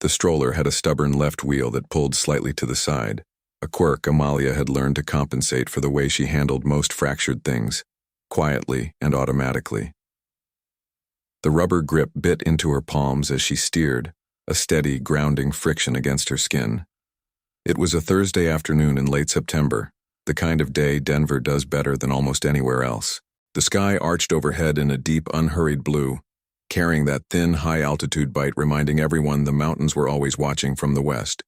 The stroller had a stubborn left wheel that pulled slightly to the side, a quirk Amalia had learned to compensate for the way she handled most fractured things, quietly and automatically. The rubber grip bit into her palms as she steered, a steady, grounding friction against her skin. It was a Thursday afternoon in late September, the kind of day Denver does better than almost anywhere else. The sky arched overhead in a deep, unhurried blue, carrying that thin, high-altitude bite reminding everyone the mountains were always watching from the west.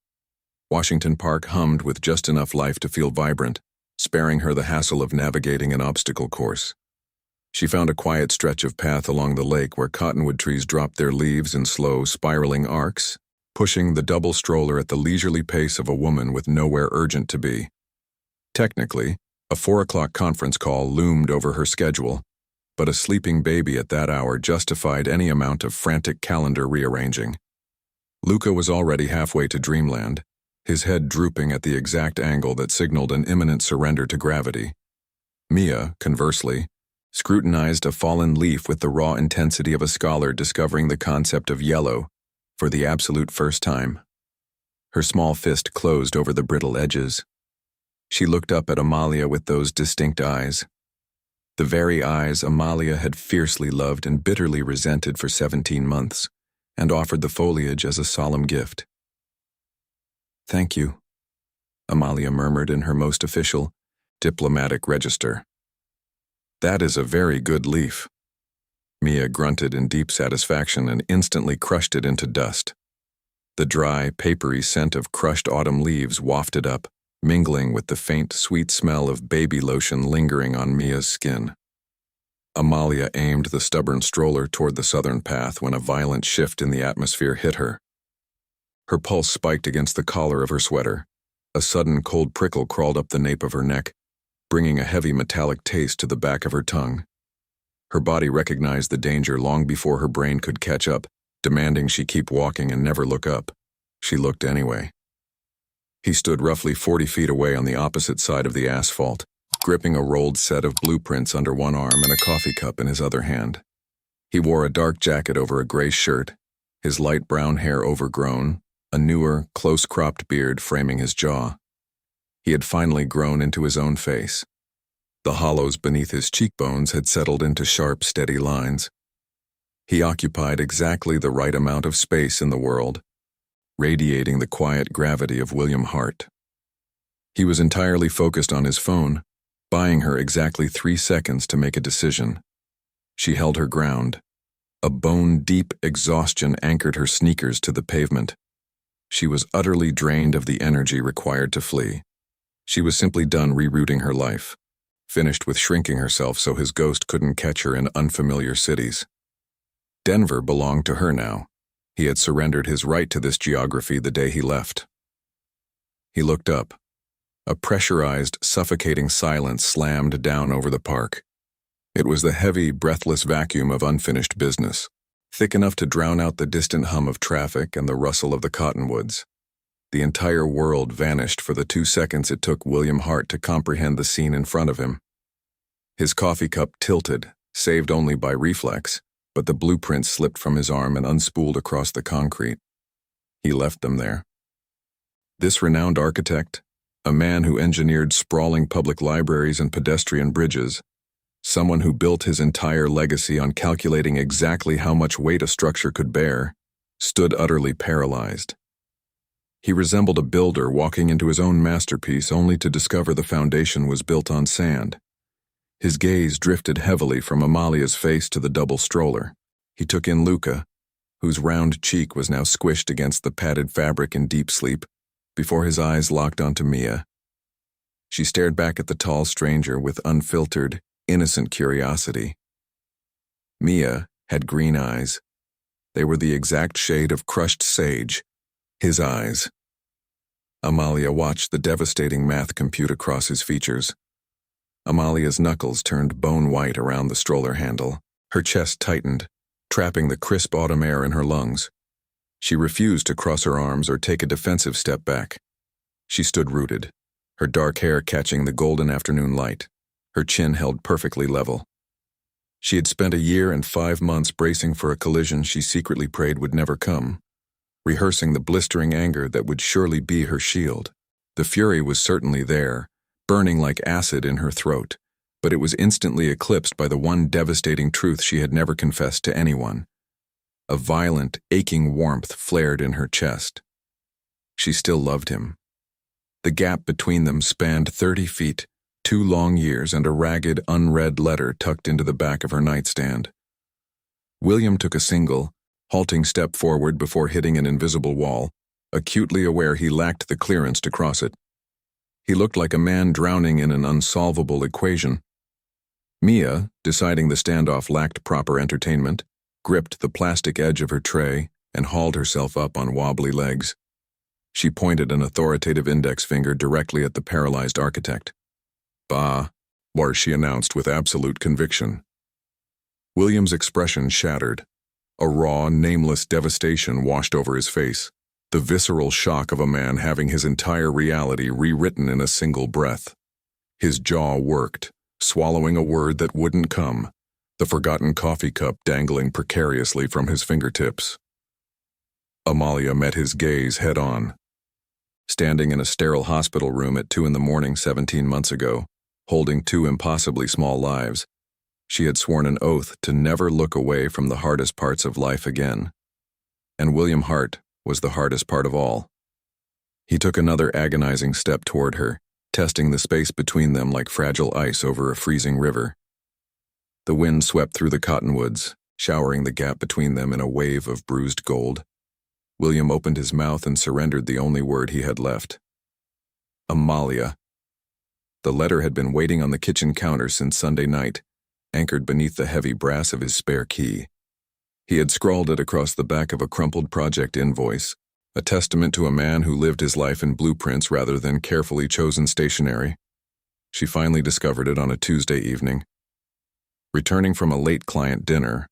Washington Park hummed with just enough life to feel vibrant, sparing her the hassle of navigating an obstacle course. She found a quiet stretch of path along the lake where cottonwood trees dropped their leaves in slow, spiraling arcs, pushing the double stroller at the leisurely pace of a woman with nowhere urgent to be. Technically, a 4 o'clock conference call loomed over her schedule, but a sleeping baby at that hour justified any amount of frantic calendar rearranging. Luca was already halfway to dreamland, his head drooping at the exact angle that signaled an imminent surrender to gravity. Mia, conversely, scrutinized a fallen leaf with the raw intensity of a scholar discovering the concept of yellow for the absolute first time. Her small fist closed over the brittle edges. She looked up at Amalia with those distinct eyes. The very eyes Amalia had fiercely loved and bitterly resented for 17 months, and offered the foliage as a solemn gift. "Thank you," Amalia murmured in her most official, diplomatic register. "That is a very good leaf." Mia grunted in deep satisfaction and instantly crushed it into dust. The dry, papery scent of crushed autumn leaves wafted up, mingling with the faint, sweet smell of baby lotion lingering on Mia's skin. Amalia aimed the stubborn stroller toward the southern path when a violent shift in the atmosphere hit her. Her pulse spiked against the collar of her sweater. A sudden cold prickle crawled up the nape of her neck, bringing a heavy metallic taste to the back of her tongue. Her body recognized the danger long before her brain could catch up, demanding she keep walking and never look up. She looked anyway. He stood roughly 40 feet away on the opposite side of the asphalt, gripping a rolled set of blueprints under one arm and a coffee cup in his other hand. He wore a dark jacket over a gray shirt, his light brown hair overgrown, a newer, close-cropped beard framing his jaw. He had finally grown into his own face. The hollows beneath his cheekbones had settled into sharp, steady lines. He occupied exactly the right amount of space in the world, radiating the quiet gravity of William Harte. He was entirely focused on his phone, buying her exactly 3 seconds to make a decision. She held her ground. A bone-deep exhaustion anchored her sneakers to the pavement. She was utterly drained of the energy required to flee. She was simply done rerouting her life, finished with shrinking herself so his ghost couldn't catch her in unfamiliar cities. Denver belonged to her now. He had surrendered his right to this geography the day he left. He looked up. A pressurized, suffocating silence slammed down over the park. It was the heavy, breathless vacuum of unfinished business, thick enough to drown out the distant hum of traffic and the rustle of the cottonwoods. The entire world vanished for the 2 seconds it took William Harte to comprehend the scene in front of him. His coffee cup tilted, saved only by reflex, but the blueprints slipped from his arm and unspooled across the concrete. He left them there. This renowned architect, a man who engineered sprawling public libraries and pedestrian bridges, someone who built his entire legacy on calculating exactly how much weight a structure could bear, stood utterly paralyzed. He resembled a builder walking into his own masterpiece only to discover the foundation was built on sand. His gaze drifted heavily from Amalia's face to the double stroller. He took in Luca, whose round cheek was now squished against the padded fabric in deep sleep, before his eyes locked onto Mia. She stared back at the tall stranger with unfiltered, innocent curiosity. Mia had green eyes. They were the exact shade of crushed sage. His eyes. Amalia watched the devastating math compute across his features. Amalia's knuckles turned bone white around the stroller handle. Her chest tightened, trapping the crisp autumn air in her lungs. She refused to cross her arms or take a defensive step back. She stood rooted, her dark hair catching the golden afternoon light, her chin held perfectly level. She had spent a year and 5 months bracing for a collision she secretly prayed would never come. rehearsing the blistering anger that would surely be her shield. The fury was certainly there, burning like acid in her throat, but it was instantly eclipsed by the one devastating truth she had never confessed to anyone. A violent, aching warmth flared in her chest. She still loved him. The gap between them spanned 30 feet, 2 long years, and a ragged, unread letter tucked into the back of her nightstand. William took a single, halting step forward before hitting an invisible wall, acutely aware he lacked the clearance to cross it. He looked like a man drowning in an unsolvable equation. Mia, deciding the standoff lacked proper entertainment, gripped the plastic edge of her tray and hauled herself up on wobbly legs. She pointed an authoritative index finger directly at the paralyzed architect. "Bah," she announced with absolute conviction. William's expression shattered. A raw, nameless devastation washed over his face, the visceral shock of a man having his entire reality rewritten in a single breath. His jaw worked, swallowing a word that wouldn't come, the forgotten coffee cup dangling precariously from his fingertips. Amalia met his gaze head-on. Standing in a sterile hospital room at 2 a.m. 17 months ago, holding 2 impossibly small lives, she had sworn an oath to never look away from the hardest parts of life again. And William Harte was the hardest part of all. He took another agonizing step toward her, testing the space between them like fragile ice over a freezing river. The wind swept through the cottonwoods, showering the gap between them in a wave of bruised gold. William opened his mouth and surrendered the only word he had left. Amalia. The letter had been waiting on the kitchen counter since Sunday night, anchored beneath the heavy brass of his spare key. He had scrawled it across the back of a crumpled project invoice, a testament to a man who lived his life in blueprints rather than carefully chosen stationery. She finally discovered it on a Tuesday evening. Returning from a late client dinner,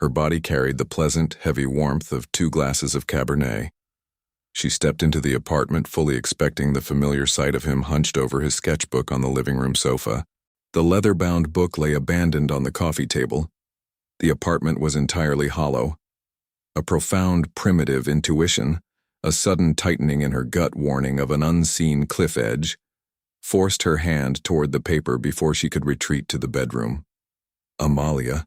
her body carried the pleasant, heavy warmth of 2 glasses of Cabernet. She stepped into the apartment fully expecting the familiar sight of him hunched over his sketchbook on the living room sofa. The leather-bound book lay abandoned on the coffee table. The apartment was entirely hollow. A profound, primitive intuition, a sudden tightening in her gut warning of an unseen cliff edge, forced her hand toward the paper before she could retreat to the bedroom. Amalia.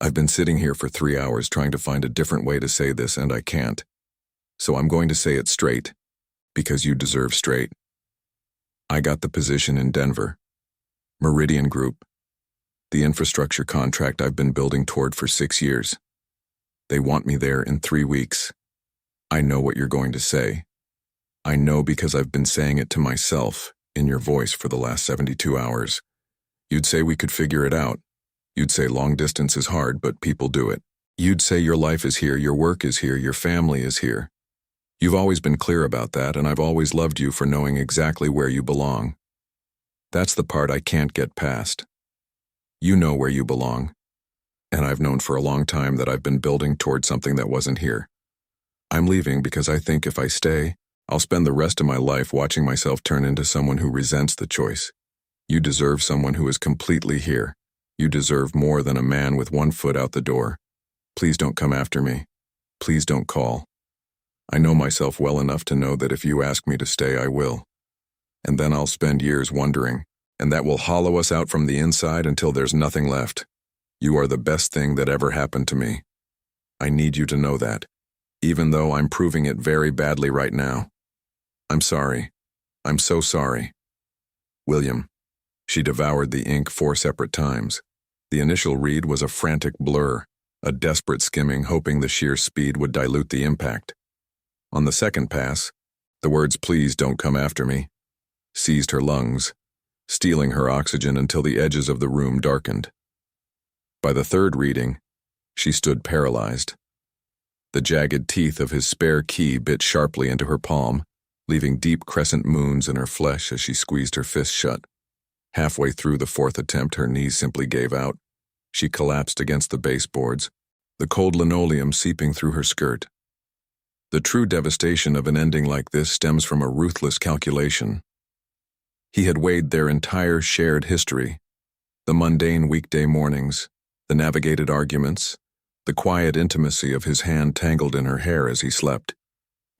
I've been sitting here for 3 hours trying to find a different way to say this, and I can't. So I'm going to say it straight, because you deserve straight. I got the position in Denver. Meridian Group. The infrastructure contract I've been building toward for 6 years. They want me there in 3 weeks. I know what you're going to say. I know because I've been saying it to myself, in your voice for the last 72 hours. You'd say we could figure it out. You'd say long distance is hard, but people do it. You'd say your life is here, your work is here, your family is here. You've always been clear about that, and I've always loved you for knowing exactly where you belong. That's the part I can't get past. You know where you belong, and I've known for a long time that I've been building toward something that wasn't here. I'm leaving because I think if I stay, I'll spend the rest of my life watching myself turn into someone who resents the choice. You deserve someone who is completely here. You deserve more than a man with 1 foot out the door. Please don't come after me. Please don't call. I know myself well enough to know that if you ask me to stay, I will. And then I'll spend years wondering, and that will hollow us out from the inside until there's nothing left. You are the best thing that ever happened to me. I need you to know that, even though I'm proving it very badly right now. I'm sorry. I'm so sorry. William. She devoured the ink 4 separate times. The initial read was a frantic blur, a desperate skimming hoping the sheer speed would dilute the impact. On the second pass, the words "please don't come after me" seized her lungs, stealing her oxygen until the edges of the room darkened. By the third reading, she stood paralyzed. The jagged teeth of his spare key bit sharply into her palm, leaving deep crescent moons in her flesh as she squeezed her fist shut. Halfway through the 4th attempt, her knees simply gave out. She collapsed against the baseboards, the cold linoleum seeping through her skirt. The true devastation of an ending like this stems from a ruthless calculation. He had weighed their entire shared history, the mundane weekday mornings, the navigated arguments, the quiet intimacy of his hand tangled in her hair as he slept.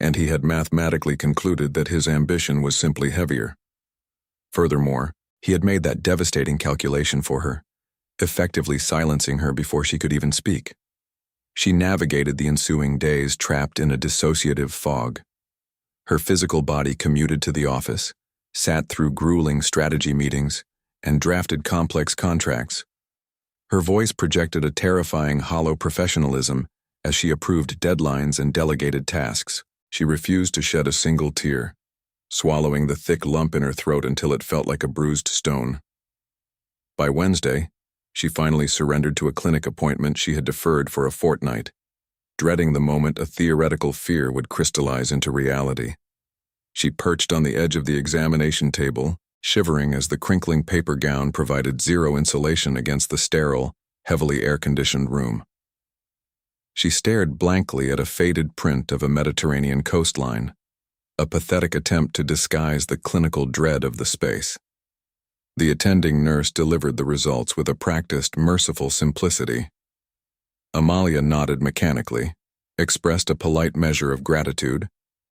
and he had mathematically concluded that his ambition was simply heavier. Furthermore, he had made that devastating calculation for her, effectively silencing her before she could even speak. She navigated the ensuing days trapped in a dissociative fog. Her physical body commuted to the office, sat through grueling strategy meetings, and drafted complex contracts. Her voice projected a terrifying hollow professionalism as she approved deadlines and delegated tasks. She refused to shed a single tear, swallowing the thick lump in her throat until it felt like a bruised stone. By Wednesday, she finally surrendered to a clinic appointment she had deferred for a fortnight, dreading the moment a theoretical fear would crystallize into reality. She perched on the edge of the examination table, shivering as the crinkling paper gown provided zero insulation against the sterile, heavily air-conditioned room. She stared blankly at a faded print of a Mediterranean coastline, a pathetic attempt to disguise the clinical dread of the space. The attending nurse delivered the results with a practiced, merciful simplicity. Amalia nodded mechanically, expressed a polite measure of gratitude,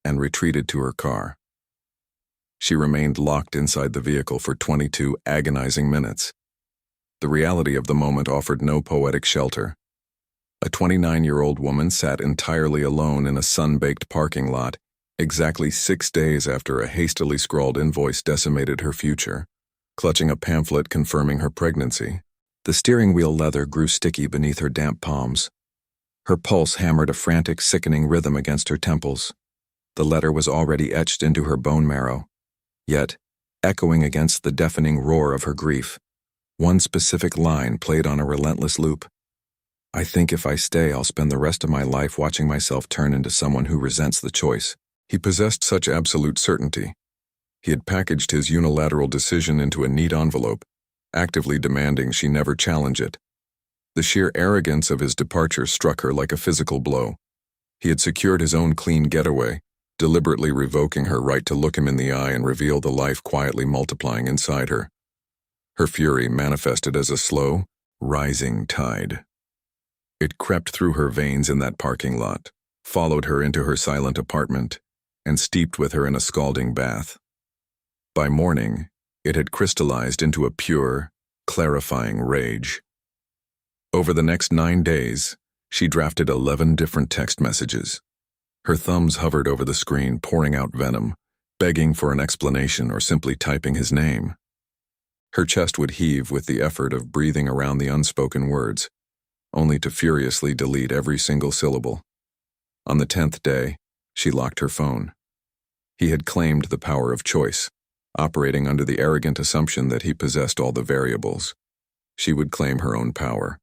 and retreated to her car. She remained locked inside the vehicle for 22 agonizing minutes. The reality of the moment offered no poetic shelter. A 29-year-old woman sat entirely alone in a sun-baked parking lot, exactly 6 days after a hastily scrawled invoice decimated her future, clutching a pamphlet confirming her pregnancy. The steering wheel leather grew sticky beneath her damp palms. Her pulse hammered a frantic, sickening rhythm against her temples. The letter was already etched into her bone marrow. Yet, echoing against the deafening roar of her grief, one specific line played on a relentless loop. "I think if I stay, I'll spend the rest of my life watching myself turn into someone who resents the choice." He possessed such absolute certainty. He had packaged his unilateral decision into a neat envelope, actively demanding she never challenge it. The sheer arrogance of his departure struck her like a physical blow. He had secured his own clean getaway, deliberately revoking her right to look him in the eye and reveal the life quietly multiplying inside her. Her fury manifested as a slow, rising tide. It crept through her veins in that parking lot, followed her into her silent apartment, and steeped with her in a scalding bath. By morning, it had crystallized into a pure, clarifying rage. Over the next 9 days, she drafted 11 different text messages. Her thumbs hovered over the screen, pouring out venom, begging for an explanation or simply typing his name. Her chest would heave with the effort of breathing around the unspoken words, only to furiously delete every single syllable. On the 10th day, she locked her phone. He had claimed the power of choice, operating under the arrogant assumption that he possessed all the variables. She would claim her own power.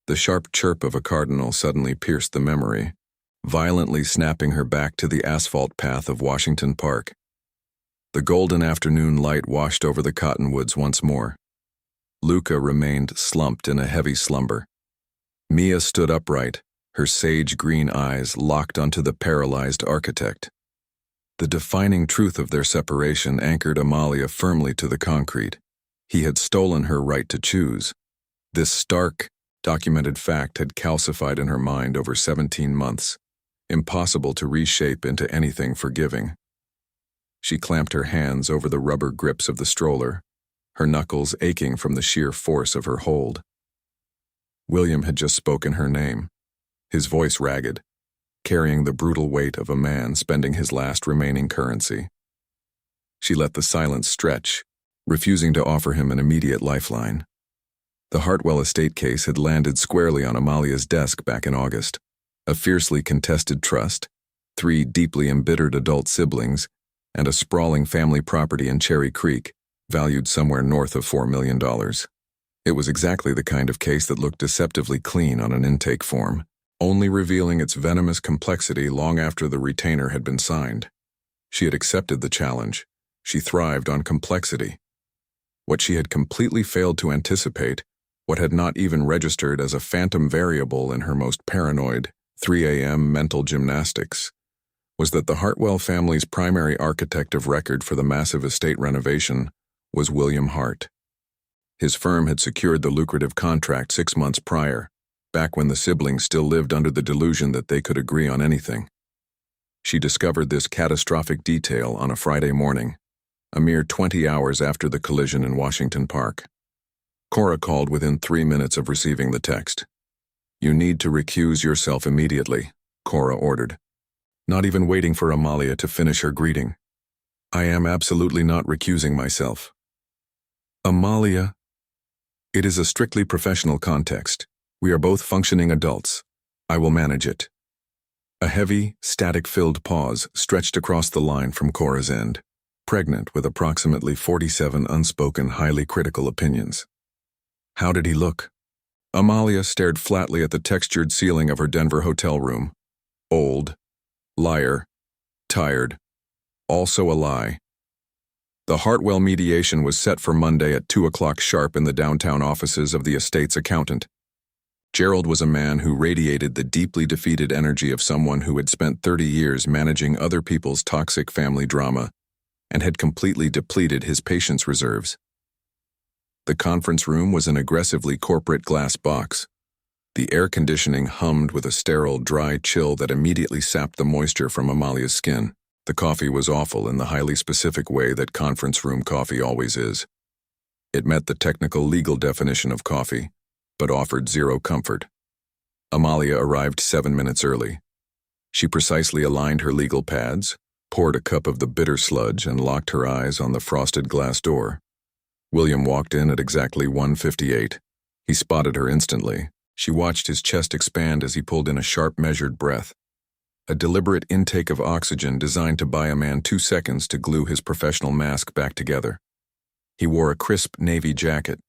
The sharp chirp of a cardinal suddenly pierced the memory, violently snapping her back to the asphalt path of Washington Park. The golden afternoon light washed over the cottonwoods once more. Luca remained slumped in a heavy slumber. Mia stood upright, her sage-green eyes locked onto the paralyzed architect. The defining truth of their separation anchored Amalia firmly to the concrete. He had stolen her right to choose. This stark, documented fact had calcified in her mind over 17 months, impossible to reshape into anything forgiving. She clamped her hands over the rubber grips of the stroller, her knuckles aching from the sheer force of her hold. William had just spoken her name, his voice ragged, carrying the brutal weight of a man spending his last remaining currency. She let the silence stretch, refusing to offer him an immediate lifeline. The Hartwell estate case had landed squarely on Amalia's desk back in August. A fiercely contested trust, 3 deeply embittered adult siblings, and a sprawling family property in Cherry Creek, valued somewhere north of $4 million. It was exactly the kind of case that looked deceptively clean on an intake form, only revealing its venomous complexity long after the retainer had been signed. She had accepted the challenge. She thrived on complexity. What she had completely failed to anticipate, what had not even registered as a phantom variable in her most paranoid 3 a.m. mental gymnastics, was that the Hartwell family's primary architect of record for the massive estate renovation was William Harte. His firm had secured the lucrative contract 6 months prior, back when the siblings still lived under the delusion that they could agree on anything. She discovered this catastrophic detail on a Friday morning, a mere 20 hours after the collision in Washington Park. Cora called within 3 minutes of receiving the text. "You need to recuse yourself immediately," Cora ordered, not even waiting for Amalia to finish her greeting. "I am absolutely not recusing myself." "Amalia, it is a strictly professional context. We are both functioning adults. I will manage it." A heavy, static-filled pause stretched across the line from Cora's end, pregnant with approximately 47 unspoken, highly critical opinions. How did he look? Amalia stared flatly at the textured ceiling of her Denver hotel room. Old, liar, tired, also a lie. The Hartwell mediation was set for Monday at 2 o'clock sharp in the downtown offices of the estate's accountant. Gerald was a man who radiated the deeply defeated energy of someone who had spent 30 years managing other people's toxic family drama and had completely depleted his patience reserves. The conference room was an aggressively corporate glass box. The air conditioning hummed with a sterile, dry chill that immediately sapped the moisture from Amalia's skin. The coffee was awful in the highly specific way that conference room coffee always is. It met the technical legal definition of coffee, but offered zero comfort. Amalia arrived 7 minutes early. She precisely aligned her legal pads, poured a cup of the bitter sludge, and locked her eyes on the frosted glass door. William walked in at exactly 1:58. He spotted her instantly. She watched his chest expand as he pulled in a sharp, measured breath. A deliberate intake of oxygen designed to buy a man 2 seconds to glue his professional mask back together. He wore a crisp navy jacket,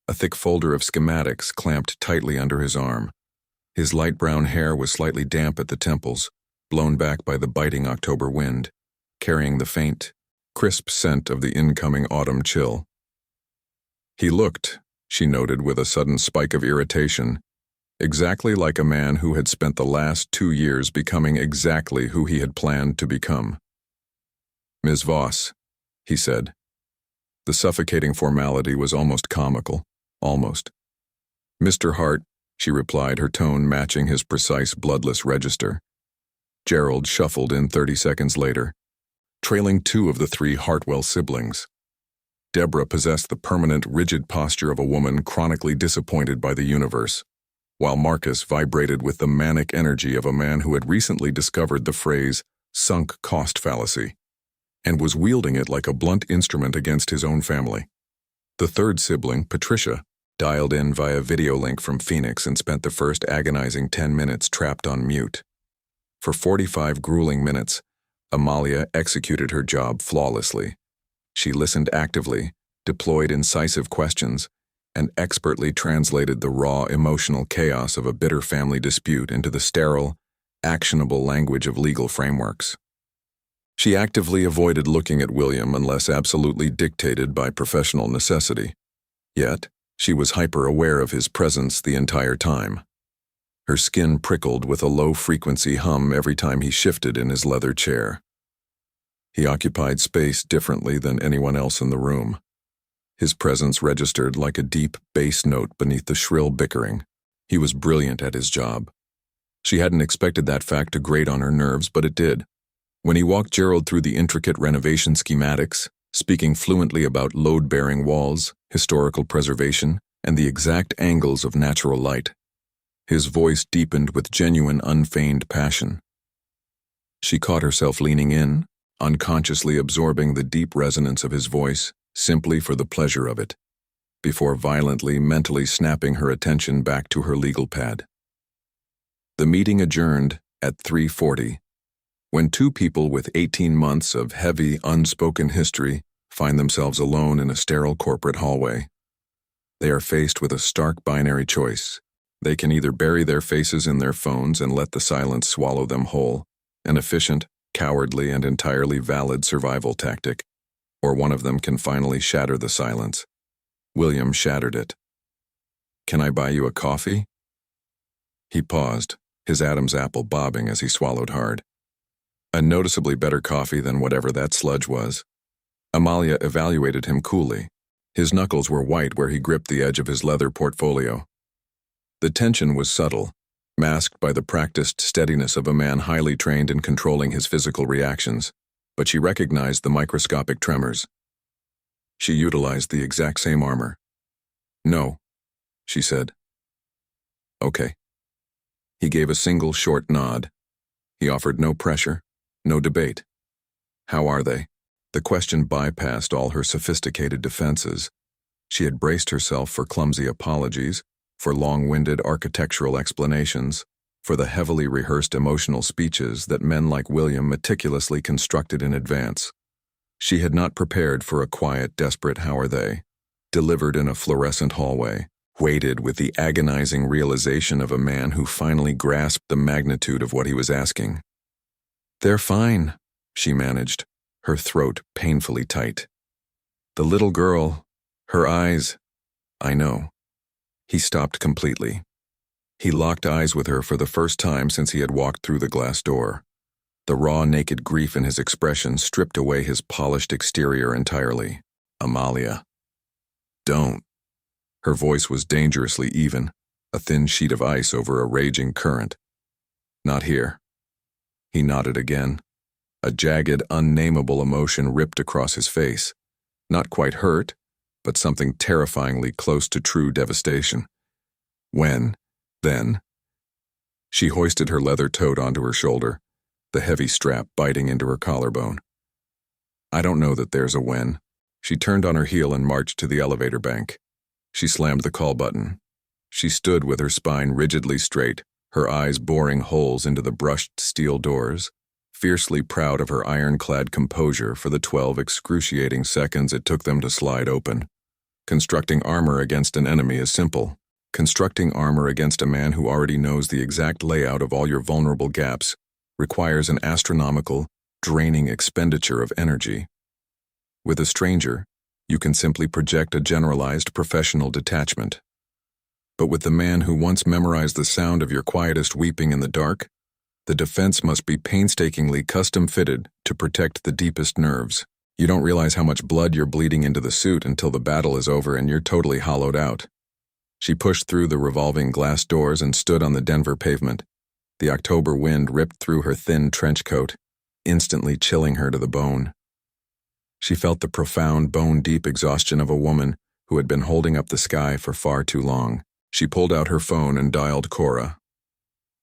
a thick folder of schematics clamped tightly under his arm. His light brown hair was slightly damp at the temples, blown back by the biting October wind, carrying the faint, crisp scent of the incoming autumn chill. He looked, she noted with a sudden spike of irritation, exactly like a man who had spent the last 2 years becoming exactly who he had planned to become. "Ms. Voss," he said. The suffocating formality was almost comical, almost. "Mr. Harte," she replied, her tone matching his precise, bloodless register. Gerald shuffled in 30 seconds later, trailing 2 of the 3 Hartwell siblings. Deborah possessed the permanent, rigid posture of a woman chronically disappointed by the universe, while Marcus vibrated with the manic energy of a man who had recently discovered the phrase sunk cost fallacy and was wielding it like a blunt instrument against his own family. The 3rd sibling, Patricia, dialed in via video link from Phoenix and spent the first agonizing 10 minutes trapped on mute. For 45 grueling minutes, Amalia executed her job flawlessly. She listened actively, deployed incisive questions, and expertly translated the raw emotional chaos of a bitter family dispute into the sterile, actionable language of legal frameworks. She actively avoided looking at William unless absolutely dictated by professional necessity. Yet, she was hyper-aware of his presence the entire time. Her skin prickled with a low-frequency hum every time he shifted in his leather chair. He occupied space differently than anyone else in the room. His presence registered like a deep bass note beneath the shrill bickering. He was brilliant at his job. She hadn't expected that fact to grate on her nerves, but it did. When he walked Gerald through the intricate renovation schematics, speaking fluently about load-bearing walls, historical preservation, and the exact angles of natural light, his voice deepened with genuine, unfeigned passion. She caught herself leaning in, unconsciously absorbing the deep resonance of his voice, simply for the pleasure of it, before violently, mentally snapping her attention back to her legal pad. The meeting adjourned at 3:40. When 2 people with 18 months of heavy, unspoken history find themselves alone in a sterile corporate hallway, they are faced with a stark binary choice. They can either bury their faces in their phones and let the silence swallow them whole, an efficient, cowardly, and entirely valid survival tactic, or one of them can finally shatter the silence. William shattered it. "Can I buy you a coffee?" He paused, his Adam's apple bobbing as he swallowed hard. A noticeably better coffee than whatever that sludge was. Amalia evaluated him coolly. His knuckles were white where he gripped the edge of his leather portfolio. The tension was subtle, masked by the practiced steadiness of a man highly trained in controlling his physical reactions, but she recognized the microscopic tremors. She utilized the exact same armor. "No," she said. "Okay." He gave a single short nod. He offered no pressure, no debate. "How are they?" The question bypassed all her sophisticated defenses. She had braced herself for clumsy apologies, for long-winded architectural explanations, for the heavily rehearsed emotional speeches that men like William meticulously constructed in advance. She had not prepared for a quiet, desperate "how are they?" delivered in a fluorescent hallway, weighted with the agonizing realization of a man who finally grasped the magnitude of what he was asking. "They're fine," she managed, her throat painfully tight. "The little girl, her eyes—" "I know." He stopped completely. He locked eyes with her for the first time since he had walked through the glass door. The raw, naked grief in his expression stripped away his polished exterior entirely. "Amalia. Don't." Her voice was dangerously even, a thin sheet of ice over a raging current. "Not here." He nodded again. A jagged, unnameable emotion ripped across his face. Not quite hurt, but something terrifyingly close to true devastation. "When? Then?" She hoisted her leather tote onto her shoulder, the heavy strap biting into her collarbone. "I don't know that there's a when." She turned on her heel and marched to the elevator bank. She slammed the call button. She stood with her spine rigidly straight, her eyes boring holes into the brushed steel doors, fiercely proud of her ironclad composure for the 12 excruciating seconds it took them to slide open. Constructing armor against an enemy is simple. Constructing armor against a man who already knows the exact layout of all your vulnerable gaps requires an astronomical, draining expenditure of energy. With a stranger, you can simply project a generalized professional detachment. But with the man who once memorized the sound of your quietest weeping in the dark, the defense must be painstakingly custom-fitted to protect the deepest nerves. You don't realize how much blood you're bleeding into the suit until the battle is over and you're totally hollowed out. She pushed through the revolving glass doors and stood on the Denver pavement. The October wind ripped through her thin trench coat, instantly chilling her to the bone. She felt the profound, bone-deep exhaustion of a woman who had been holding up the sky for far too long. She pulled out her phone and dialed Cora.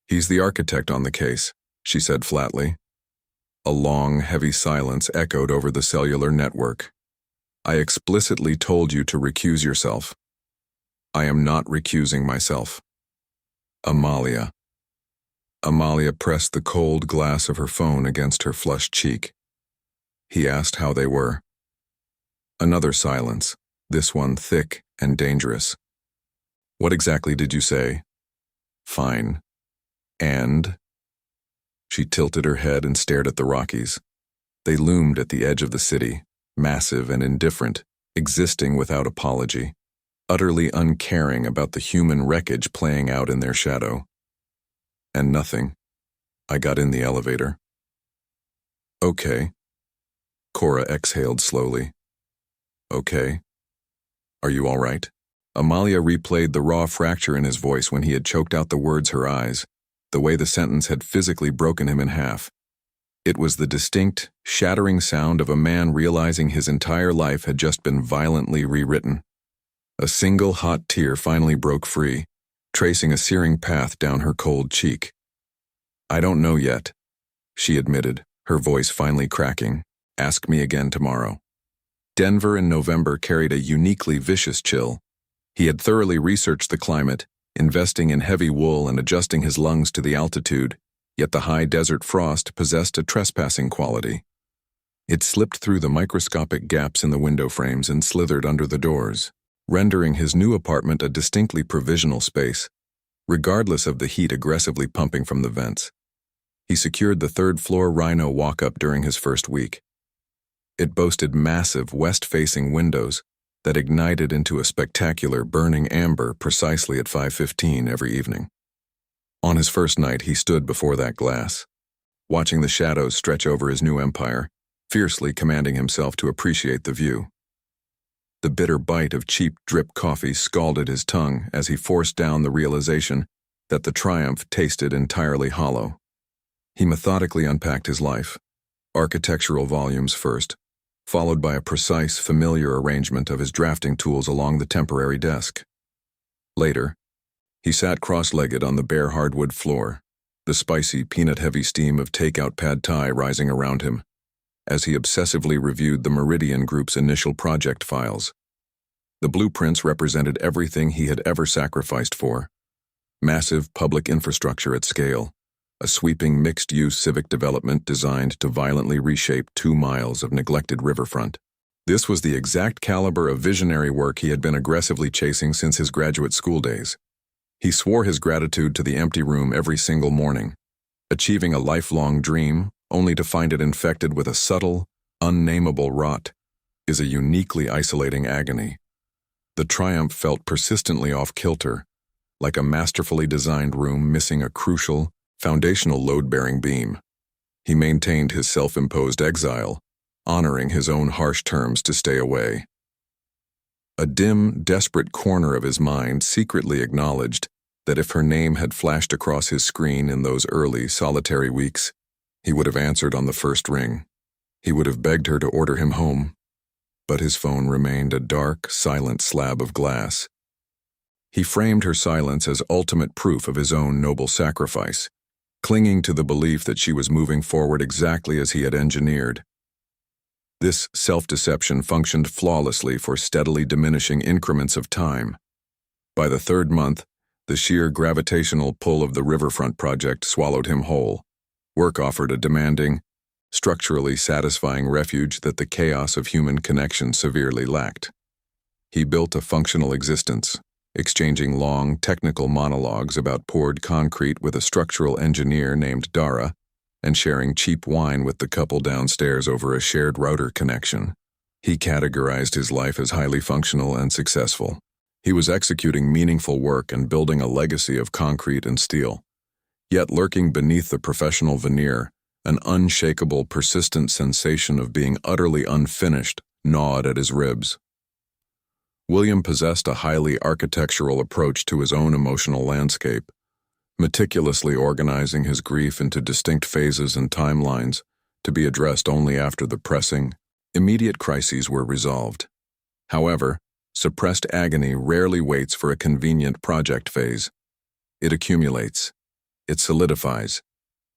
"He's the architect on the case," she said flatly. A long, heavy silence echoed over the cellular network. "I explicitly told you to recuse yourself." "I am not recusing myself." "Amalia." Amalia pressed the cold glass of her phone against her flushed cheek. He asked how they were. Another silence, this one thick and dangerous. "What exactly did you say?" "Fine. And?" She tilted her head and stared at the Rockies. They loomed at the edge of the city, massive and indifferent, existing without apology, utterly uncaring about the human wreckage playing out in their shadow. "And nothing. I got in the elevator." "Okay." Cora exhaled slowly. "Okay. Are you all right?" Amalia replayed the raw fracture in his voice when he had choked out the words her eyes, the way the sentence had physically broken him in half. It was the distinct, shattering sound of a man realizing his entire life had just been violently rewritten. A single hot tear finally broke free, tracing a searing path down her cold cheek. "I don't know yet," she admitted, her voice finally cracking. "Ask me again tomorrow." Denver in November carried a uniquely vicious chill. He had thoroughly researched the climate, investing in heavy wool and adjusting his lungs to the altitude, yet the high desert frost possessed a trespassing quality. It slipped through the microscopic gaps in the window frames and slithered under the doors, rendering his new apartment a distinctly provisional space, regardless of the heat aggressively pumping from the vents. He secured the third-floor Rhino walk-up during his first week. It boasted massive west-facing windows that ignited into a spectacular burning amber precisely at 5:15 every evening. On his first night, he stood before that glass, watching the shadows stretch over his new empire, fiercely commanding himself to appreciate the view. The bitter bite of cheap drip coffee scalded his tongue as he forced down the realization that the triumph tasted entirely hollow. He methodically unpacked his life, architectural volumes first, followed by a precise, familiar arrangement of his drafting tools along the temporary desk. Later, he sat cross-legged on the bare hardwood floor, the spicy, peanut-heavy steam of takeout pad thai rising around him, as he obsessively reviewed the Meridian Group's initial project files. The blueprints represented everything he had ever sacrificed for: massive public infrastructure at scale, a sweeping mixed-use civic development designed to violently reshape 2 miles of neglected riverfront. This was the exact caliber of visionary work he had been aggressively chasing since his graduate school days. He swore his gratitude to the empty room every single morning, achieving a lifelong dream only to find it infected with a subtle, unnameable rot is a uniquely isolating agony. The triumph felt persistently off-kilter, like a masterfully designed room missing a crucial, foundational load-bearing beam. He maintained his self-imposed exile, honoring his own harsh terms to stay away. A dim, desperate corner of his mind secretly acknowledged that if her name had flashed across his screen in those early, solitary weeks, he would have answered on the first ring. He would have begged her to order him home. But his phone remained a dark, silent slab of glass. He framed her silence as ultimate proof of his own noble sacrifice, clinging to the belief that she was moving forward exactly as he had engineered. This self-deception functioned flawlessly for steadily diminishing increments of time. By the 3rd month, the sheer gravitational pull of the riverfront project swallowed him whole. Work offered a demanding, structurally satisfying refuge that the chaos of human connection severely lacked. He built a functional existence, exchanging long, technical monologues about poured concrete with a structural engineer named Dara, and sharing cheap wine with the couple downstairs over a shared router connection. He categorized his life as highly functional and successful. He was executing meaningful work and building a legacy of concrete and steel. Yet lurking beneath the professional veneer, an unshakable, persistent sensation of being utterly unfinished gnawed at his ribs. William possessed a highly architectural approach to his own emotional landscape, meticulously organizing his grief into distinct phases and timelines to be addressed only after the pressing, immediate crises were resolved. However, suppressed agony rarely waits for a convenient project phase. It accumulates. It solidifies.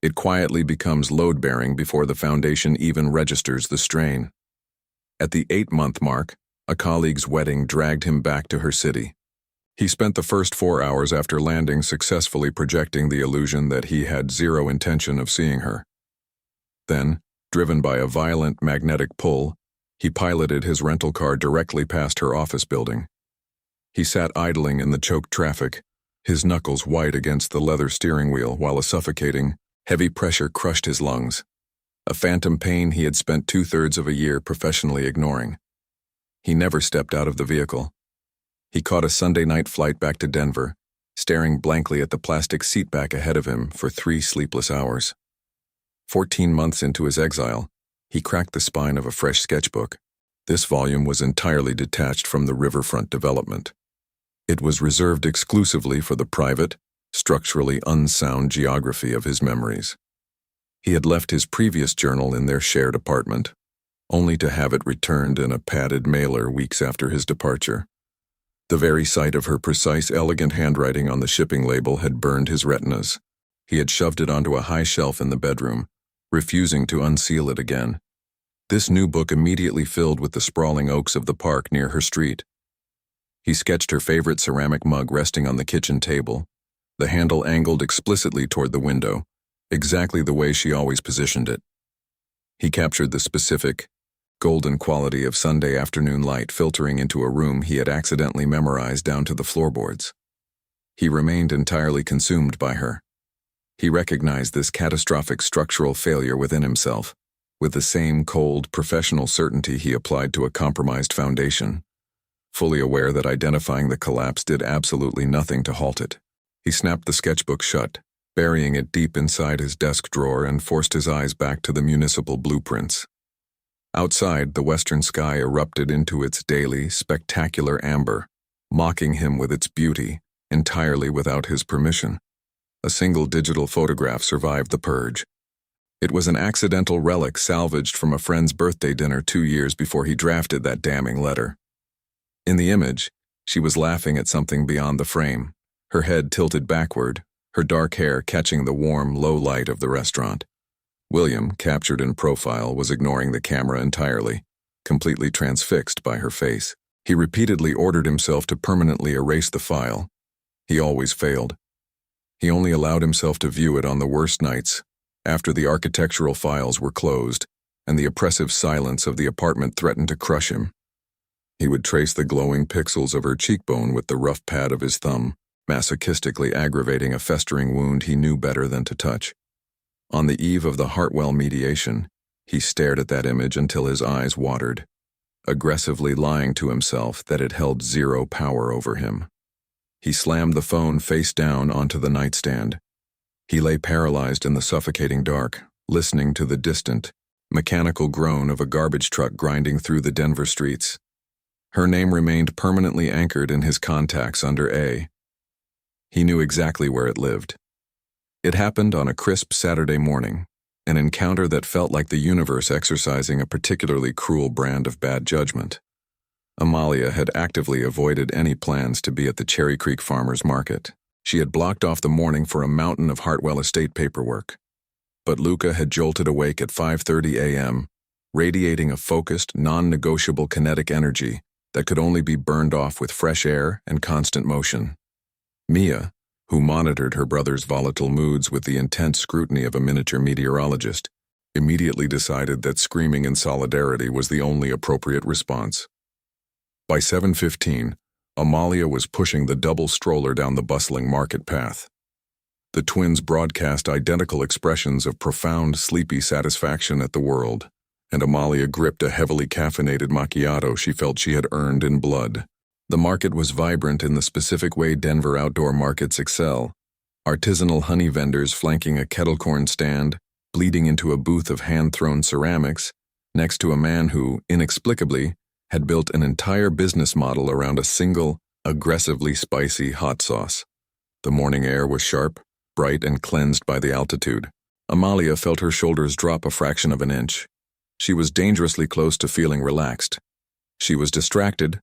It quietly becomes load-bearing before the foundation even registers the strain. At the 8-month mark, a colleague's wedding dragged him back to her city. He spent the first 4 hours after landing successfully projecting the illusion that he had zero intention of seeing her. Then, driven by a violent magnetic pull, he piloted his rental car directly past her office building. He sat idling in the choked traffic, his knuckles white against the leather steering wheel while a suffocating, heavy pressure crushed his lungs, a phantom pain he had spent 2/3 of a year professionally ignoring. He never stepped out of the vehicle. He caught a Sunday night flight back to Denver, staring blankly at the plastic seat back ahead of him for 3 sleepless hours. 14 months into his exile, he cracked the spine of a fresh sketchbook. This volume was entirely detached from the riverfront development. It was reserved exclusively for the private, structurally unsound geography of his memories. He had left his previous journal in their shared apartment, only to have it returned in a padded mailer weeks after his departure. The very sight of her precise, elegant handwriting on the shipping label had burned his retinas. He had shoved it onto a high shelf in the bedroom, refusing to unseal it again. This new book immediately filled with the sprawling oaks of the park near her street. He sketched her favorite ceramic mug resting on the kitchen table, the handle angled explicitly toward the window, exactly the way she always positioned it. He captured the specific, golden quality of Sunday afternoon light filtering into a room he had accidentally memorized down to the floorboards. He remained entirely consumed by her. He recognized this catastrophic structural failure within himself, with the same cold, professional certainty he applied to a compromised foundation, fully aware that identifying the collapse did absolutely nothing to halt it. He snapped the sketchbook shut, burying it deep inside his desk drawer, and forced his eyes back to the municipal blueprints. Outside, the western sky erupted into its daily, spectacular amber, mocking him with its beauty, entirely without his permission. A single digital photograph survived the purge. It was an accidental relic salvaged from a friend's birthday dinner 2 years before he drafted that damning letter. In the image, she was laughing at something beyond the frame, her head tilted backward, her dark hair catching the warm, low light of the restaurant. William, captured in profile, was ignoring the camera entirely, completely transfixed by her face. He repeatedly ordered himself to permanently erase the file. He always failed. He only allowed himself to view it on the worst nights, after the architectural files were closed, and the oppressive silence of the apartment threatened to crush him. He would trace the glowing pixels of her cheekbone with the rough pad of his thumb, masochistically aggravating a festering wound he knew better than to touch. On the eve of the Hartwell mediation, he stared at that image until his eyes watered, aggressively lying to himself that it held zero power over him. He slammed the phone face down onto the nightstand. He lay paralyzed in the suffocating dark, listening to the distant, mechanical groan of a garbage truck grinding through the Denver streets. Her name remained permanently anchored in his contacts under A. He knew exactly where it lived. It happened on a crisp Saturday morning, an encounter that felt like the universe exercising a particularly cruel brand of bad judgment. Amalia had actively avoided any plans to be at the Cherry Creek Farmers Market. She had blocked off the morning for a mountain of Hartwell estate paperwork. But Luca had jolted awake at 5:30 a.m., radiating a focused, non-negotiable kinetic energy that could only be burned off with fresh air and constant motion. Mia, who monitored her brother's volatile moods with the intense scrutiny of a miniature meteorologist, immediately decided that screaming in solidarity was the only appropriate response. By 7:15, Amalia was pushing the double stroller down the bustling market path. The twins broadcast identical expressions of profound, sleepy satisfaction at the world, and Amalia gripped a heavily caffeinated macchiato she felt she had earned in blood. The market was vibrant in the specific way Denver outdoor markets excel. Artisanal honey vendors flanking a kettle corn stand, bleeding into a booth of hand-thrown ceramics, next to a man who, inexplicably, had built an entire business model around a single, aggressively spicy hot sauce. The morning air was sharp, bright, and cleansed by the altitude. Amalia felt her shoulders drop a fraction of an inch. She was dangerously close to feeling relaxed. She was distracted,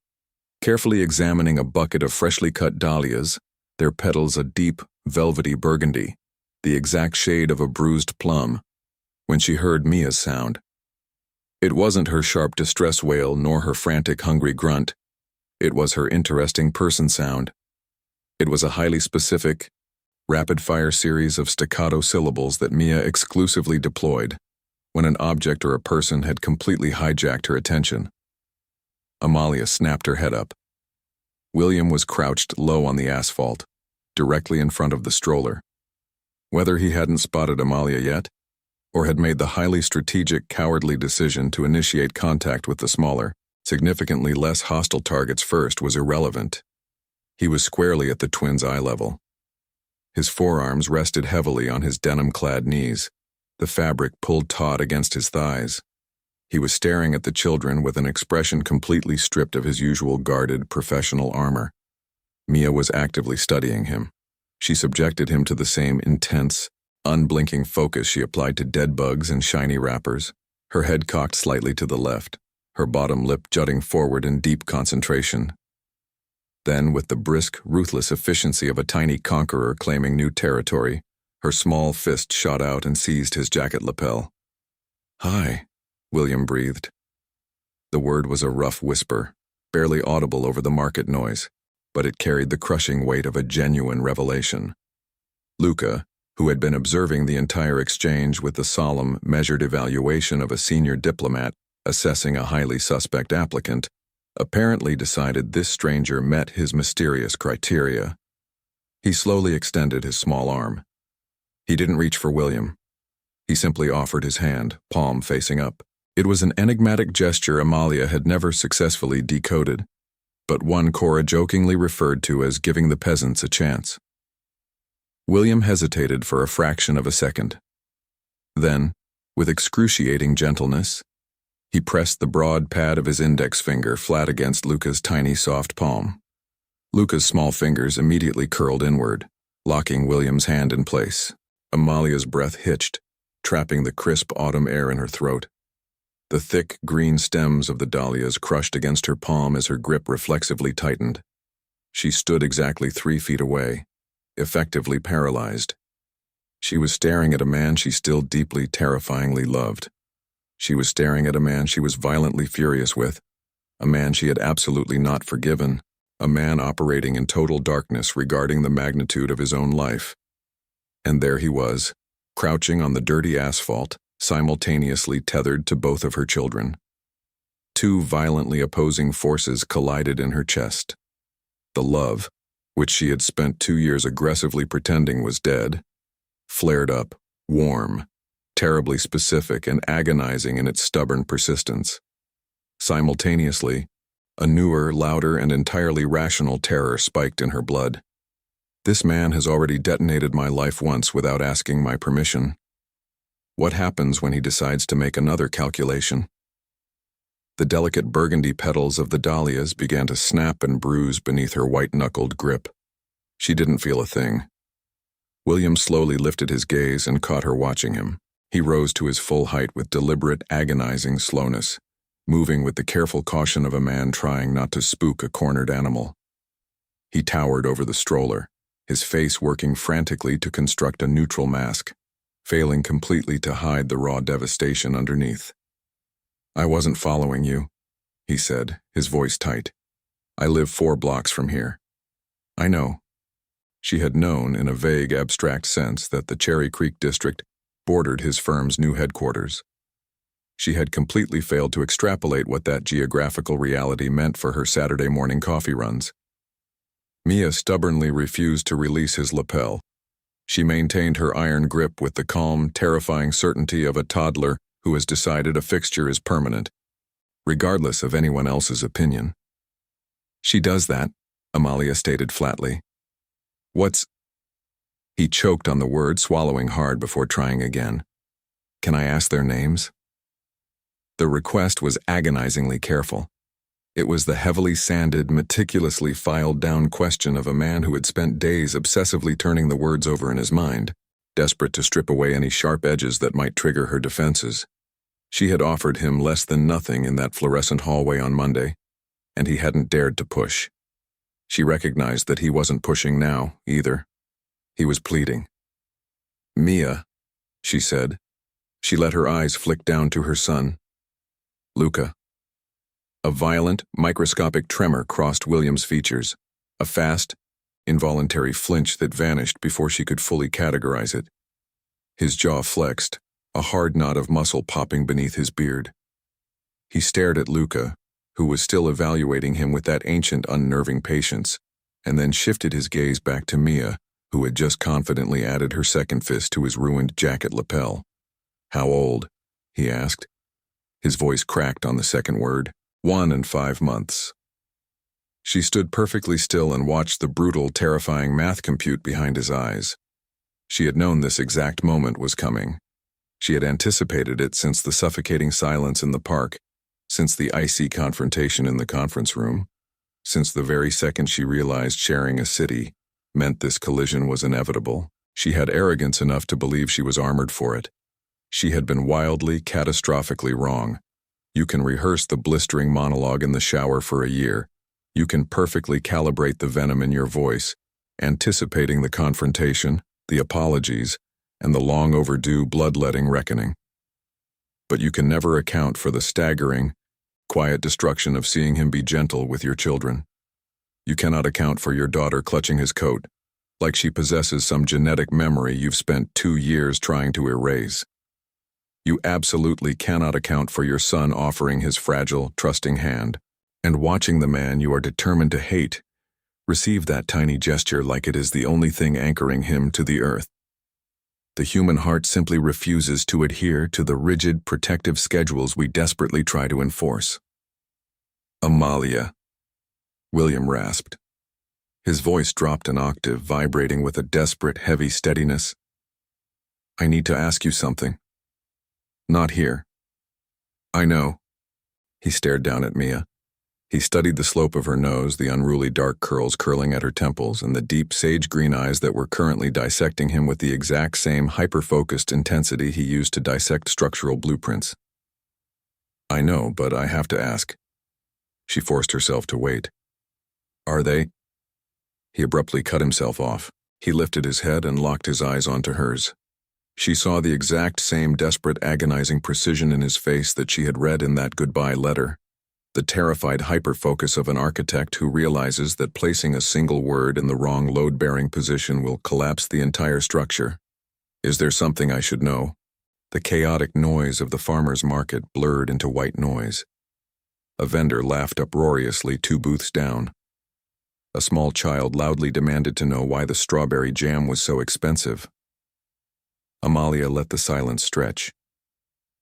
carefully examining a bucket of freshly cut dahlias, their petals a deep, velvety burgundy, the exact shade of a bruised plum, when she heard Mia's sound. It wasn't her sharp distress wail nor her frantic hungry grunt. It was her interesting person sound. It was a highly specific, rapid-fire series of staccato syllables that Mia exclusively deployed when an object or a person had completely hijacked her attention. Amalia snapped her head up. William was crouched low on the asphalt, directly in front of the stroller. Whether he hadn't spotted Amalia yet, or had made the highly strategic, cowardly decision to initiate contact with the smaller, significantly less hostile targets first was irrelevant. He was squarely at the twins' eye level. His forearms rested heavily on his denim-clad knees, the fabric pulled taut against his thighs. He was staring at the children with an expression completely stripped of his usual guarded, professional armor. Mia was actively studying him. She subjected him to the same intense, unblinking focus she applied to dead bugs and shiny wrappers, her head cocked slightly to the left, her bottom lip jutting forward in deep concentration. Then, with the brisk, ruthless efficiency of a tiny conqueror claiming new territory, her small fist shot out and seized his jacket lapel. "Hi," William breathed. The word was a rough whisper, barely audible over the market noise, but it carried the crushing weight of a genuine revelation. Luca, who had been observing the entire exchange with the solemn, measured evaluation of a senior diplomat assessing a highly suspect applicant, apparently decided this stranger met his mysterious criteria. He slowly extended his small arm. He didn't reach for William. He simply offered his hand, palm facing up. It was an enigmatic gesture Amalia had never successfully decoded, but one Cora jokingly referred to as giving the peasants a chance. William hesitated for a fraction of a second. Then, with excruciating gentleness, he pressed the broad pad of his index finger flat against Luca's tiny soft palm. Luca's small fingers immediately curled inward, locking William's hand in place. Amalia's breath hitched, trapping the crisp autumn air in her throat. The thick, green stems of the dahlias crushed against her palm as her grip reflexively tightened. She stood exactly 3 feet away, effectively paralyzed. She was staring at a man she still deeply, terrifyingly loved. She was staring at a man she was violently furious with, a man she had absolutely not forgiven, a man operating in total darkness regarding the magnitude of his own life. And there he was, crouching on the dirty asphalt, simultaneously tethered to both of her children. 2 violently opposing forces collided in her chest. The love, which she had spent 2 years aggressively pretending was dead, flared up, warm, terribly specific and agonizing in its stubborn persistence. Simultaneously, a newer, louder, and entirely rational terror spiked in her blood. This man has already detonated my life once without asking my permission. What happens when he decides to make another calculation? The delicate burgundy petals of the dahlias began to snap and bruise beneath her white-knuckled grip. She didn't feel a thing. William slowly lifted his gaze and caught her watching him. He rose to his full height with deliberate, agonizing slowness, moving with the careful caution of a man trying not to spook a cornered animal. He towered over the stroller, his face working frantically to construct a neutral mask, failing completely to hide the raw devastation underneath. "I wasn't following you," he said, his voice tight. "I live 4 blocks from here." "I know." She had known, in a vague, abstract sense, that the Cherry Creek district bordered his firm's new headquarters. She had completely failed to extrapolate what that geographical reality meant for her Saturday morning coffee runs. Mia stubbornly refused to release his lapel. She maintained her iron grip with the calm, terrifying certainty of a toddler who has decided a fixture is permanent, regardless of anyone else's opinion. "She does that," Amalia stated flatly. "What's—" He choked on the word, swallowing hard before trying again. "Can I ask their names?" The request was agonizingly careful. It was the heavily sanded, meticulously filed-down question of a man who had spent days obsessively turning the words over in his mind, desperate to strip away any sharp edges that might trigger her defenses. She had offered him less than nothing in that fluorescent hallway on Monday, and he hadn't dared to push. She recognized that he wasn't pushing now, either. He was pleading. "Mia," she said. She let her eyes flick down to her son. "Luca." A violent, microscopic tremor crossed William's features, a fast, involuntary flinch that vanished before she could fully categorize it. His jaw flexed, a hard knot of muscle popping beneath his beard. He stared at Luca, who was still evaluating him with that ancient, unnerving patience, and then shifted his gaze back to Mia, who had just confidently added her second fist to his ruined jacket lapel. "How old?" he asked. His voice cracked on the second word. 1 and 5 months. She stood perfectly still and watched the brutal, terrifying math compute behind his eyes. She had known this exact moment was coming. She had anticipated it since the suffocating silence in the park, since the icy confrontation in the conference room, since the very second she realized sharing a city meant this collision was inevitable. She had arrogance enough to believe she was armored for it. She had been wildly, catastrophically wrong. You can rehearse the blistering monologue in the shower for a year. You can perfectly calibrate the venom in your voice, anticipating the confrontation, the apologies, and the long overdue bloodletting reckoning. But you can never account for the staggering, quiet destruction of seeing him be gentle with your children. You cannot account for your daughter clutching his coat, like she possesses some genetic memory you've spent 2 years trying to erase. You absolutely cannot account for your son offering his fragile, trusting hand, and watching the man you are determined to hate receive that tiny gesture like it is the only thing anchoring him to the earth. The human heart simply refuses to adhere to the rigid, protective schedules we desperately try to enforce. "Amalia," William rasped. His voice dropped an octave, vibrating with a desperate, heavy steadiness. "I need to ask you something." "Not here." "I know." He stared down at Mia, He studied the slope of her nose, the unruly dark curls curling at her temples, and the deep sage-green eyes that were currently dissecting him with the exact same hyper-focused intensity he used to dissect structural blueprints. "I know, but I have to ask." She forced herself to wait. "Are they?" He abruptly cut himself off. He lifted his head and locked his eyes onto hers. She saw the exact same desperate, agonizing precision in his face that she had read in that goodbye letter. The terrified hyper-focus of an architect who realizes that placing a single word in the wrong load-bearing position will collapse the entire structure. "Is there something I should know?" The chaotic noise of the farmer's market blurred into white noise. A vendor laughed uproariously 2 booths down. A small child loudly demanded to know why the strawberry jam was so expensive. Amalia let the silence stretch.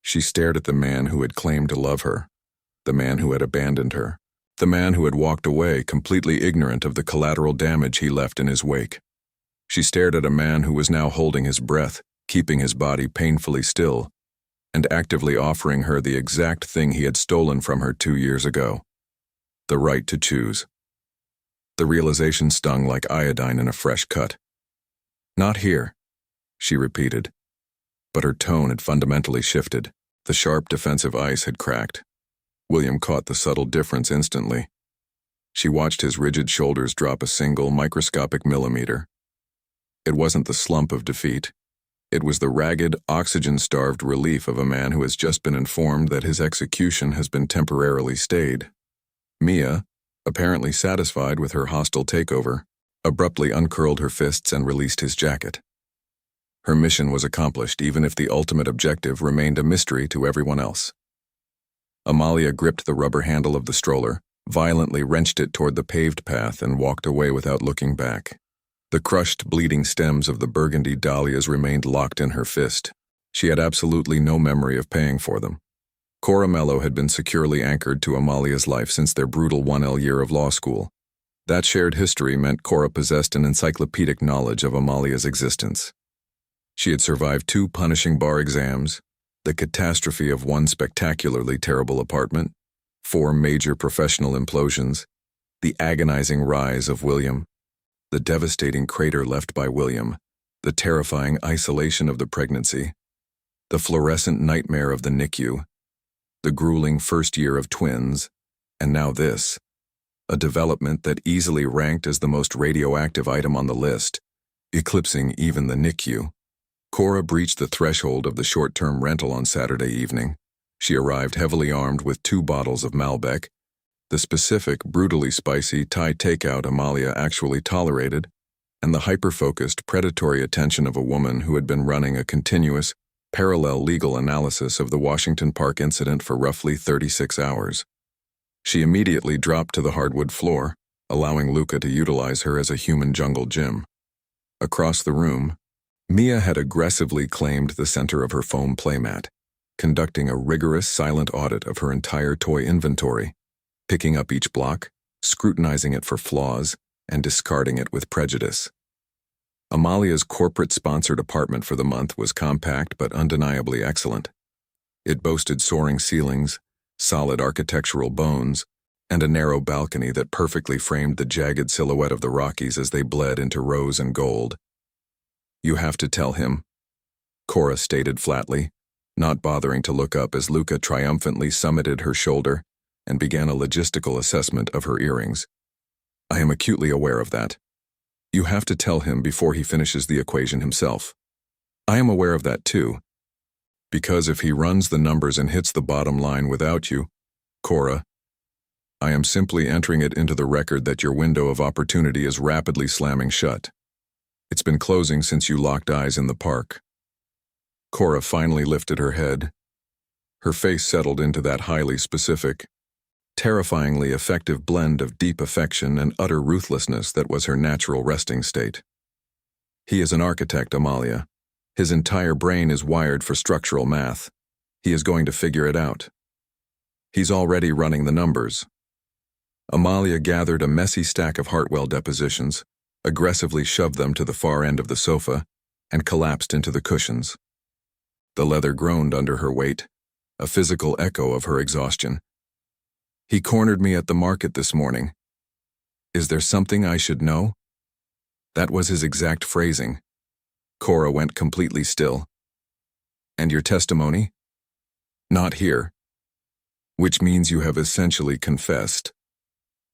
She stared at the man who had claimed to love her, the man who had abandoned her, the man who had walked away completely ignorant of the collateral damage he left in his wake. She stared at a man who was now holding his breath, keeping his body painfully still, and actively offering her the exact thing he had stolen from her 2 years ago: the right to choose. The realization stung like iodine in a fresh cut. "Not here," she repeated. But her tone had fundamentally shifted. The sharp defensive ice had cracked. William caught the subtle difference instantly. She watched his rigid shoulders drop a single, microscopic millimeter. It wasn't the slump of defeat. It was the ragged, oxygen-starved relief of a man who has just been informed that his execution has been temporarily stayed. Mia, apparently satisfied with her hostile takeover, abruptly uncurled her fists and released his jacket. Her mission was accomplished, even if the ultimate objective remained a mystery to everyone else. Amalia gripped the rubber handle of the stroller, violently wrenched it toward the paved path, and walked away without looking back. The crushed, bleeding stems of the burgundy dahlias remained locked in her fist. She had absolutely no memory of paying for them. Cora Mello had been securely anchored to Amalia's life since their brutal 1L year of law school. That shared history meant Cora possessed an encyclopedic knowledge of Amalia's existence. She had survived 2 punishing bar exams, the catastrophe of 1 spectacularly terrible apartment, 4 major professional implosions, the agonizing rise of William, the devastating crater left by William, the terrifying isolation of the pregnancy, the fluorescent nightmare of the NICU, the grueling first year of twins, and now this, a development that easily ranked as the most radioactive item on the list, eclipsing even the NICU. Cora breached the threshold of the short-term rental on Saturday evening. She arrived heavily armed with 2 bottles of Malbec, the specific, brutally spicy Thai takeout Amalia actually tolerated, and the hyper-focused, predatory attention of a woman who had been running a continuous, parallel legal analysis of the Washington Park incident for roughly 36 hours. She immediately dropped to the hardwood floor, allowing Luca to utilize her as a human jungle gym. Across the room, Mia had aggressively claimed the center of her foam playmat, conducting a rigorous, silent audit of her entire toy inventory, picking up each block, scrutinizing it for flaws, and discarding it with prejudice. Amalia's corporate-sponsored apartment for the month was compact but undeniably excellent. It boasted soaring ceilings, solid architectural bones, and a narrow balcony that perfectly framed the jagged silhouette of the Rockies as they bled into rose and gold. "You have to tell him," Cora stated flatly, not bothering to look up as Luca triumphantly summited her shoulder and began a logistical assessment of her earrings. "I am acutely aware of that. You have to tell him before he finishes the equation himself. I am aware of that too. Because if he runs the numbers and hits the bottom line without you, Cora, I am simply entering it into the record that your window of opportunity is rapidly slamming shut. It's been closing since you locked eyes in the park." Cora finally lifted her head. Her face settled into that highly specific, terrifyingly effective blend of deep affection and utter ruthlessness that was her natural resting state. "He is an architect, Amalia. His entire brain is wired for structural math. He is going to figure it out. He's already running the numbers." Amalia gathered a messy stack of Hartwell depositions, aggressively shoved them to the far end of the sofa, and collapsed into the cushions. The leather groaned under her weight, a physical echo of her exhaustion. He cornered me at the market this morning. Is there something I should know? That was his exact phrasing. Cora went completely still. And your testimony? Not here. Which means you have essentially confessed.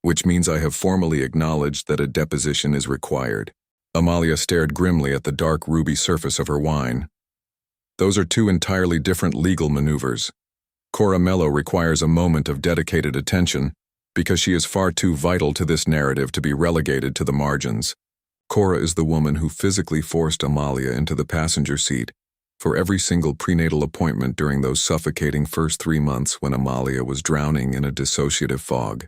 Which means I have formally acknowledged that a deposition is required. Amalia stared grimly at the dark ruby surface of her wine. Those are two entirely different legal maneuvers. Cora Mello requires a moment of dedicated attention because she is far too vital to this narrative to be relegated to the margins. Cora is the woman who physically forced Amalia into the passenger seat for every single prenatal appointment during those suffocating first 3 months when Amalia was drowning in a dissociative fog.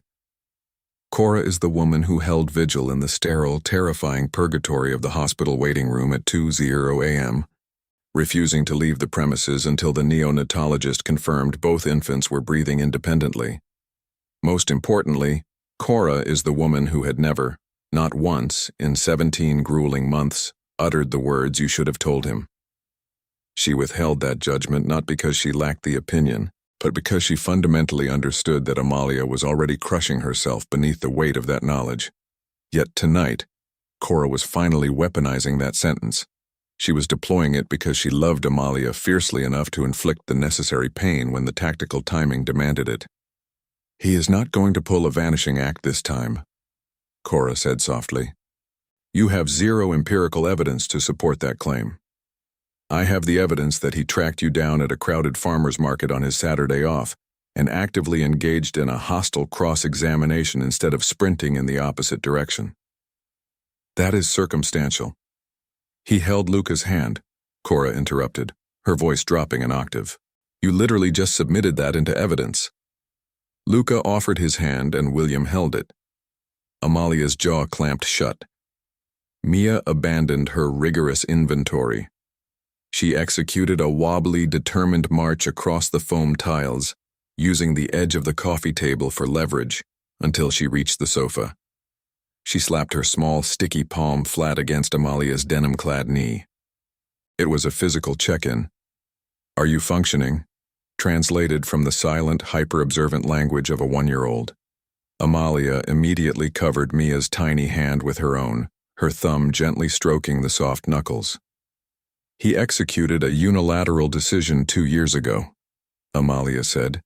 Cora is the woman who held vigil in the sterile, terrifying purgatory of the hospital waiting room at 2:00 a.m., refusing to leave the premises until the neonatologist confirmed both infants were breathing independently. Most importantly, Cora is the woman who had never, not once, in 17 grueling months, uttered the words you should have told him. She withheld that judgment not because she lacked the opinion, but because she fundamentally understood that Amalia was already crushing herself beneath the weight of that knowledge. Yet tonight, Cora was finally weaponizing that sentence. She was deploying it because she loved Amalia fiercely enough to inflict the necessary pain when the tactical timing demanded it. He is not going to pull a vanishing act this time, Cora said softly. You have zero empirical evidence to support that claim. I have the evidence that he tracked you down at a crowded farmer's market on his Saturday off and actively engaged in a hostile cross-examination instead of sprinting in the opposite direction. That is circumstantial. He held Luca's hand, Cora interrupted, her voice dropping an octave. You literally just submitted that into evidence. Luca offered his hand and William held it. Amalia's jaw clamped shut. Mia abandoned her rigorous inventory. She executed a wobbly, determined march across the foam tiles, using the edge of the coffee table for leverage, until she reached the sofa. She slapped her small, sticky palm flat against Amalia's denim-clad knee. It was a physical check-in. Are you functioning? Translated from the silent, hyper-observant language of a 1-year-old. Amalia immediately covered Mia's tiny hand with her own, her thumb gently stroking the soft knuckles. He executed a unilateral decision 2 years ago, Amalia said,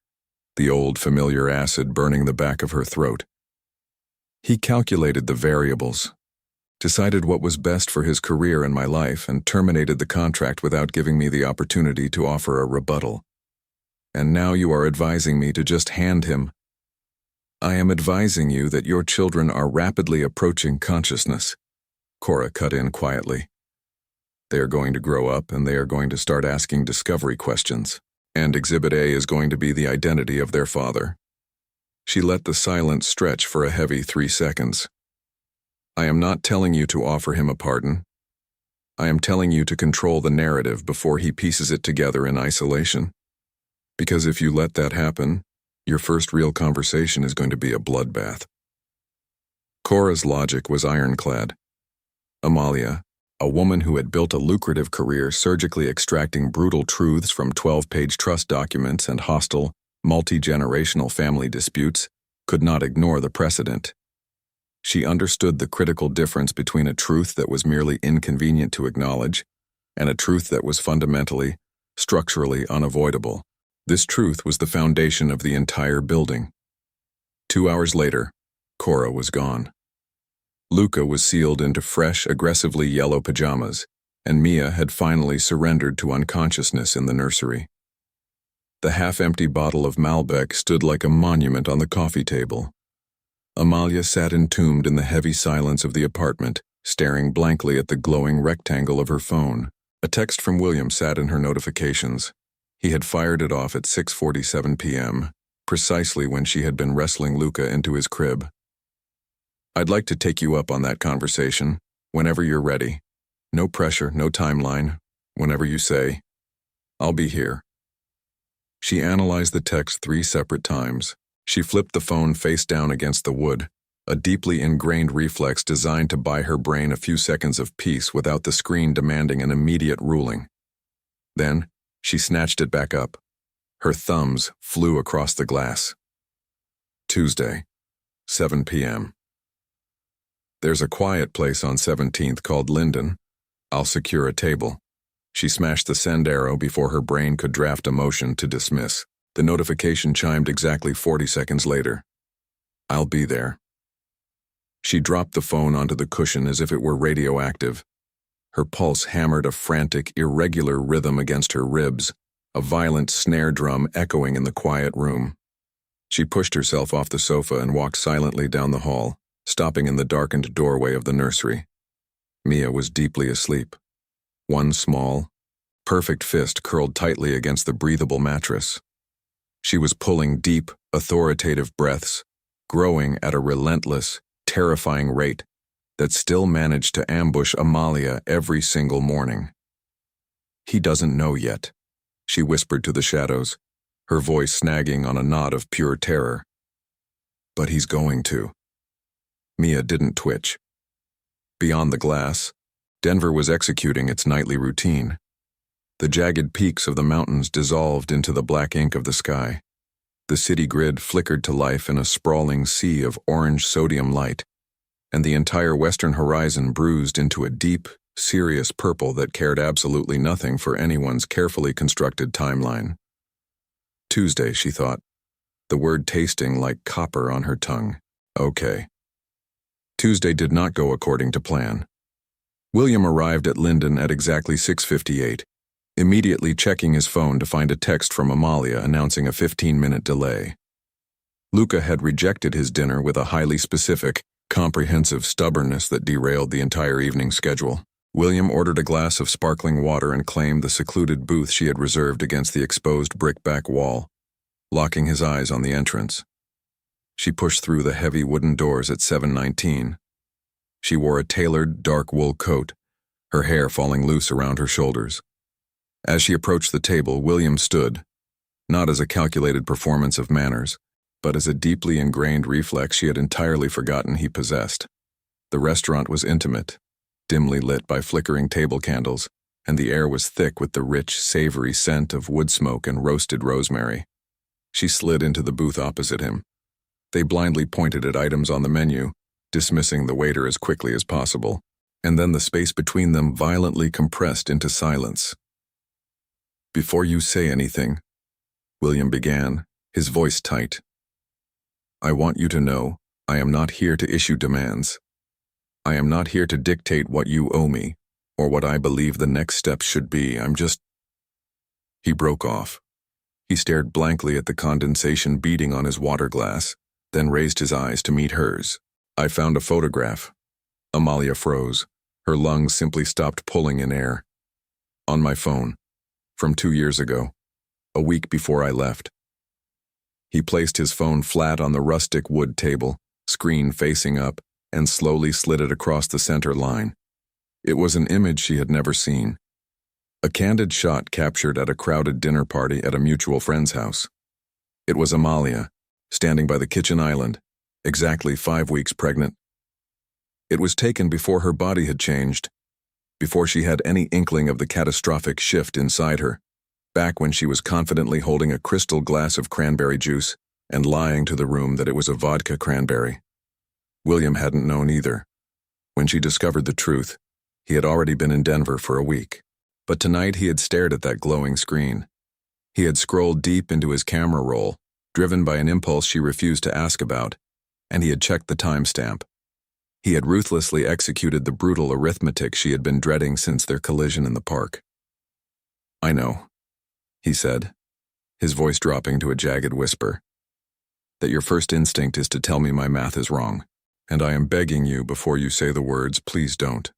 the old familiar acid burning the back of her throat. He calculated the variables, decided what was best for his career and my life, and terminated the contract without giving me the opportunity to offer a rebuttal. And now you are advising me to just hand him. I am advising you that your children are rapidly approaching consciousness, Cora cut in quietly. They are going to grow up and they are going to start asking discovery questions, and Exhibit A is going to be the identity of their father. She let the silence stretch for a heavy 3 seconds. I am not telling you to offer him a pardon. I am telling you to control the narrative before he pieces it together in isolation. Because if you let that happen, your first real conversation is going to be a bloodbath. Cora's logic was ironclad. Amalia, a woman who had built a lucrative career surgically extracting brutal truths from 12-page trust documents and hostile, multi-generational family disputes, could not ignore the precedent. She understood the critical difference between a truth that was merely inconvenient to acknowledge and a truth that was fundamentally, structurally unavoidable. This truth was the foundation of the entire building. 2 hours later, Cora was gone. Luca was sealed into fresh, aggressively yellow pajamas, and Mia had finally surrendered to unconsciousness in the nursery. The half-empty bottle of Malbec stood like a monument on the coffee table. Amalia sat entombed in the heavy silence of the apartment, staring blankly at the glowing rectangle of her phone. A text from William sat in her notifications. He had fired it off at 6:47 p.m., precisely when she had been wrestling Luca into his crib. I'd like to take you up on that conversation, whenever you're ready. No pressure, no timeline, whenever you say. I'll be here. She analyzed the text 3 separate times. She flipped the phone face down against the wood, a deeply ingrained reflex designed to buy her brain a few seconds of peace without the screen demanding an immediate ruling. Then, she snatched it back up. Her thumbs flew across the glass. Tuesday, 7 p.m. There's a quiet place on 17th called Linden. I'll secure a table. She smashed the send arrow before her brain could draft a motion to dismiss. The notification chimed exactly 40 seconds later. I'll be there. She dropped the phone onto the cushion as if it were radioactive. Her pulse hammered a frantic, irregular rhythm against her ribs, a violent snare drum echoing in the quiet room. She pushed herself off the sofa and walked silently down the hall, stopping in the darkened doorway of the nursery. Mia was deeply asleep. One small, perfect fist curled tightly against the breathable mattress. She was pulling deep, authoritative breaths, growing at a relentless, terrifying rate that still managed to ambush Amalia every single morning. "He doesn't know yet," she whispered to the shadows, her voice snagging on a knot of pure terror. "But he's going to." Mia didn't twitch. Beyond the glass, Denver was executing its nightly routine. The jagged peaks of the mountains dissolved into the black ink of the sky. The city grid flickered to life in a sprawling sea of orange sodium light, and the entire western horizon bruised into a deep, serious purple that cared absolutely nothing for anyone's carefully constructed timeline. Tuesday, she thought, the word tasting like copper on her tongue. Okay. Tuesday did not go according to plan. William arrived at Linden at exactly 6:58, immediately checking his phone to find a text from Amalia announcing a 15-minute delay. Luca had rejected his dinner with a highly specific, comprehensive stubbornness that derailed the entire evening schedule. William ordered a glass of sparkling water and claimed the secluded booth she had reserved against the exposed brick-back wall, locking his eyes on the entrance. She pushed through the heavy wooden doors at 7:19. She wore a tailored, dark wool coat, her hair falling loose around her shoulders. As she approached the table, William stood, not as a calculated performance of manners, but as a deeply ingrained reflex she had entirely forgotten he possessed. The restaurant was intimate, dimly lit by flickering table candles, and the air was thick with the rich, savory scent of wood smoke and roasted rosemary. She slid into the booth opposite him. They blindly pointed at items on the menu, dismissing the waiter as quickly as possible, and then the space between them violently compressed into silence. "Before you say anything," William began, his voice tight, "I want you to know I am not here to issue demands. I am not here to dictate what you owe me, or what I believe the next steps should be. I'm just—" He broke off. He stared blankly at the condensation beading on his water glass, then raised his eyes to meet hers. "I found a photograph." Amalia froze. Her lungs simply stopped pulling in air. "On my phone. From 2 years ago. A week before I left." He placed his phone flat on the rustic wood table, screen facing up, and slowly slid it across the center line. It was an image she had never seen. A candid shot captured at a crowded dinner party at a mutual friend's house. It was Amalia, standing by the kitchen island, exactly 5 weeks pregnant. It was taken before her body had changed, before she had any inkling of the catastrophic shift inside her, back when she was confidently holding a crystal glass of cranberry juice and lying to the room that it was a vodka cranberry. William hadn't known either. When she discovered the truth, he had already been in Denver for a week. But tonight he had stared at that glowing screen. He had scrolled deep into his camera roll, driven by an impulse she refused to ask about, and he had checked the timestamp. He had ruthlessly executed the brutal arithmetic she had been dreading since their collision in the park. "I know," he said, his voice dropping to a jagged whisper, "that your first instinct is to tell me my math is wrong, and I am begging you before you say the words, please don't.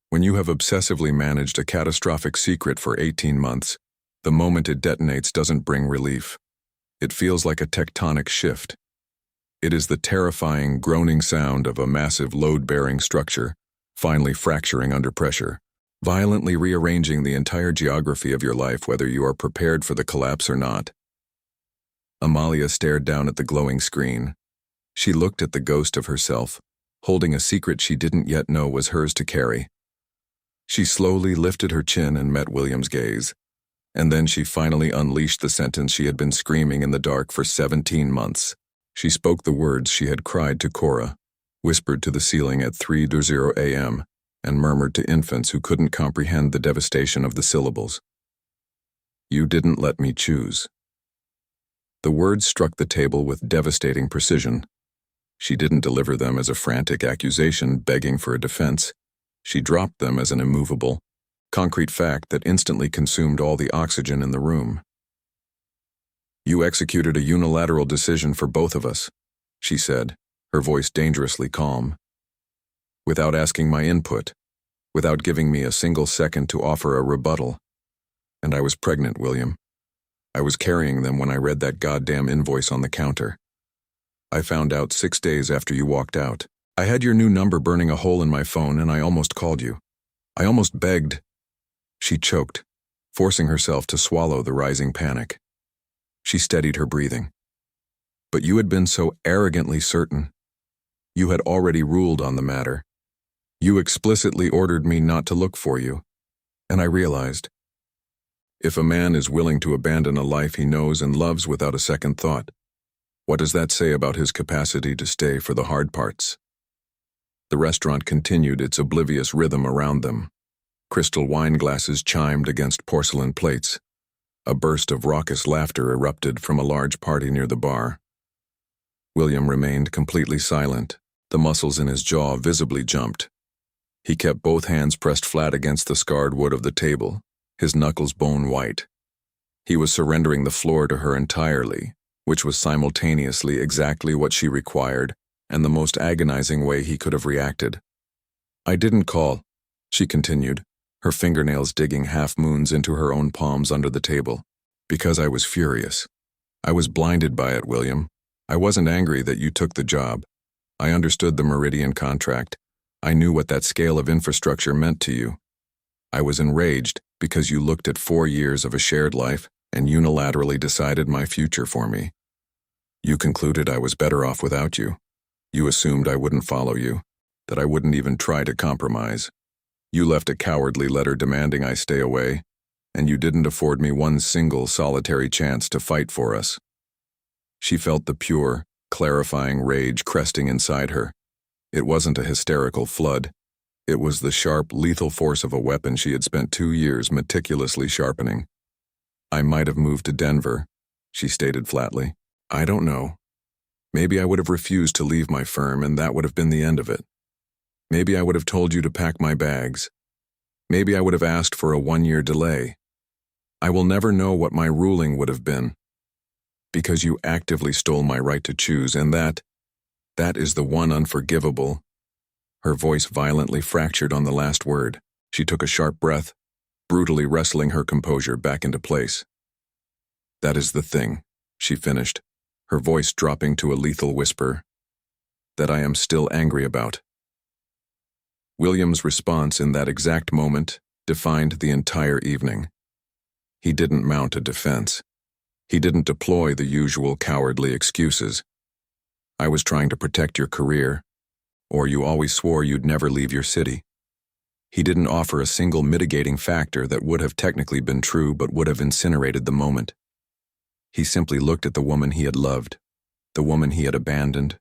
When you have obsessively managed a catastrophic secret for 18 months, the moment it detonates doesn't bring relief. It feels like a tectonic shift. It is the terrifying, groaning sound of a massive load-bearing structure, finally fracturing under pressure, violently rearranging the entire geography of your life whether you are prepared for the collapse or not." Amalia stared down at the glowing screen. She looked at the ghost of herself, holding a secret she didn't yet know was hers to carry. She slowly lifted her chin and met William's gaze, and then she finally unleashed the sentence she had been screaming in the dark for 17 months. She spoke the words she had cried to Cora, whispered to the ceiling at 3:00 a.m., and murmured to infants who couldn't comprehend the devastation of the syllables. You didn't let me choose. The words struck the table with devastating precision. She didn't deliver them as a frantic accusation begging for a defense. She dropped them as an immovable, concrete fact that instantly consumed all the oxygen in the room. You executed a unilateral decision for both of us, she said, her voice dangerously calm. Without asking my input, without giving me a single second to offer a rebuttal. And I was pregnant, William. I was carrying them when I read that goddamn invoice on the counter. I found out 6 days after you walked out. I had your new number burning a hole in my phone and I almost called you. I almost begged. She choked, forcing herself to swallow the rising panic. She steadied her breathing. But you had been so arrogantly certain. You had already ruled on the matter. You explicitly ordered me not to look for you. And I realized, if a man is willing to abandon a life he knows and loves without a second thought, what does that say about his capacity to stay for the hard parts? The restaurant continued its oblivious rhythm around them. Crystal wine glasses chimed against porcelain plates. A burst of raucous laughter erupted from a large party near the bar. William remained completely silent. The muscles in his jaw visibly jumped. He kept both hands pressed flat against the scarred wood of the table, his knuckles bone white. He was surrendering the floor to her entirely, which was simultaneously exactly what she required and the most agonizing way he could have reacted. I didn't call, she continued, her fingernails digging half-moons into her own palms under the table, because I was furious. I was blinded by it, William. I wasn't angry that you took the job. I understood the Meridian contract. I knew what that scale of infrastructure meant to you. I was enraged because you looked at 4 years of a shared life and unilaterally decided my future for me. You concluded I was better off without you. You assumed I wouldn't follow you, that I wouldn't even try to compromise. You left a cowardly letter demanding I stay away, and you didn't afford me one single solitary chance to fight for us. She felt the pure, clarifying rage cresting inside her. It wasn't a hysterical flood. It was the sharp, lethal force of a weapon she had spent 2 years meticulously sharpening. I might have moved to Denver, she stated flatly. I don't know. Maybe I would have refused to leave my firm and that would have been the end of it. Maybe I would have told you to pack my bags. Maybe I would have asked for a 1-year delay. I will never know what my ruling would have been. Because you actively stole my right to choose, and that is the one unforgivable. Her voice violently fractured on the last word. She took a sharp breath, brutally wrestling her composure back into place. That is the thing, she finished, her voice dropping to a lethal whisper, that I am still angry about. William's response in that exact moment defined the entire evening. He didn't mount a defense. He didn't deploy the usual cowardly excuses. I was trying to protect your career, or you always swore you'd never leave your city. He didn't offer a single mitigating factor that would have technically been true but would have incinerated the moment. He simply looked at the woman he had loved, the woman he had abandoned,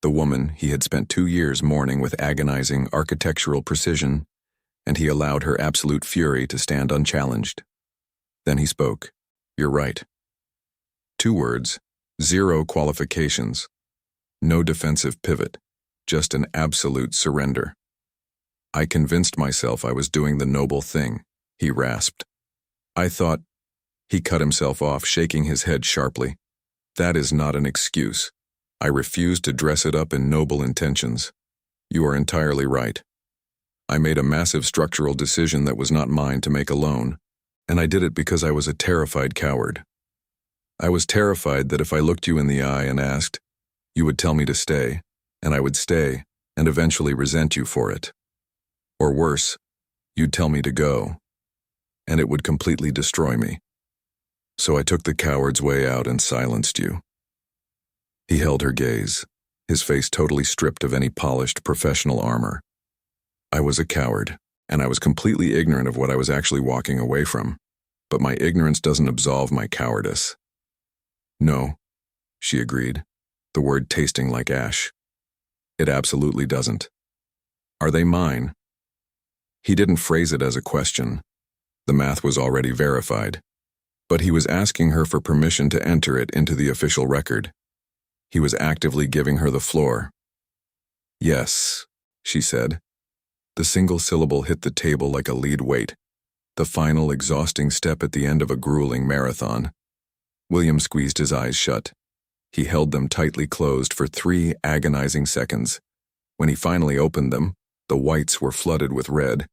the woman he had spent 2 years mourning with agonizing architectural precision, and he allowed her absolute fury to stand unchallenged. Then he spoke. You're right. 2 words, 0 qualifications, no defensive pivot, just an absolute surrender. I convinced myself I was doing the noble thing, he rasped. I thought. He cut himself off, shaking his head sharply. That is not an excuse. I refuse to dress it up in noble intentions. You are entirely right. I made a massive structural decision that was not mine to make alone, and I did it because I was a terrified coward. I was terrified that if I looked you in the eye and asked, you would tell me to stay, and I would stay, and eventually resent you for it. Or worse, you'd tell me to go, and it would completely destroy me. So I took the coward's way out and silenced you. He held her gaze, his face totally stripped of any polished professional armor. I was a coward, and I was completely ignorant of what I was actually walking away from, but my ignorance doesn't absolve my cowardice. No, she agreed. the word tasting like ash. It absolutely doesn't. Are they mine? He didn't phrase it as a question. The math was already verified. But he was asking her for permission to enter it into the official record. He was actively giving her the floor. Yes, she said. The single syllable hit the table like a lead weight, the final exhausting step at the end of a grueling marathon. William squeezed his eyes shut. He held them tightly closed for 3 agonizing seconds. When he finally opened them, the whites were flooded with red,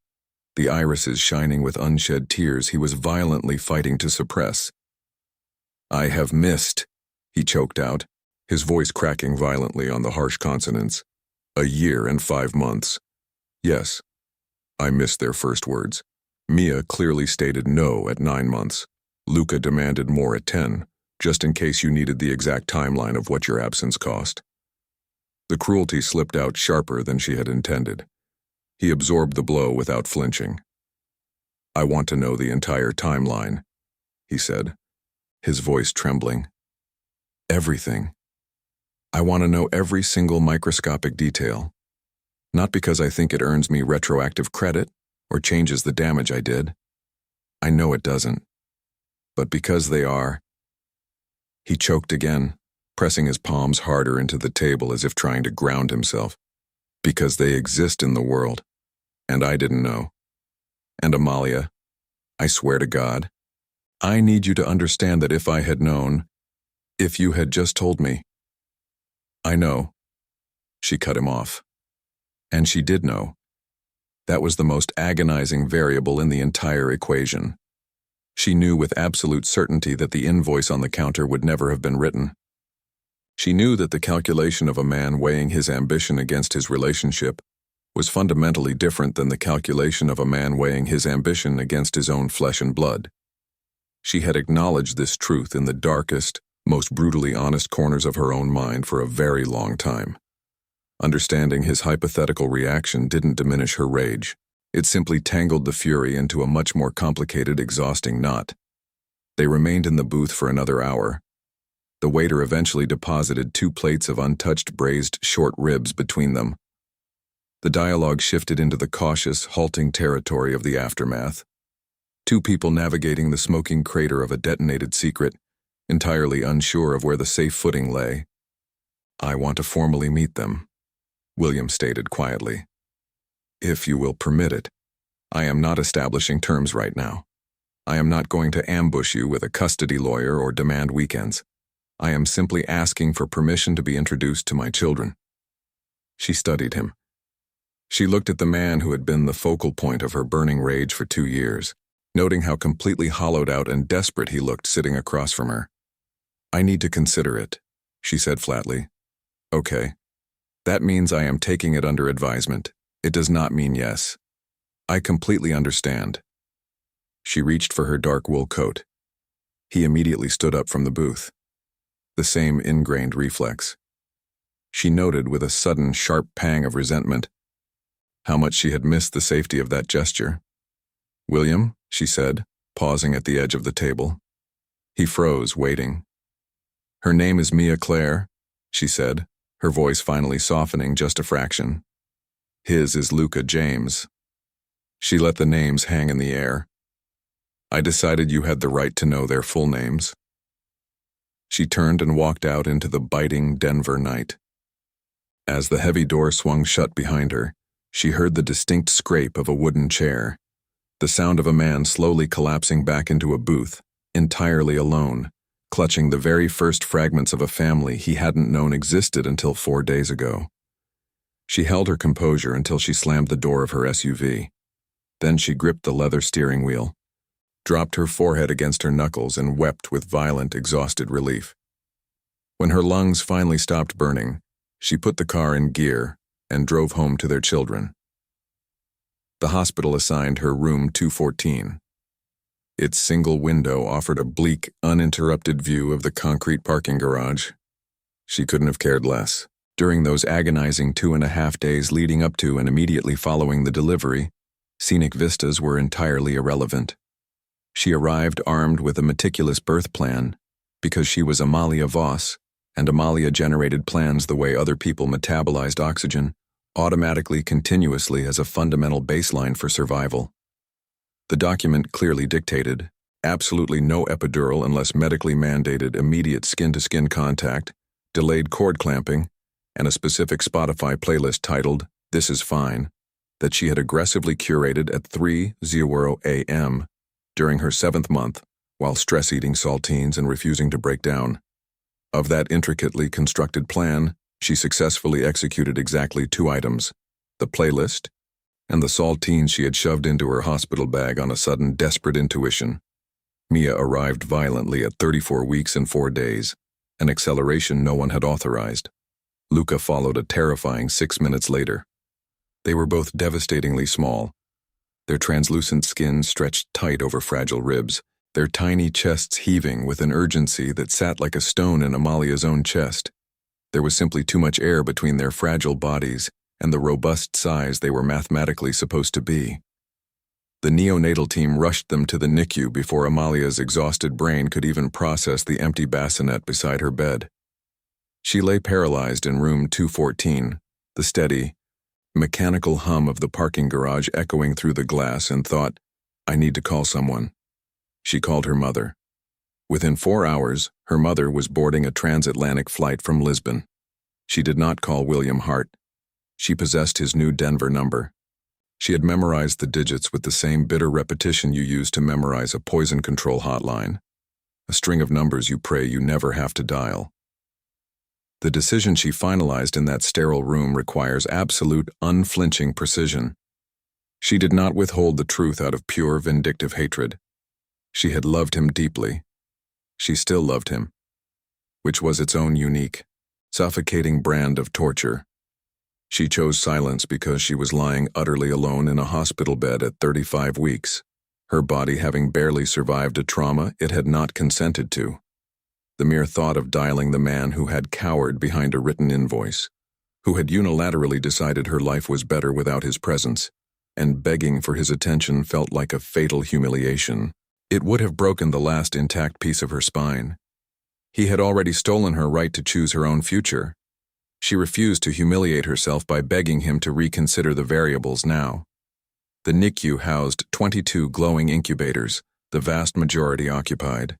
the irises shining with unshed tears he was violently fighting to suppress. "I have missed," he choked out, his voice cracking violently on the harsh consonants. "A year and 5 months. Yes, I missed their first words. Mia clearly stated no at 9 months. Luca demanded more at 10, just in case you needed the exact timeline of what your absence cost." The cruelty slipped out sharper than she had intended. He absorbed the blow without flinching. "I want to know the entire timeline," he said, his voice trembling. "Everything. I want to know every single microscopic detail. Not because I think it earns me retroactive credit or changes the damage I did. I know it doesn't. But because they are." He choked again, pressing his palms harder into the table as if trying to ground himself. "Because they exist in the world, and I didn't know. And Amalia, I swear to God, I need you to understand that if I had known, if you had just told me." "I know." She cut him off. And she did know. That was the most agonizing variable in the entire equation. She knew with absolute certainty that the invoice on the counter would never have been written. She knew that the calculation of a man weighing his ambition against his relationship was fundamentally different than the calculation of a man weighing his ambition against his own flesh and blood. She had acknowledged this truth in the darkest, most brutally honest corners of her own mind for a very long time. Understanding his hypothetical reaction didn't diminish her rage. It simply tangled the fury into a much more complicated, exhausting knot. They remained in the booth for another hour. The waiter eventually deposited 2 plates of untouched braised short ribs between them. The dialogue shifted into the cautious, halting territory of the aftermath. 2 people navigating the smoking crater of a detonated secret, entirely unsure of where the safe footing lay. "I want to formally meet them," William stated quietly. "If you will permit it. I am not establishing terms right now. I am not going to ambush you with a custody lawyer or demand weekends. I am simply asking for permission to be introduced to my children." She studied him. She looked at the man who had been the focal point of her burning rage for 2 years, noting how completely hollowed out and desperate he looked sitting across from her. "I need to consider it," she said flatly. "Okay. That means I am taking it under advisement. It does not mean yes. I completely understand." She reached for her dark wool coat. He immediately stood up from the booth. The same ingrained reflex. She noted with a sudden, sharp pang of resentment how much she had missed the safety of that gesture. "William," she said, pausing at the edge of the table. He froze, waiting. "Her name is Mia Claire," she said, her voice finally softening just a fraction. "His is Luca James." She let the names hang in the air. "I decided you had the right to know their full names." She turned and walked out into the biting Denver night. As the heavy door swung shut behind her, she heard the distinct scrape of a wooden chair, the sound of a man slowly collapsing back into a booth, entirely alone, clutching the very first fragments of a family he hadn't known existed until 4 days ago. She held her composure until she slammed the door of her SUV. Then she gripped the leather steering wheel, dropped her forehead against her knuckles, and wept with violent, exhausted relief. When her lungs finally stopped burning, she put the car in gear and drove home to their children. The hospital assigned her room 214. Its single window offered a bleak, uninterrupted view of the concrete parking garage. She couldn't have cared less. During those agonizing 2.5 days leading up to and immediately following the delivery, scenic vistas were entirely irrelevant. She arrived armed with a meticulous birth plan because she was Amalia Voss, and Amalia generated plans the way other people metabolized oxygen, automatically, continuously as a fundamental baseline for survival. The document clearly dictated absolutely no epidural unless medically mandated, immediate skin-to-skin contact, delayed cord clamping, and a specific Spotify playlist titled "This Is Fine" that she had aggressively curated at 3:00 a.m. during her 7th month while stress-eating saltines and refusing to break down. Of that intricately constructed plan, she successfully executed exactly 2 items: the playlist and the saltines she had shoved into her hospital bag on a sudden desperate intuition. Mia arrived violently at 34 weeks and 4 days, an acceleration no one had authorized. Luca followed a terrifying 6 minutes later. They were both devastatingly small. Their translucent skin stretched tight over fragile ribs, their tiny chests heaving with an urgency that sat like a stone in Amalia's own chest. There was simply too much air between their fragile bodies and the robust size they were mathematically supposed to be. The neonatal team rushed them to the NICU before Amalia's exhausted brain could even process the empty bassinet beside her bed. She lay paralyzed in room 214, the steady, mechanical hum of the parking garage echoing through the glass, and thought, "I need to call someone." She called her mother. Within 4 hours, her mother was boarding a transatlantic flight from Lisbon. She did not call William Harte. She possessed his new Denver number. She had memorized the digits with the same bitter repetition you use to memorize a poison control hotline, a string of numbers you pray you never have to dial. The decision she finalized in that sterile room requires absolute, unflinching precision. She did not withhold the truth out of pure, vindictive hatred. She had loved him deeply. She still loved him, which was its own unique, suffocating brand of torture. She chose silence because she was lying utterly alone in a hospital bed at 35 weeks, her body having barely survived a trauma it had not consented to. The mere thought of dialing the man who had cowered behind a written invoice, who had unilaterally decided her life was better without his presence, and begging for his attention felt like a fatal humiliation. It would have broken the last intact piece of her spine. He had already stolen her right to choose her own future. She refused to humiliate herself by begging him to reconsider the variables now. The NICU housed 22 glowing incubators, the vast majority occupied.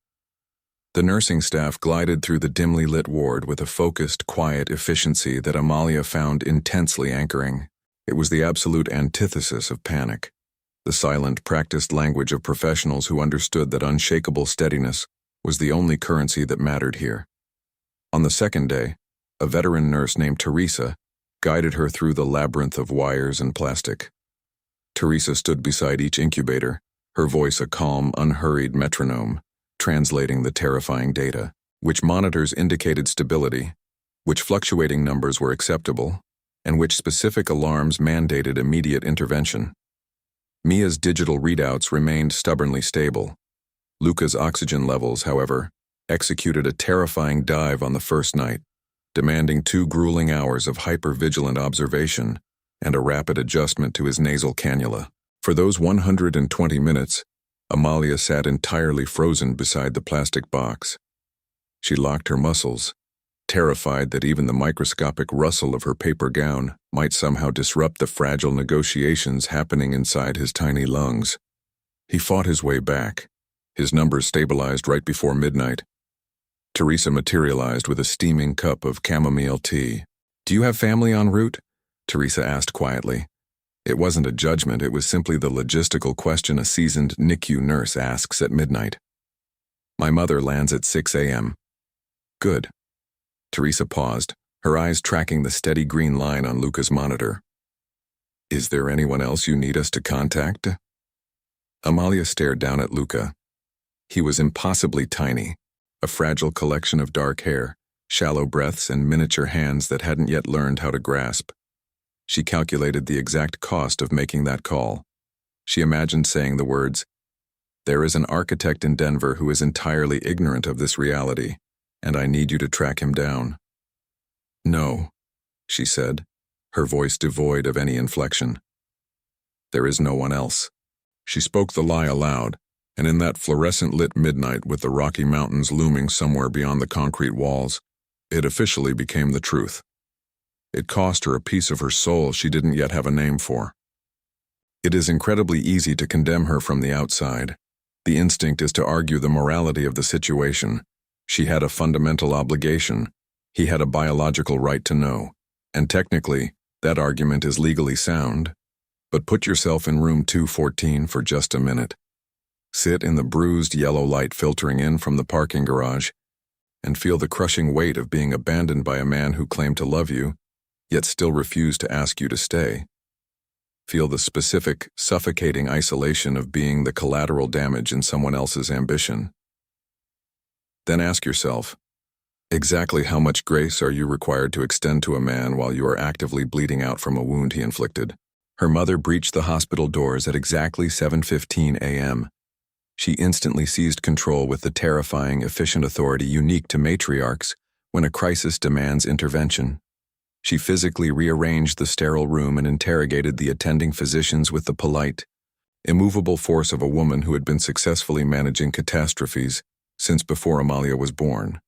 The nursing staff glided through the dimly lit ward with a focused, quiet efficiency that Amalia found intensely anchoring. It was the absolute antithesis of panic, the silent, practiced language of professionals who understood that unshakable steadiness was the only currency that mattered here. On the second day, a veteran nurse named Teresa guided her through the labyrinth of wires and plastic. Teresa stood beside each incubator, her voice a calm, unhurried metronome, translating the terrifying data, which monitors indicated stability, which fluctuating numbers were acceptable, and which specific alarms mandated immediate intervention. Mia's digital readouts remained stubbornly stable. Luca's oxygen levels, however, executed a terrifying dive on the first night, demanding 2 grueling hours of hyper-vigilant observation and a rapid adjustment to his nasal cannula. For those 120 minutes, Amalia sat entirely frozen beside the plastic box. She locked her muscles, terrified that even the microscopic rustle of her paper gown might somehow disrupt the fragile negotiations happening inside his tiny lungs. He fought his way back. His numbers stabilized right before midnight. Teresa materialized with a steaming cup of chamomile tea. "Do you have family en route?" Teresa asked quietly. It wasn't a judgment, it was simply the logistical question a seasoned NICU nurse asks at midnight. "My mother lands at 6 a.m. "Good." Teresa paused, her eyes tracking the steady green line on Luca's monitor. "Is there anyone else you need us to contact?" Amalia stared down at Luca. He was impossibly tiny, a fragile collection of dark hair, shallow breaths, and miniature hands that hadn't yet learned how to grasp. She calculated the exact cost of making that call. She imagined saying the words, "There is an architect in Denver who is entirely ignorant of this reality, and I need you to track him down." "No," she said, her voice devoid of any inflection. "There is no one else." She spoke the lie aloud, and in that fluorescent-lit midnight with the Rocky Mountains looming somewhere beyond the concrete walls, It officially became the truth. It cost her a piece of her soul she didn't yet have a name for. It is incredibly easy to condemn her from the outside. The instinct is to argue the morality of the situation. She had a fundamental obligation. He had a biological right to know. And technically, that argument is legally sound. But put yourself in room 214 for just a minute. Sit in the bruised yellow light filtering in from the parking garage and feel the crushing weight of being abandoned by a man who claimed to love you, yet still refused to ask you to stay. Feel the specific, suffocating isolation of being the collateral damage in someone else's ambition. Then ask yourself, exactly how much grace are you required to extend to a man while you are actively bleeding out from a wound he inflicted? Her mother breached the hospital doors at exactly 7:15 a.m. She instantly seized control with the terrifying, efficient authority unique to matriarchs when a crisis demands intervention. She physically rearranged the sterile room and interrogated the attending physicians with the polite, immovable force of a woman who had been successfully managing catastrophes since before Amalia was born.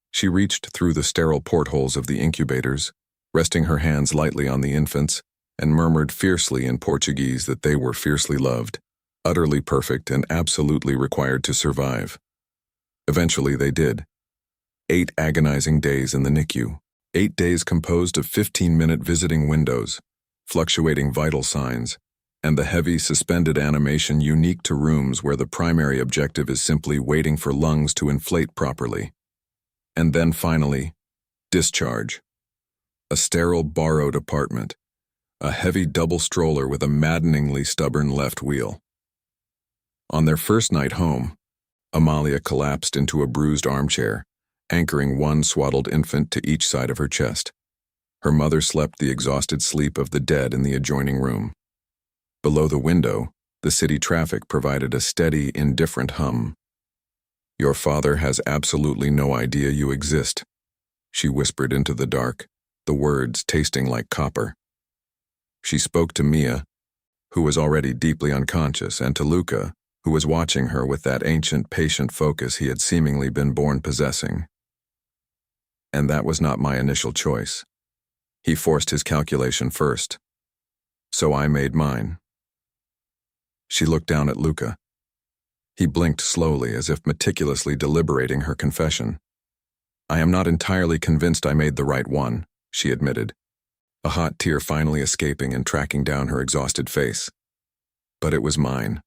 She reached through the sterile portholes of the incubators, resting her hands lightly on the infants, and murmured fiercely in Portuguese that they were fiercely loved, utterly perfect and absolutely required to survive. Eventually they did. 8 agonizing days in the NICU. 8 days composed of 15-minute visiting windows, fluctuating vital signs, and the heavy, suspended animation unique to rooms where the primary objective is simply waiting for lungs to inflate properly. And then finally, discharge. A sterile, borrowed apartment. A heavy double stroller with a maddeningly stubborn left wheel. On their first night home, Amalia collapsed into a bruised armchair, anchoring one swaddled infant to each side of her chest. Her mother slept the exhausted sleep of the dead in the adjoining room. Below the window, the city traffic provided a steady, indifferent hum. "Your father has absolutely no idea you exist," she whispered into the dark, the words tasting like copper. She spoke to Mia, who was already deeply unconscious, and to Luca, who was watching her with that ancient, patient focus he had seemingly been born possessing. And that was not my initial choice. He forced his calculation first. So I made mine. She looked down at Luca. He blinked slowly, as if meticulously deliberating her confession. "I am not entirely convinced I made the right one," she admitted, a hot tear finally escaping and tracking down her exhausted face. "But it was mine."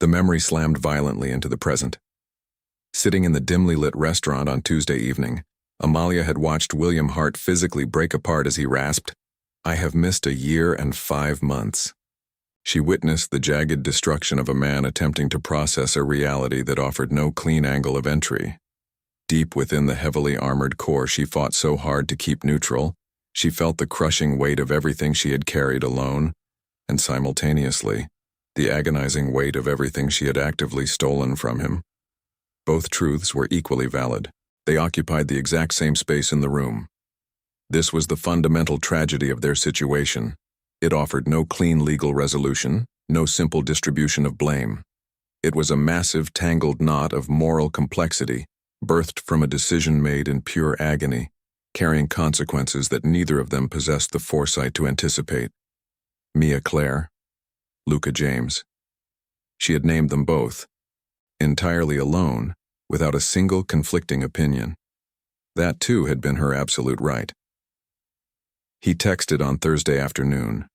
The memory slammed violently into the present. Sitting in the dimly lit restaurant on Tuesday evening, Amalia had watched William Harte physically break apart as he rasped, "I have missed a year and 5 months." She witnessed the jagged destruction of a man attempting to process a reality that offered no clean angle of entry. Deep within the heavily armored core she fought so hard to keep neutral, she felt the crushing weight of everything she had carried alone, and simultaneously, the agonizing weight of everything she had actively stolen from him. Both truths were equally valid. They occupied the exact same space in the room. This was the fundamental tragedy of their situation. It offered no clean legal resolution, no simple distribution of blame. It was a massive, tangled knot of moral complexity, birthed from a decision made in pure agony, carrying consequences that neither of them possessed the foresight to anticipate. Mia Claire, Luca James. She had named them both, entirely alone, without a single conflicting opinion. That too had been her absolute right. He texted on Thursday afternoon.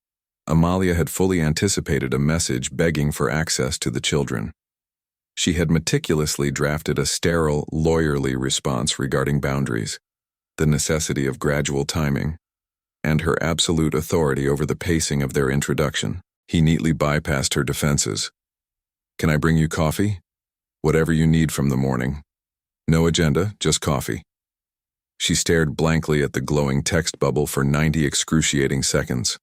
Amalia had fully anticipated a message begging for access to the children. She had meticulously drafted a sterile, lawyerly response regarding boundaries, the necessity of gradual timing, and her absolute authority over the pacing of their introduction. He neatly bypassed her defenses. "Can I bring you coffee? Whatever you need from the morning. No agenda, just coffee." She stared blankly at the glowing text bubble for 90 excruciating seconds.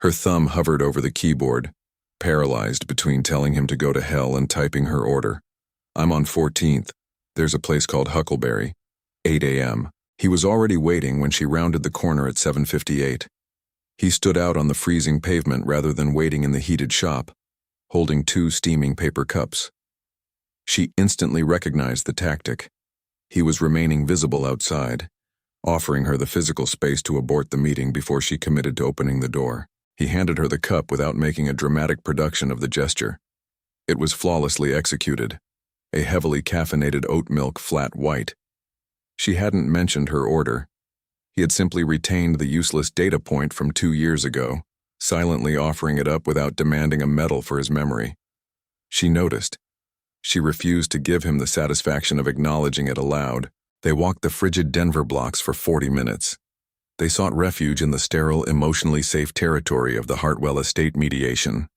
Her thumb hovered over the keyboard, paralyzed between telling him to go to hell and typing her order. "I'm on 14th. There's a place called Huckleberry. 8 a.m. He was already waiting when she rounded the corner at 7:58. He stood out on the freezing pavement rather than waiting in the heated shop, holding 2 steaming paper cups. She instantly recognized the tactic. He was remaining visible outside, offering her the physical space to abort the meeting before she committed to opening the door. He handed her the cup without making a dramatic production of the gesture. It was flawlessly executed, a heavily caffeinated oat milk flat white. She hadn't mentioned her order. He had simply retained the useless data point from 2 years ago, silently offering it up without demanding a medal for his memory. She noticed. She refused to give him the satisfaction of acknowledging it aloud. They walked the frigid Denver blocks for 40 minutes. They sought refuge in the sterile, emotionally safe territory of the Hartwell estate mediation.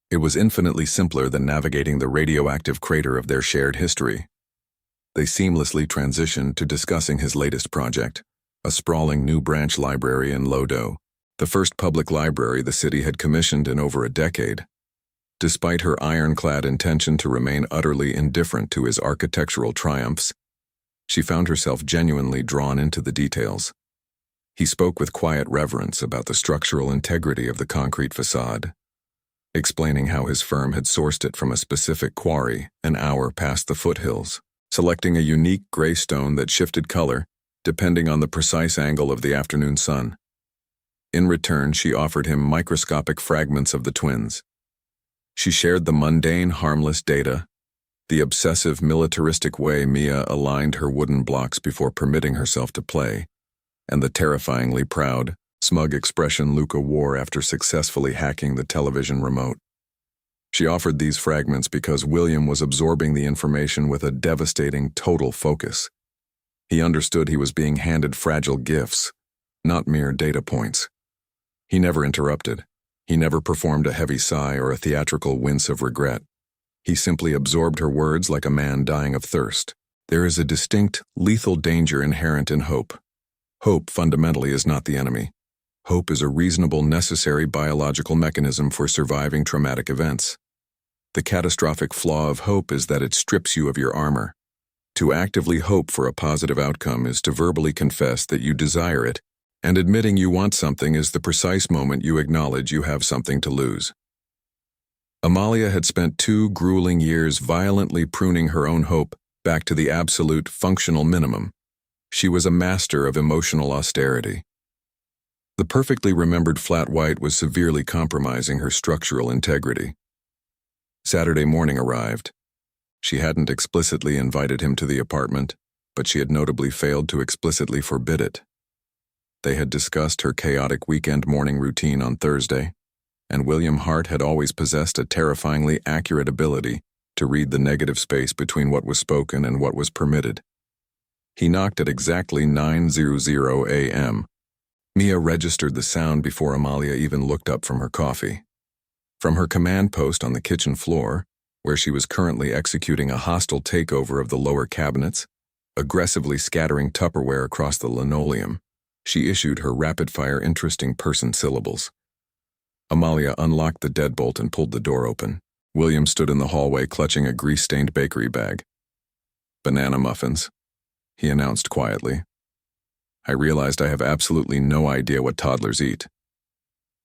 It was infinitely simpler than navigating the radioactive crater of their shared history. They seamlessly transitioned to discussing his latest project, a sprawling new branch library in Lodo, the first public library the city had commissioned in over a decade. Despite her ironclad intention to remain utterly indifferent to his architectural triumphs, she found herself genuinely drawn into the details. He spoke with quiet reverence about the structural integrity of the concrete facade, explaining how his firm had sourced it from a specific quarry an hour past the foothills, selecting a unique gray stone that shifted color depending on the precise angle of the afternoon sun. In return, she offered him microscopic fragments of the twins. She shared the mundane, harmless data, the obsessive, militaristic way Mia aligned her wooden blocks before permitting herself to play, and the terrifyingly proud, smug expression Luca wore after successfully hacking the television remote. She offered these fragments because William was absorbing the information with a devastating, total focus. He understood he was being handed fragile gifts, not mere data points. He never interrupted. He never performed a heavy sigh or a theatrical wince of regret. He simply absorbed her words like a man dying of thirst. There is a distinct, lethal danger inherent in hope. Hope fundamentally is not the enemy. Hope is a reasonable, necessary biological mechanism for surviving traumatic events. The catastrophic flaw of hope is that it strips you of your armor. To actively hope for a positive outcome is to verbally confess that you desire it, and admitting you want something is the precise moment you acknowledge you have something to lose. Amalia had spent 2 grueling years violently pruning her own hope back to the absolute functional minimum. She was a master of emotional austerity. The perfectly remembered flat white was severely compromising her structural integrity. Saturday morning arrived. She hadn't explicitly invited him to the apartment, but she had notably failed to explicitly forbid it. They had discussed her chaotic weekend morning routine on Thursday, and William Harte had always possessed a terrifyingly accurate ability to read the negative space between what was spoken and what was permitted. He knocked at exactly 9:00 a.m. Mia registered the sound before Amalia even looked up from her coffee. From her command post on the kitchen floor, where she was currently executing a hostile takeover of the lower cabinets, aggressively scattering Tupperware across the linoleum, she issued her rapid-fire interesting person syllables. Amalia unlocked the deadbolt and pulled the door open. William stood in the hallway clutching a grease-stained bakery bag. "Banana muffins," he announced quietly. "I realized I have absolutely no idea what toddlers eat.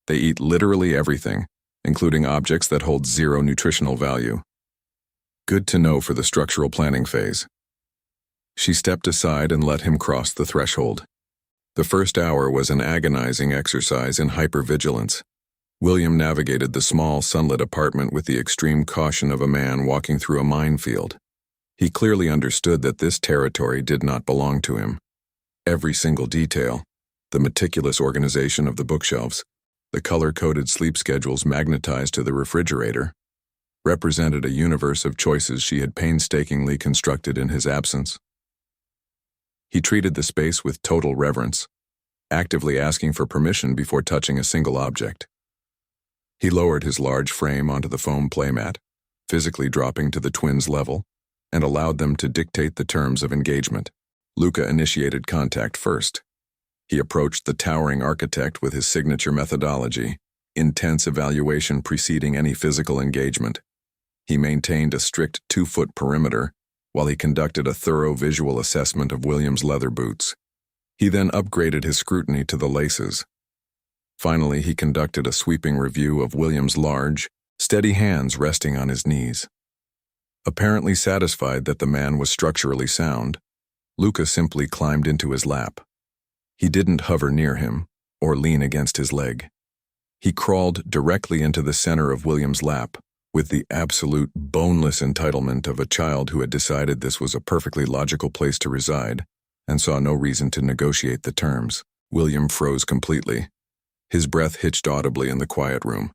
They eat literally everything, including objects that hold 0 nutritional value. Good to know for the structural planning phase." She stepped aside and let him cross the threshold. The first hour was an agonizing exercise in hypervigilance. William navigated the small, sunlit apartment with the extreme caution of a man walking through a minefield. He clearly understood that this territory did not belong to him. Every single detail, the meticulous organization of the bookshelves, the color-coded sleep schedules magnetized to the refrigerator, represented a universe of choices she had painstakingly constructed in his absence. He treated the space with total reverence, actively asking for permission before touching a single object. He lowered his large frame onto the foam playmat, physically dropping to the twins' level, and allowed them to dictate the terms of engagement. Luca initiated contact first. He approached the towering architect with his signature methodology, intense evaluation preceding any physical engagement. He maintained a strict 2-foot perimeter while he conducted a thorough visual assessment of William's leather boots. He then upgraded his scrutiny to the laces. Finally, he conducted a sweeping review of William's large, steady hands resting on his knees. Apparently satisfied that the man was structurally sound, Luca simply climbed into his lap. He didn't hover near him or lean against his leg. He crawled directly into the center of William's lap with the absolute boneless entitlement of a child who had decided this was a perfectly logical place to reside and saw no reason to negotiate the terms. William froze completely. His breath hitched audibly in the quiet room.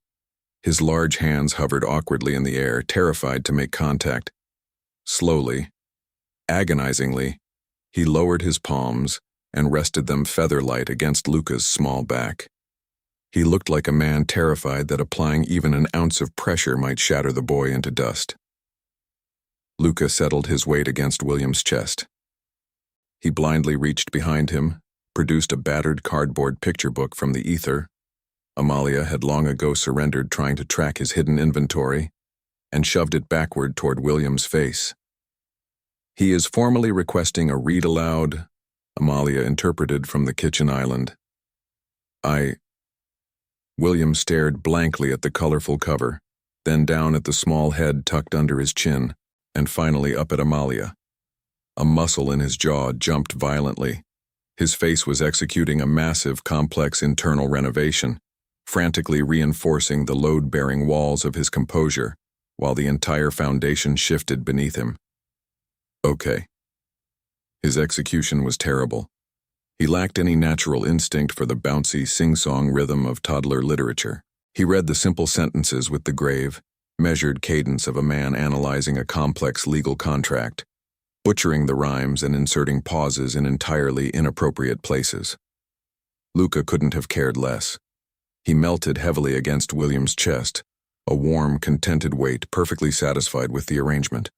His large hands hovered awkwardly in the air, terrified to make contact. Slowly, agonizingly, he lowered his palms and rested them feather-light against Luca's small back. He looked like a man terrified that applying even an ounce of pressure might shatter the boy into dust. Luca settled his weight against William's chest. He blindly reached behind him, produced a battered cardboard picture book from the ether. Amalia had long ago surrendered trying to track his hidden inventory, and shoved it backward toward William's face. "He is formally requesting a read aloud," Amalia interpreted from the kitchen island. William stared blankly at the colorful cover, then down at the small head tucked under his chin, and finally up at Amalia. A muscle in his jaw jumped violently. His face was executing a massive, complex internal renovation, frantically reinforcing the load-bearing walls of his composure, while the entire foundation shifted beneath him. Okay. His execution was terrible. He lacked any natural instinct for the bouncy, sing-song rhythm of toddler literature. He read the simple sentences with the grave, measured cadence of a man analyzing a complex legal contract, butchering the rhymes and inserting pauses in entirely inappropriate places. Luca couldn't have cared less. He melted heavily against William's chest, a warm, contented weight perfectly satisfied with the arrangement.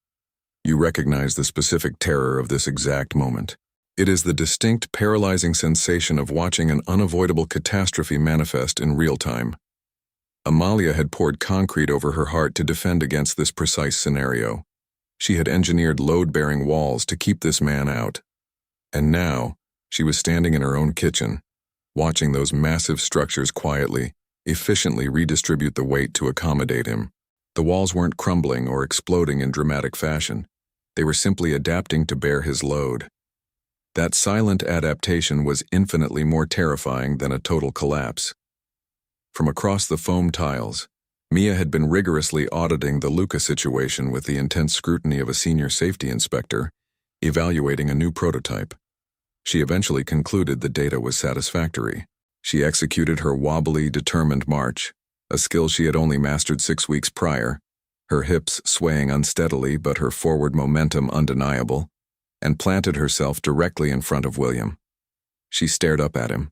You recognize the specific terror of this exact moment. It is the distinct, paralyzing sensation of watching an unavoidable catastrophe manifest in real time. Amalia had poured concrete over her heart to defend against this precise scenario. She had engineered load-bearing walls to keep this man out. And now, she was standing in her own kitchen, watching those massive structures quietly, efficiently redistribute the weight to accommodate him. The walls weren't crumbling or exploding in dramatic fashion. They were simply adapting to bear his load. That silent adaptation was infinitely more terrifying than a total collapse. From across the foam tiles, Mia had been rigorously auditing the Luca situation with the intense scrutiny of a senior safety inspector, evaluating a new prototype. She eventually concluded the data was satisfactory. She executed her wobbly, determined march, a skill she had only mastered 6 weeks prior, her hips swaying unsteadily but her forward momentum undeniable, and planted herself directly in front of William. She stared up at him.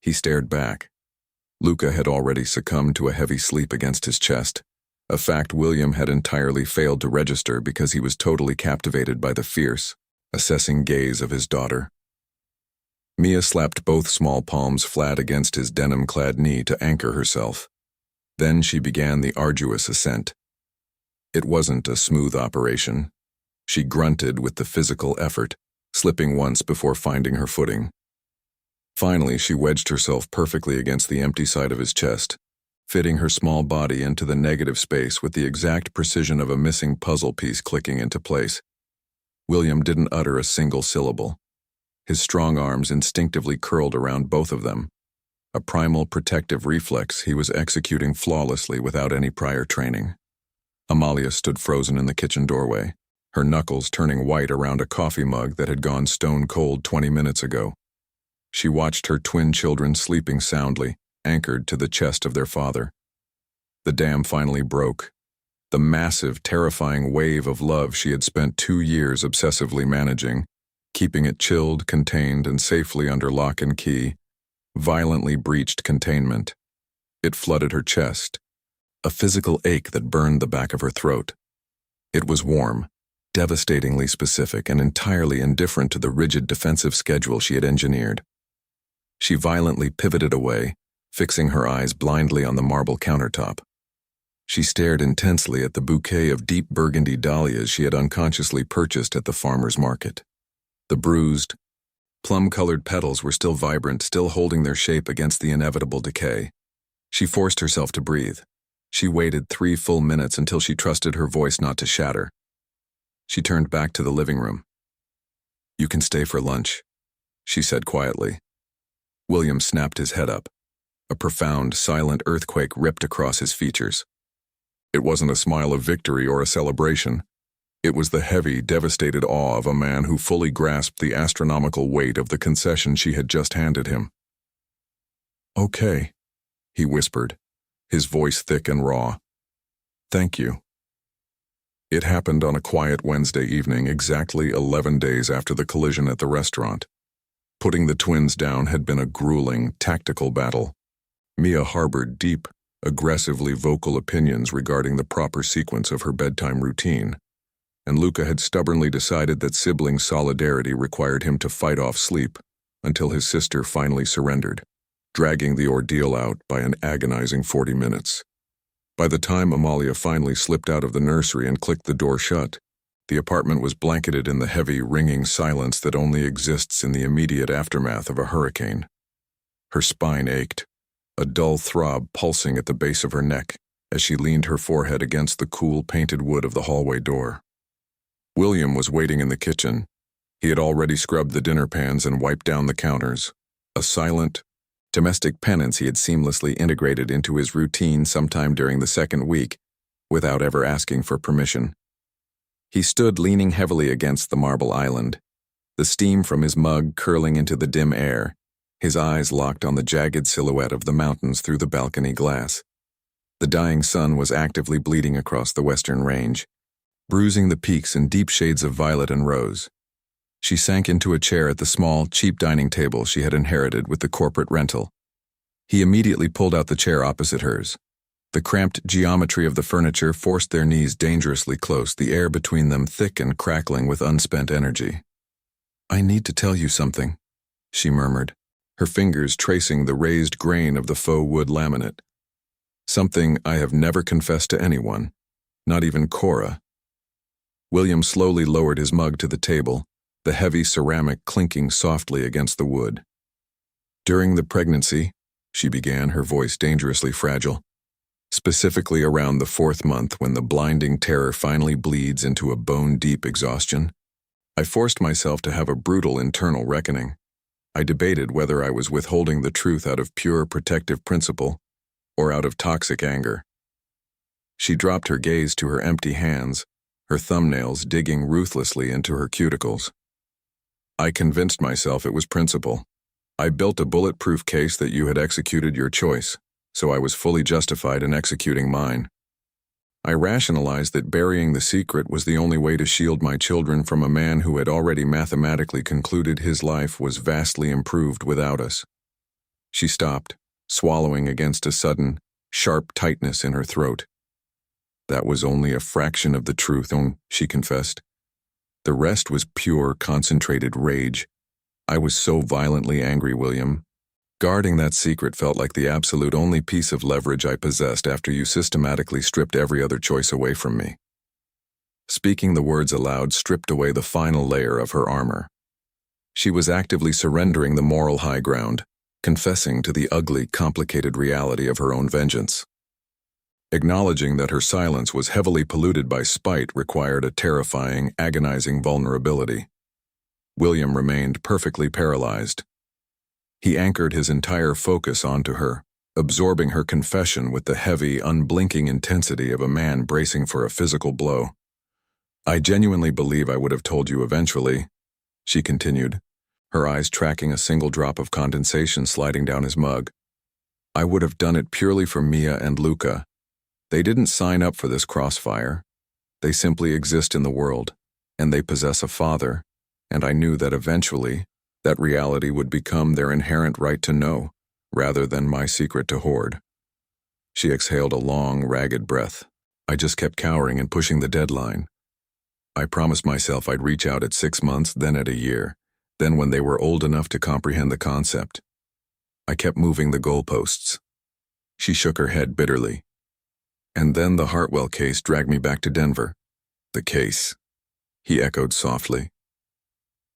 He stared back. Luca had already succumbed to a heavy sleep against his chest, a fact William had entirely failed to register because he was totally captivated by the fierce, assessing gaze of his daughter. Mia slapped both small palms flat against his denim-clad knee to anchor herself. Then she began the arduous ascent. It wasn't a smooth operation. She grunted with the physical effort, slipping once before finding her footing. Finally, she wedged herself perfectly against the empty side of his chest, fitting her small body into the negative space with the exact precision of a missing puzzle piece clicking into place. William didn't utter a single syllable. His strong arms instinctively curled around both of them. A primal protective reflex he was executing flawlessly without any prior training. Amalia stood frozen in the kitchen doorway, her knuckles turning white around a coffee mug that had gone stone cold 20 minutes ago. She watched her twin children sleeping soundly, anchored to the chest of their father. The dam finally broke. The massive, terrifying wave of love she had spent 2 years obsessively managing, keeping it chilled, contained, and safely under lock and key, violently breached containment. It flooded her chest, a physical ache that burned the back of her throat. It was warm, devastatingly specific, and entirely indifferent to the rigid defensive schedule she had engineered. She violently pivoted away, fixing her eyes blindly on the marble countertop. She stared intensely at the bouquet of deep burgundy dahlias she had unconsciously purchased at the farmer's market. The bruised, plum-colored petals were still vibrant, still holding their shape against the inevitable decay. She forced herself to breathe. She waited 3 full minutes until she trusted her voice not to shatter. She turned back to the living room. "You can stay for lunch," she said quietly. William snapped his head up. A profound, silent earthquake ripped across his features. It wasn't a smile of victory or a celebration. It was the heavy, devastated awe of a man who fully grasped the astronomical weight of the concession she had just handed him. "Okay," he whispered, his voice thick and raw. "Thank you." It happened on a quiet Wednesday evening, exactly 11 days after the collision at the restaurant. Putting the twins down had been a grueling, tactical battle. Mia harbored deep, aggressively vocal opinions regarding the proper sequence of her bedtime routine, and Luca had stubbornly decided that sibling solidarity required him to fight off sleep until his sister finally surrendered, dragging the ordeal out by an agonizing 40 minutes. By the time Amalia finally slipped out of the nursery and clicked the door shut, the apartment was blanketed in the heavy, ringing silence that only exists in the immediate aftermath of a hurricane. Her spine ached, a dull throb pulsing at the base of her neck as she leaned her forehead against the cool, painted wood of the hallway door. William was waiting in the kitchen. He had already scrubbed the dinner pans and wiped down the counters, a silent, domestic penance he had seamlessly integrated into his routine sometime during the second week, without ever asking for permission. He stood leaning heavily against the marble island, the steam from his mug curling into the dim air, his eyes locked on the jagged silhouette of the mountains through the balcony glass. The dying sun was actively bleeding across the western range, bruising the peaks in deep shades of violet and rose. She sank into a chair at the small, cheap dining table she had inherited with the corporate rental. He immediately pulled out the chair opposite hers. The cramped geometry of the furniture forced their knees dangerously close, the air between them thick and crackling with unspent energy. "I need to tell you something," she murmured, her fingers tracing the raised grain of the faux wood laminate. "Something I have never confessed to anyone, not even Cora." William slowly lowered his mug to the table, the heavy ceramic clinking softly against the wood. "During the pregnancy," she began, her voice dangerously fragile, "specifically around the 4th month when the blinding terror finally bleeds into a bone-deep exhaustion, I forced myself to have a brutal internal reckoning. I debated whether I was withholding the truth out of pure protective principle or out of toxic anger." She dropped her gaze to her empty hands, her thumbnails digging ruthlessly into her cuticles. "I convinced myself it was principle. I built a bulletproof case that you had executed your choice, so I was fully justified in executing mine. I rationalized that burying the secret was the only way to shield my children from a man who had already mathematically concluded his life was vastly improved without us." She stopped, swallowing against a sudden, sharp tightness in her throat. "That was only a fraction of the truth," she confessed. "The rest was pure, concentrated rage. I was so violently angry, William. Guarding that secret felt like the absolute only piece of leverage I possessed after you systematically stripped every other choice away from me." Speaking the words aloud stripped away the final layer of her armor. She was actively surrendering the moral high ground, confessing to the ugly, complicated reality of her own vengeance. Acknowledging that her silence was heavily polluted by spite required a terrifying, agonizing vulnerability. William remained perfectly paralyzed. He anchored his entire focus onto her, absorbing her confession with the heavy, unblinking intensity of a man bracing for a physical blow. "I genuinely believe I would have told you eventually," she continued, her eyes tracking a single drop of condensation sliding down his mug. "I would have done it purely for Mia and Luca. They didn't sign up for this crossfire. They simply exist in the world, and they possess a father, and I knew that eventually, that reality would become their inherent right to know, rather than my secret to hoard." She exhaled a long, ragged breath. "I just kept cowering and pushing the deadline. I promised myself I'd reach out at 6 months, then at a year, then when they were old enough to comprehend the concept. I kept moving the goalposts." She shook her head bitterly. "And then the Hartwell case dragged me back to Denver." "The case," he echoed softly.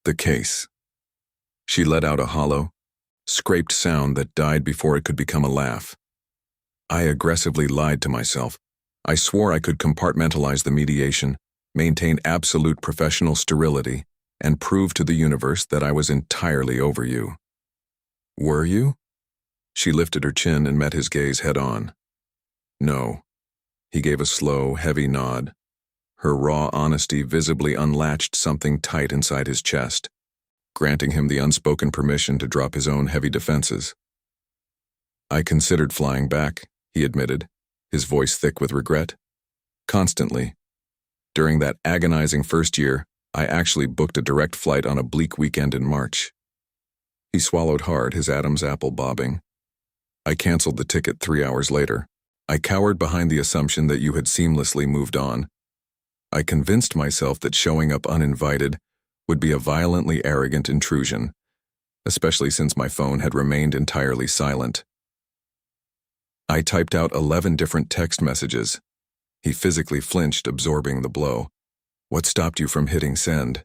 "The case." She let out a hollow, scraped sound that died before it could become a laugh. "I aggressively lied to myself. I swore I could compartmentalize the mediation, maintain absolute professional sterility, and prove to the universe that I was entirely over you. Were you? She lifted her chin and met his gaze head-on. No. He gave a slow, heavy nod. Her raw honesty visibly unlatched something tight inside his chest, granting him the unspoken permission to drop his own heavy defenses. I considered flying back, he admitted, his voice thick with regret. Constantly. During that agonizing first year, I actually booked a direct flight on a bleak weekend in March. He swallowed hard, his Adam's apple bobbing. I canceled the ticket 3 hours later. I cowered behind the assumption that you had seamlessly moved on. I convinced myself that showing up uninvited would be a violently arrogant intrusion, especially since my phone had remained entirely silent. I typed out 11 different text messages. He physically flinched, absorbing the blow. What stopped you from hitting send?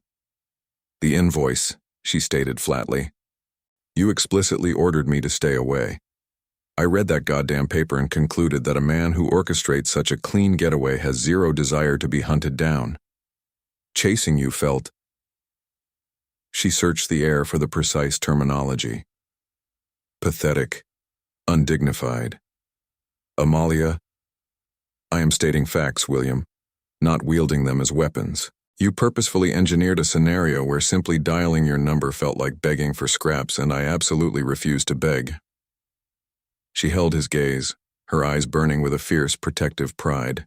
The invoice, she stated flatly. You explicitly ordered me to stay away. I read that goddamn paper and concluded that a man who orchestrates such a clean getaway has zero desire to be hunted down. Chasing you felt... She searched the air for the precise terminology. Pathetic. Undignified. Amalia, I am stating facts, William, not wielding them as weapons. You purposefully engineered a scenario where simply dialing your number felt like begging for scraps, and I absolutely refused to beg. She held his gaze, her eyes burning with a fierce, protective pride.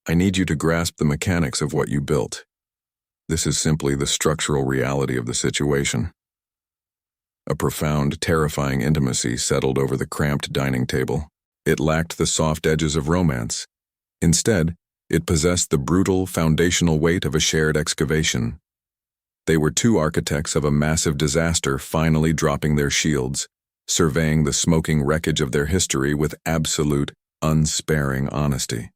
I need you to grasp the mechanics of what you built. This is simply the structural reality of the situation. A profound, terrifying intimacy settled over the cramped dining table. It lacked the soft edges of romance. Instead, it possessed the brutal, foundational weight of a shared excavation. They were two architects of a massive disaster finally dropping their shields, surveying the smoking wreckage of their history with absolute, unsparing honesty.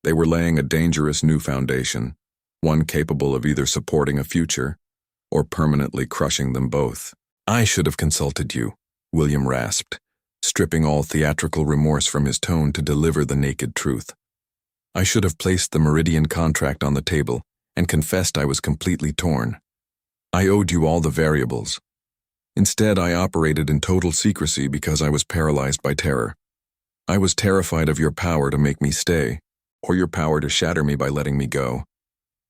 They were laying a dangerous new foundation, one capable of either supporting a future or permanently crushing them both. I should have consulted you, William rasped, stripping all theatrical remorse from his tone to deliver the naked truth. I should have placed the Meridian contract on the table and confessed I was completely torn. I owed you all the variables. Instead, I operated in total secrecy because I was paralyzed by terror. I was terrified of your power to make me stay, or your power to shatter me by letting me go.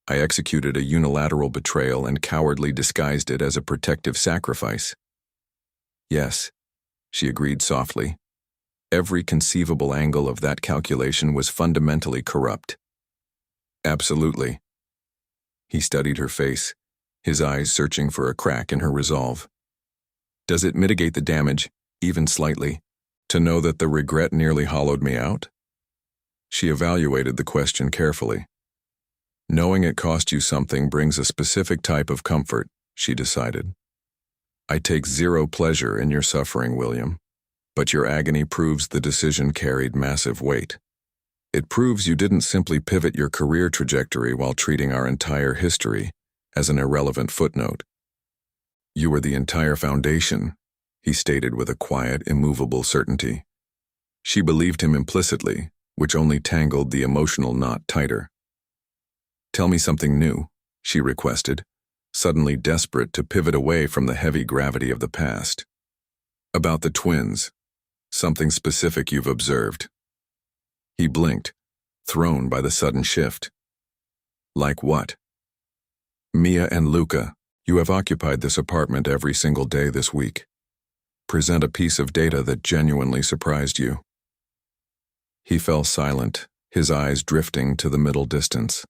I executed a unilateral betrayal and cowardly disguised it as a protective sacrifice. Yes, she agreed softly. Every conceivable angle of that calculation was fundamentally corrupt. Absolutely. He studied her face, his eyes searching for a crack in her resolve. Does it mitigate the damage, even slightly, to know that the regret nearly hollowed me out? She evaluated the question carefully. Knowing it cost you something brings a specific type of comfort, she decided. I take zero pleasure in your suffering, William, but your agony proves the decision carried massive weight. It proves you didn't simply pivot your career trajectory while treating our entire history as an irrelevant footnote. You were the entire foundation, he stated with a quiet, immovable certainty. She believed him implicitly, which only tangled the emotional knot tighter. Tell me something new, she requested, suddenly desperate to pivot away from the heavy gravity of the past. About the twins, something specific you've observed. He blinked, thrown by the sudden shift. Like what? Mia and Luca, you have occupied this apartment every single day this week. Present a piece of data that genuinely surprised you. He fell silent, his eyes drifting to the middle distance.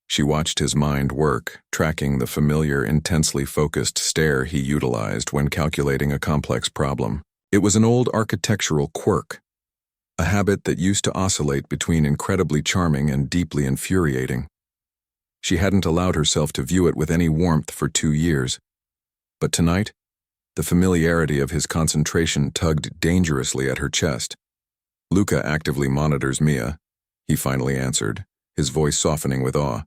She watched his mind work, tracking the familiar, intensely focused stare he utilized when calculating a complex problem. It was an old architectural quirk, a habit that used to oscillate between incredibly charming and deeply infuriating. She hadn't allowed herself to view it with any warmth for 2 years, but tonight, the familiarity of his concentration tugged dangerously at her chest. Luca actively monitors Mia, he finally answered, his voice softening with awe.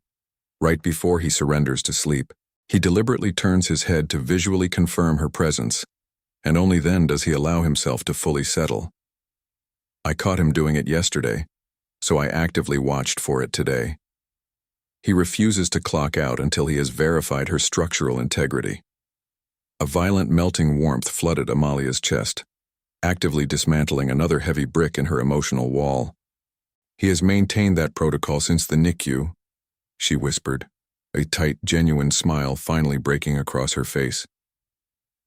Right before he surrenders to sleep, he deliberately turns his head to visually confirm her presence, and only then does he allow himself to fully settle. I caught him doing it yesterday, so I actively watched for it today. He refuses to clock out until he has verified her structural integrity. A violent melting warmth flooded Amalia's chest, actively dismantling another heavy brick in her emotional wall. He has maintained that protocol since the NICU, she whispered, a tight, genuine smile finally breaking across her face.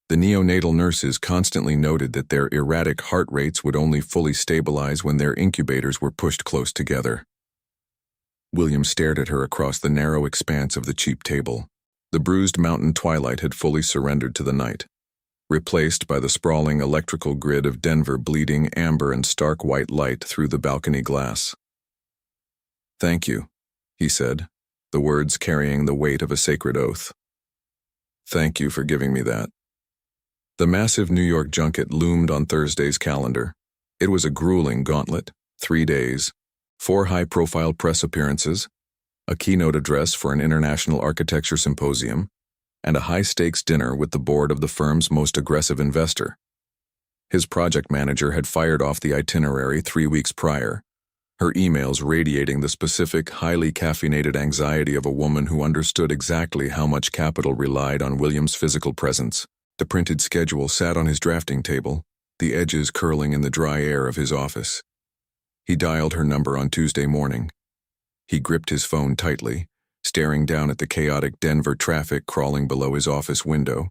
The neonatal nurses constantly noted that their erratic heart rates would only fully stabilize when their incubators were pushed close together. William stared at her across the narrow expanse of the cheap table. The bruised mountain twilight had fully surrendered to the night, replaced by the sprawling electrical grid of Denver bleeding amber and stark white light through the balcony glass. "Thank you," he said, the words carrying the weight of a sacred oath. "Thank you for giving me that." The massive New York junket loomed on Thursday's calendar. It was a grueling gauntlet, 3 days, 4 high-profile press appearances, a keynote address for an international architecture symposium, and a high-stakes dinner with the board of the firm's most aggressive investor. His project manager had fired off the itinerary 3 weeks prior, her emails radiating the specific, highly caffeinated anxiety of a woman who understood exactly how much capital relied on William's physical presence. The printed schedule sat on his drafting table, the edges curling in the dry air of his office. He dialed her number on Tuesday morning. He gripped his phone tightly, staring down at the chaotic Denver traffic crawling below his office window,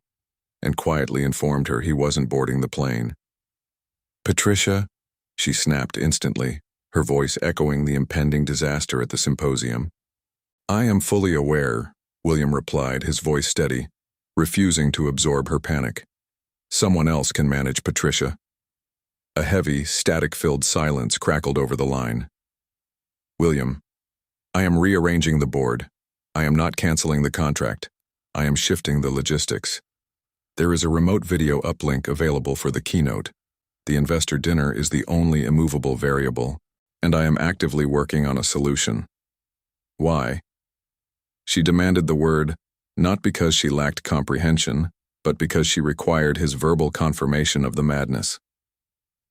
and quietly informed her he wasn't boarding the plane. "Patricia," she snapped instantly, her voice echoing the impending disaster at the symposium. "I am fully aware," William replied, his voice steady, refusing to absorb her panic. "Someone else can manage Patricia." A heavy, static-filled silence crackled over the line. "William, I am rearranging the board. I am not canceling the contract. I am shifting the logistics. There is a remote video uplink available for the keynote. The investor dinner is the only immovable variable, and I am actively working on a solution." "Why?" She demanded the word, not because she lacked comprehension, but because she required his verbal confirmation of the madness.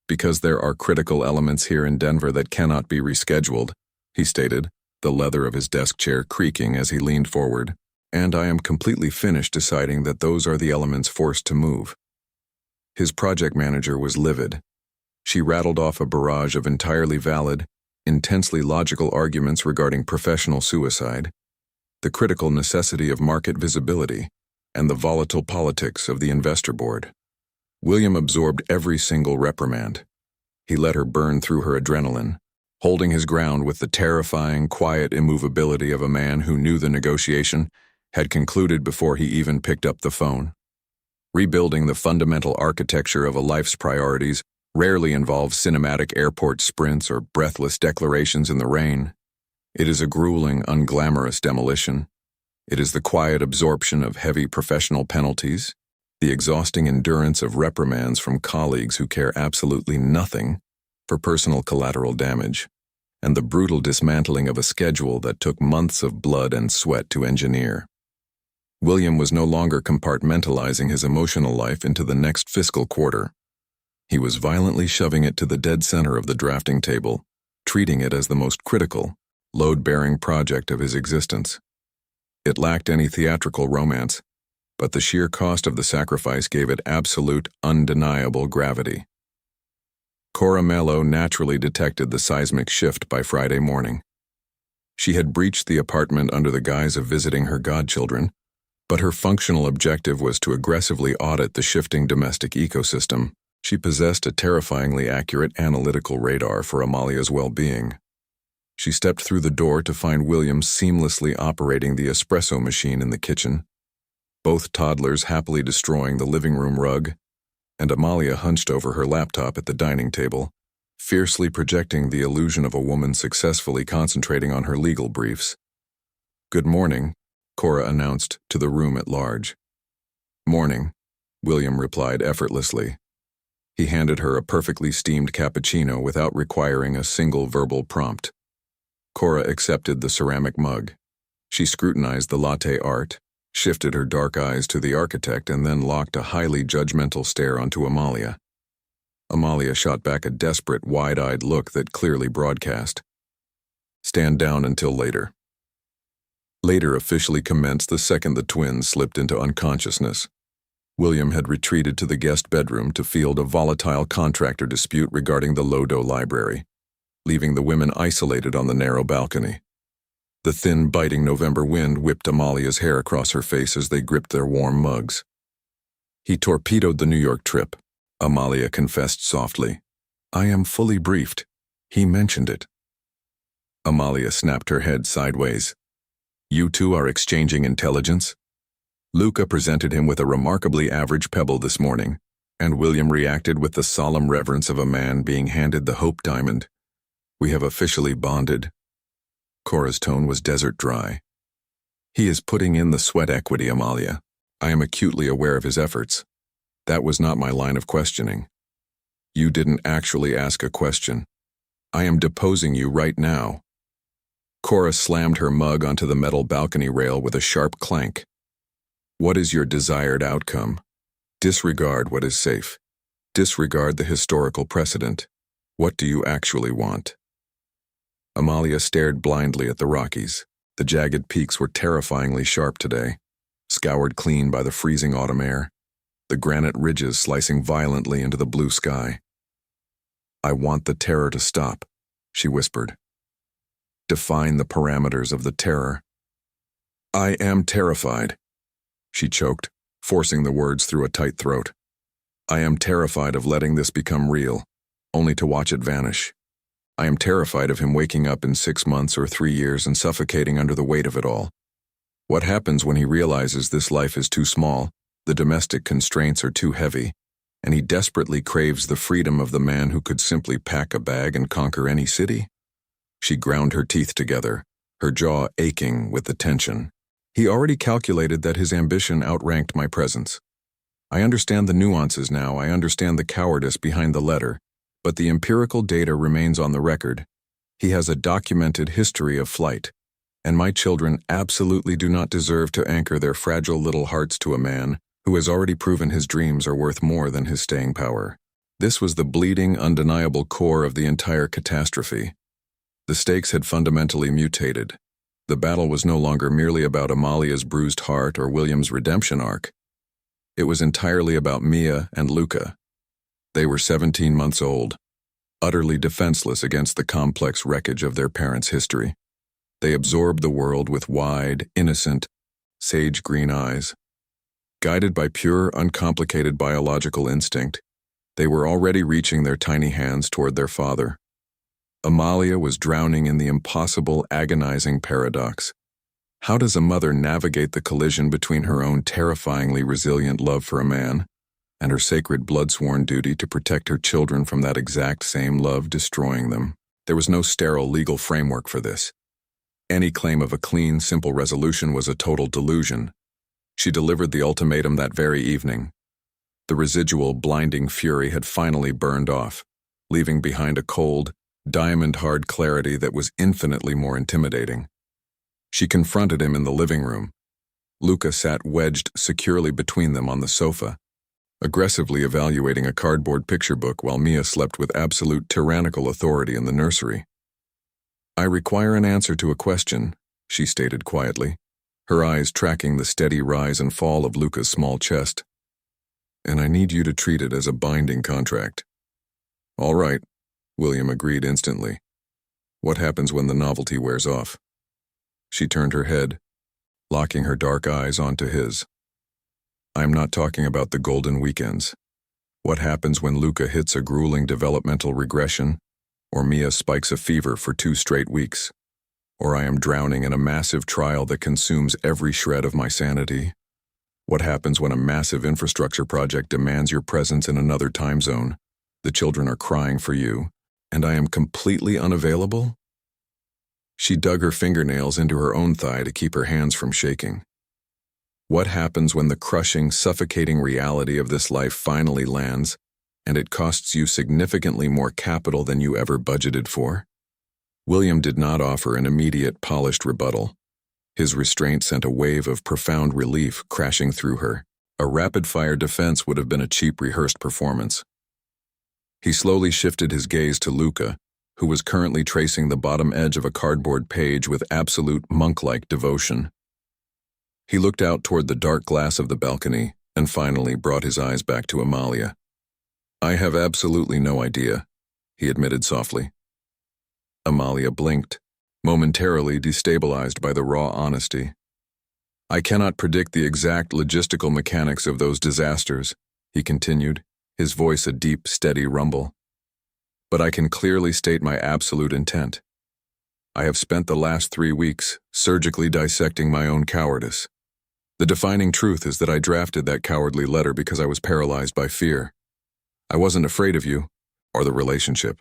"Because there are critical elements here in Denver that cannot be rescheduled," he stated, the leather of his desk chair creaking as he leaned forward, "and I am completely finished deciding that those are the elements forced to move." His project manager was livid. She rattled off a barrage of entirely valid, intensely logical arguments regarding professional suicide, the critical necessity of market visibility, and the volatile politics of the investor board. William absorbed every single reprimand. He let her burn through her adrenaline, holding his ground with the terrifying, quiet immovability of a man who knew the negotiation had concluded before he even picked up the phone. Rebuilding the fundamental architecture of a life's priorities rarely involves cinematic airport sprints or breathless declarations in the rain. It is a grueling, unglamorous demolition. It is the quiet absorption of heavy professional penalties, the exhausting endurance of reprimands from colleagues who care absolutely nothing for personal collateral damage, and the brutal dismantling of a schedule that took months of blood and sweat to engineer. William was no longer compartmentalizing his emotional life into the next fiscal quarter. He was violently shoving it to the dead center of the drafting table, treating it as the most critical, load-bearing project of his existence. It lacked any theatrical romance, but the sheer cost of the sacrifice gave it absolute, undeniable gravity. Cora Mello naturally detected the seismic shift by Friday morning. She had breached the apartment under the guise of visiting her godchildren, but her functional objective was to aggressively audit the shifting domestic ecosystem. She possessed a terrifyingly accurate analytical radar for Amalia's well-being. She stepped through the door to find William seamlessly operating the espresso machine in the kitchen, both toddlers happily destroying the living room rug, and Amalia hunched over her laptop at the dining table, fiercely projecting the illusion of a woman successfully concentrating on her legal briefs. "Good morning," Cora announced to the room at large. "Morning," William replied effortlessly. He handed her a perfectly steamed cappuccino without requiring a single verbal prompt. Cora accepted the ceramic mug. She scrutinized the latte art, shifted her dark eyes to the architect, and then locked a highly judgmental stare onto Amalia. Amalia shot back a desperate, wide-eyed look that clearly broadcast. "Stand down until later." Later officially commenced the second the twins slipped into unconsciousness. William had retreated to the guest bedroom to field a volatile contractor dispute regarding the Lodo library, leaving the women isolated on the narrow balcony. The thin, biting November wind whipped Amalia's hair across her face as they gripped their warm mugs. "He torpedoed the New York trip," Amalia confessed softly. "I am fully briefed. He mentioned it." Amalia snapped her head sideways. "You two are exchanging intelligence?" Luca presented him with a remarkably average pebble this morning, and William reacted with the solemn reverence of a man being handed the Hope Diamond. "We have officially bonded." Cora's tone was desert dry. "He is putting in the sweat equity, Amalia. I am acutely aware of his efforts. That was not my line of questioning. You didn't actually ask a question. I am deposing you right now." Cora slammed her mug onto the metal balcony rail with a sharp clank. "What is your desired outcome? Disregard what is safe. Disregard the historical precedent. What do you actually want?" Amalia stared blindly at the Rockies. The jagged peaks were terrifyingly sharp today, scoured clean by the freezing autumn air, the granite ridges slicing violently into the blue sky. "I want the terror to stop," she whispered. "Define the parameters of the terror." "I am terrified," she choked, forcing the words through a tight throat. "I am terrified of letting this become real, only to watch it vanish. I am terrified of him waking up in 6 months or 3 years and suffocating under the weight of it all. What happens when he realizes this life is too small, the domestic constraints are too heavy, and he desperately craves the freedom of the man who could simply pack a bag and conquer any city?" She ground her teeth together, her jaw aching with the tension. "He already calculated that his ambition outranked my presence. I understand the nuances now, I understand the cowardice behind the letter, but the empirical data remains on the record. He has a documented history of flight, and my children absolutely do not deserve to anchor their fragile little hearts to a man who has already proven his dreams are worth more than his staying power." This was the bleeding, undeniable core of the entire catastrophe. The stakes had fundamentally mutated. The battle was no longer merely about Amalia's bruised heart or William's redemption arc. It was entirely about Mia and Luca. They were 17 months old, utterly defenseless against the complex wreckage of their parents' history. They absorbed the world with wide, innocent, sage green eyes. Guided by pure, uncomplicated biological instinct, they were already reaching their tiny hands toward their father. Amalia was drowning in the impossible, agonizing paradox. How does a mother navigate the collision between her own terrifyingly resilient love for a man and her sacred blood-sworn duty to protect her children from that exact same love destroying them? There was no sterile legal framework for this. Any claim of a clean, simple resolution was a total delusion. She delivered the ultimatum that very evening. The residual, blinding fury had finally burned off, leaving behind a cold, diamond-hard clarity that was infinitely more intimidating. She confronted him in the living room. Luca sat wedged securely between them on the sofa, aggressively evaluating a cardboard picture book while Mia slept with absolute tyrannical authority in the nursery. "I require an answer to a question," she stated quietly, her eyes tracking the steady rise and fall of Luca's small chest. "And I need you to treat it as a binding contract." "All right," William agreed instantly. "What happens when the novelty wears off?" She turned her head, locking her dark eyes onto his. "I am not talking about the golden weekends. What happens when Luca hits a grueling developmental regression, or Mia spikes a fever for 2 straight weeks, or I am drowning in a massive trial that consumes every shred of my sanity? What happens when a massive infrastructure project demands your presence in another time zone, the children are crying for you, and I am completely unavailable?" She dug her fingernails into her own thigh to keep her hands from shaking. What happens when the crushing, suffocating reality of this life finally lands, and it costs you significantly more capital than you ever budgeted for? William did not offer an immediate, polished rebuttal. His restraint sent a wave of profound relief crashing through her. A rapid-fire defense would have been a cheap, rehearsed performance. He slowly shifted his gaze to Luca, who was currently tracing the bottom edge of a cardboard page with absolute monk-like devotion. He looked out toward the dark glass of the balcony and finally brought his eyes back to Amalia. "I have absolutely no idea," he admitted softly. Amalia blinked, momentarily destabilized by the raw honesty. "I cannot predict the exact logistical mechanics of those disasters," he continued, his voice a deep, steady rumble. "But I can clearly state my absolute intent. I have spent the last 3 weeks surgically dissecting my own cowardice. The defining truth is that I drafted that cowardly letter because I was paralyzed by fear. I wasn't afraid of you, or the relationship.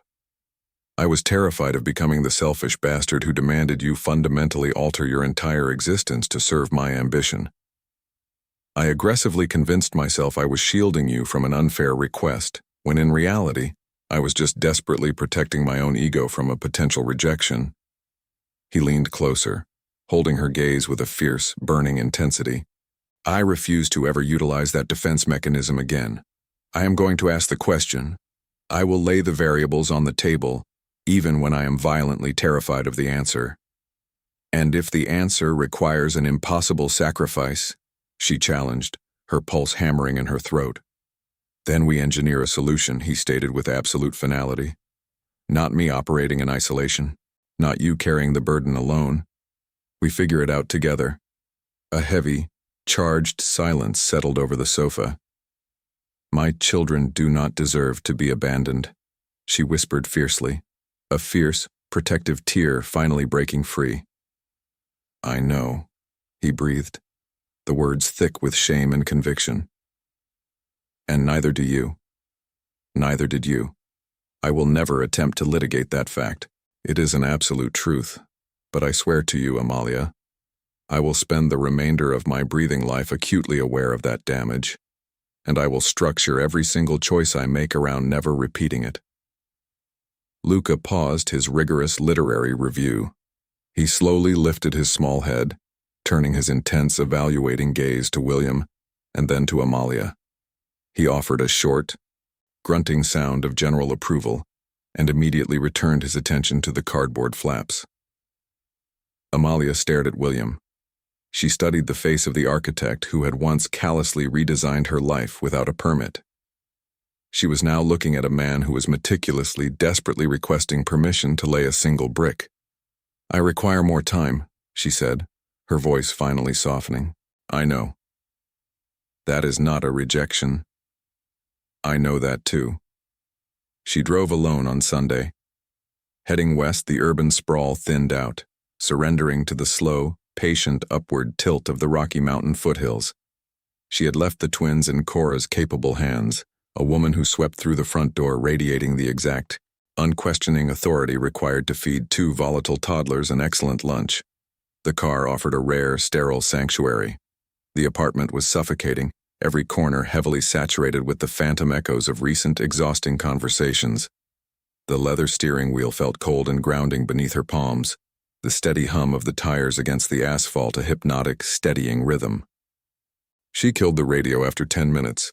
I was terrified of becoming the selfish bastard who demanded you fundamentally alter your entire existence to serve my ambition. I aggressively convinced myself I was shielding you from an unfair request, when in reality, I was just desperately protecting my own ego from a potential rejection." He leaned closer, holding her gaze with a fierce, burning intensity. "I refuse to ever utilize that defense mechanism again. I am going to ask the question. I will lay the variables on the table, even when I am violently terrified of the answer. And if the answer requires an impossible sacrifice," she challenged, her pulse hammering in her throat. "Then we engineer a solution," he stated with absolute finality. "Not me operating in isolation, not you carrying the burden alone. We figure it out together." A heavy, charged silence settled over the sofa. "My children do not deserve to be abandoned," she whispered fiercely, a fierce, protective tear finally breaking free. "I know," he breathed, the words thick with shame and conviction. "And neither do you. Neither did you. I will never attempt to litigate that fact. It is an absolute truth. But I swear to you, Amalia, I will spend the remainder of my breathing life acutely aware of that damage, and I will structure every single choice I make around never repeating it." Luca paused his rigorous literary review. He slowly lifted his small head, turning his intense, evaluating gaze to William and then to Amalia. He offered a short, grunting sound of general approval and immediately returned his attention to the cardboard flaps. Amalia stared at William. She studied the face of the architect who had once callously redesigned her life without a permit. She was now looking at a man who was meticulously, desperately requesting permission to lay a single brick. "I require more time," she said, her voice finally softening. "I know. That is not a rejection. I know that too." She drove alone on Sunday. Heading west, the urban sprawl thinned out, surrendering to the slow, patient upward tilt of the Rocky Mountain foothills. She had left the twins in Cora's capable hands, a woman who swept through the front door radiating the exact, unquestioning authority required to feed 2 volatile toddlers an excellent lunch. The car offered a rare, sterile sanctuary. The apartment was suffocating, every corner heavily saturated with the phantom echoes of recent exhausting conversations. The leather steering wheel felt cold and grounding beneath her palms, the steady hum of the tires against the asphalt a hypnotic, steadying rhythm. She killed the radio after 10 minutes.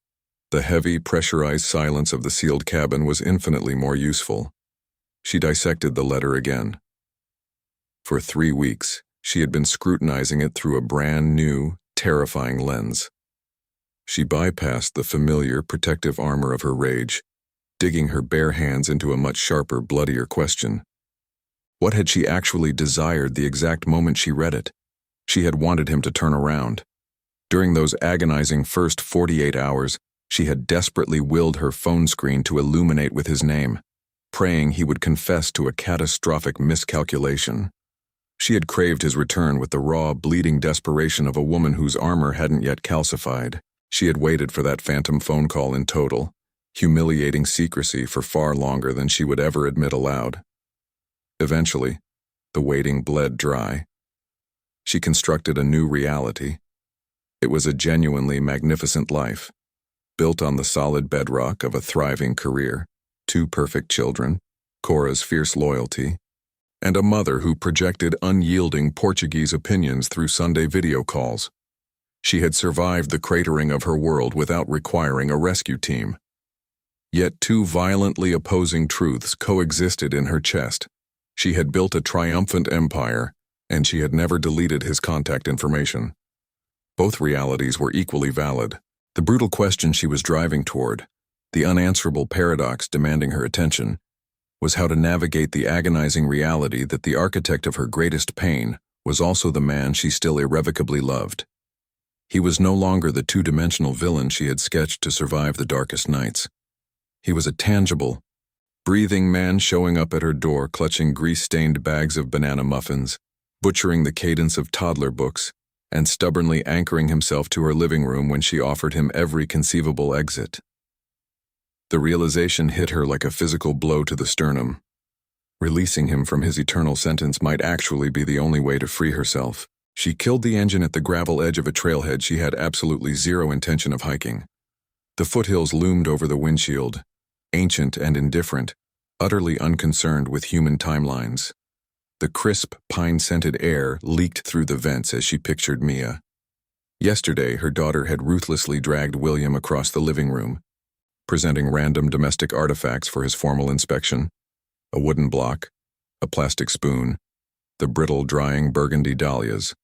The heavy, pressurized silence of the sealed cabin was infinitely more useful. She dissected the letter again. For 3 weeks, she had been scrutinizing it through a brand new, terrifying lens. She bypassed the familiar, protective armor of her rage, digging her bare hands into a much sharper, bloodier question. What had she actually desired the exact moment she read it? She had wanted him to turn around. During those agonizing first 48 hours, she had desperately willed her phone screen to illuminate with his name, praying he would confess to a catastrophic miscalculation. She had craved his return with the raw, bleeding desperation of a woman whose armor hadn't yet calcified. She had waited for that phantom phone call in total, humiliating secrecy for far longer than she would ever admit aloud. Eventually, the waiting bled dry. She constructed a new reality. It was a genuinely magnificent life, built on the solid bedrock of a thriving career, 2 perfect children, Cora's fierce loyalty, and a mother who projected unyielding Portuguese opinions through Sunday video calls. She had survived the cratering of her world without requiring a rescue team. Yet 2 violently opposing truths coexisted in her chest. She had built a triumphant empire, and she had never deleted his contact information. Both realities were equally valid. The brutal question she was driving toward, the unanswerable paradox demanding her attention, was how to navigate the agonizing reality that the architect of her greatest pain was also the man she still irrevocably loved. He was no longer the two-dimensional villain she had sketched to survive the darkest nights. He was a tangible, breathing man showing up at her door clutching grease-stained bags of banana muffins, butchering the cadence of toddler books, and stubbornly anchoring himself to her living room when she offered him every conceivable exit. The realization hit her like a physical blow to the sternum. Releasing him from his eternal sentence might actually be the only way to free herself. She killed the engine at the gravel edge of a trailhead she had absolutely zero intention of hiking. The foothills loomed over the windshield, ancient and indifferent, utterly unconcerned with human timelines. The crisp, pine-scented air leaked through the vents as she pictured Mia. Yesterday, her daughter had ruthlessly dragged William across the living room, presenting random domestic artifacts for his formal inspection: a wooden block, a plastic spoon, the brittle, drying burgundy dahlias.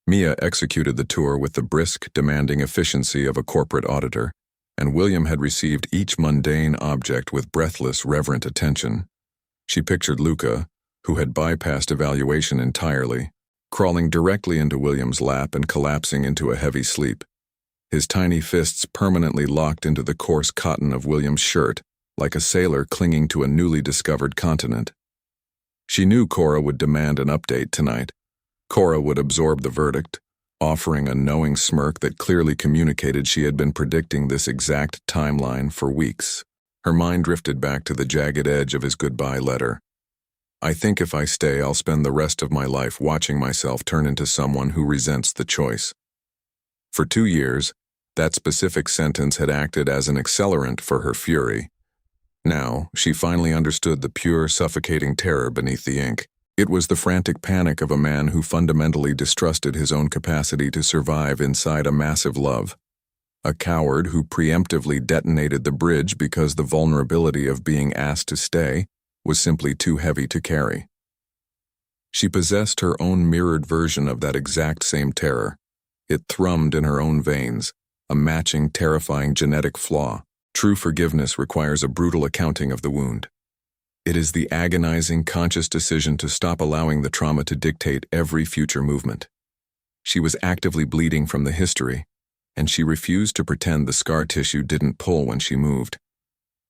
Mia executed the tour with the brisk, demanding efficiency of a corporate auditor, and William had received each mundane object with breathless, reverent attention. She pictured Luca, who had bypassed evaluation entirely, crawling directly into William's lap and collapsing into a heavy sleep, his tiny fists permanently locked into the coarse cotton of William's shirt, like a sailor clinging to a newly discovered continent. She knew Cora would demand an update tonight. Cora would absorb the verdict, offering a knowing smirk that clearly communicated she had been predicting this exact timeline for weeks. Her mind drifted back to the jagged edge of his goodbye letter. "I think if I stay, I'll spend the rest of my life watching myself turn into someone who resents the choice." For 2 years, that specific sentence had acted as an accelerant for her fury. Now, she finally understood the pure, suffocating terror beneath the ink. It was the frantic panic of a man who fundamentally distrusted his own capacity to survive inside a massive love. A coward who preemptively detonated the bridge because the vulnerability of being asked to stay was simply too heavy to carry. She possessed her own mirrored version of that exact same terror. It thrummed in her own veins, a matching, terrifying genetic flaw. True forgiveness requires a brutal accounting of the wound. It is the agonizing, conscious decision to stop allowing the trauma to dictate every future movement. She was actively bleeding from the history, and she refused to pretend the scar tissue didn't pull when she moved.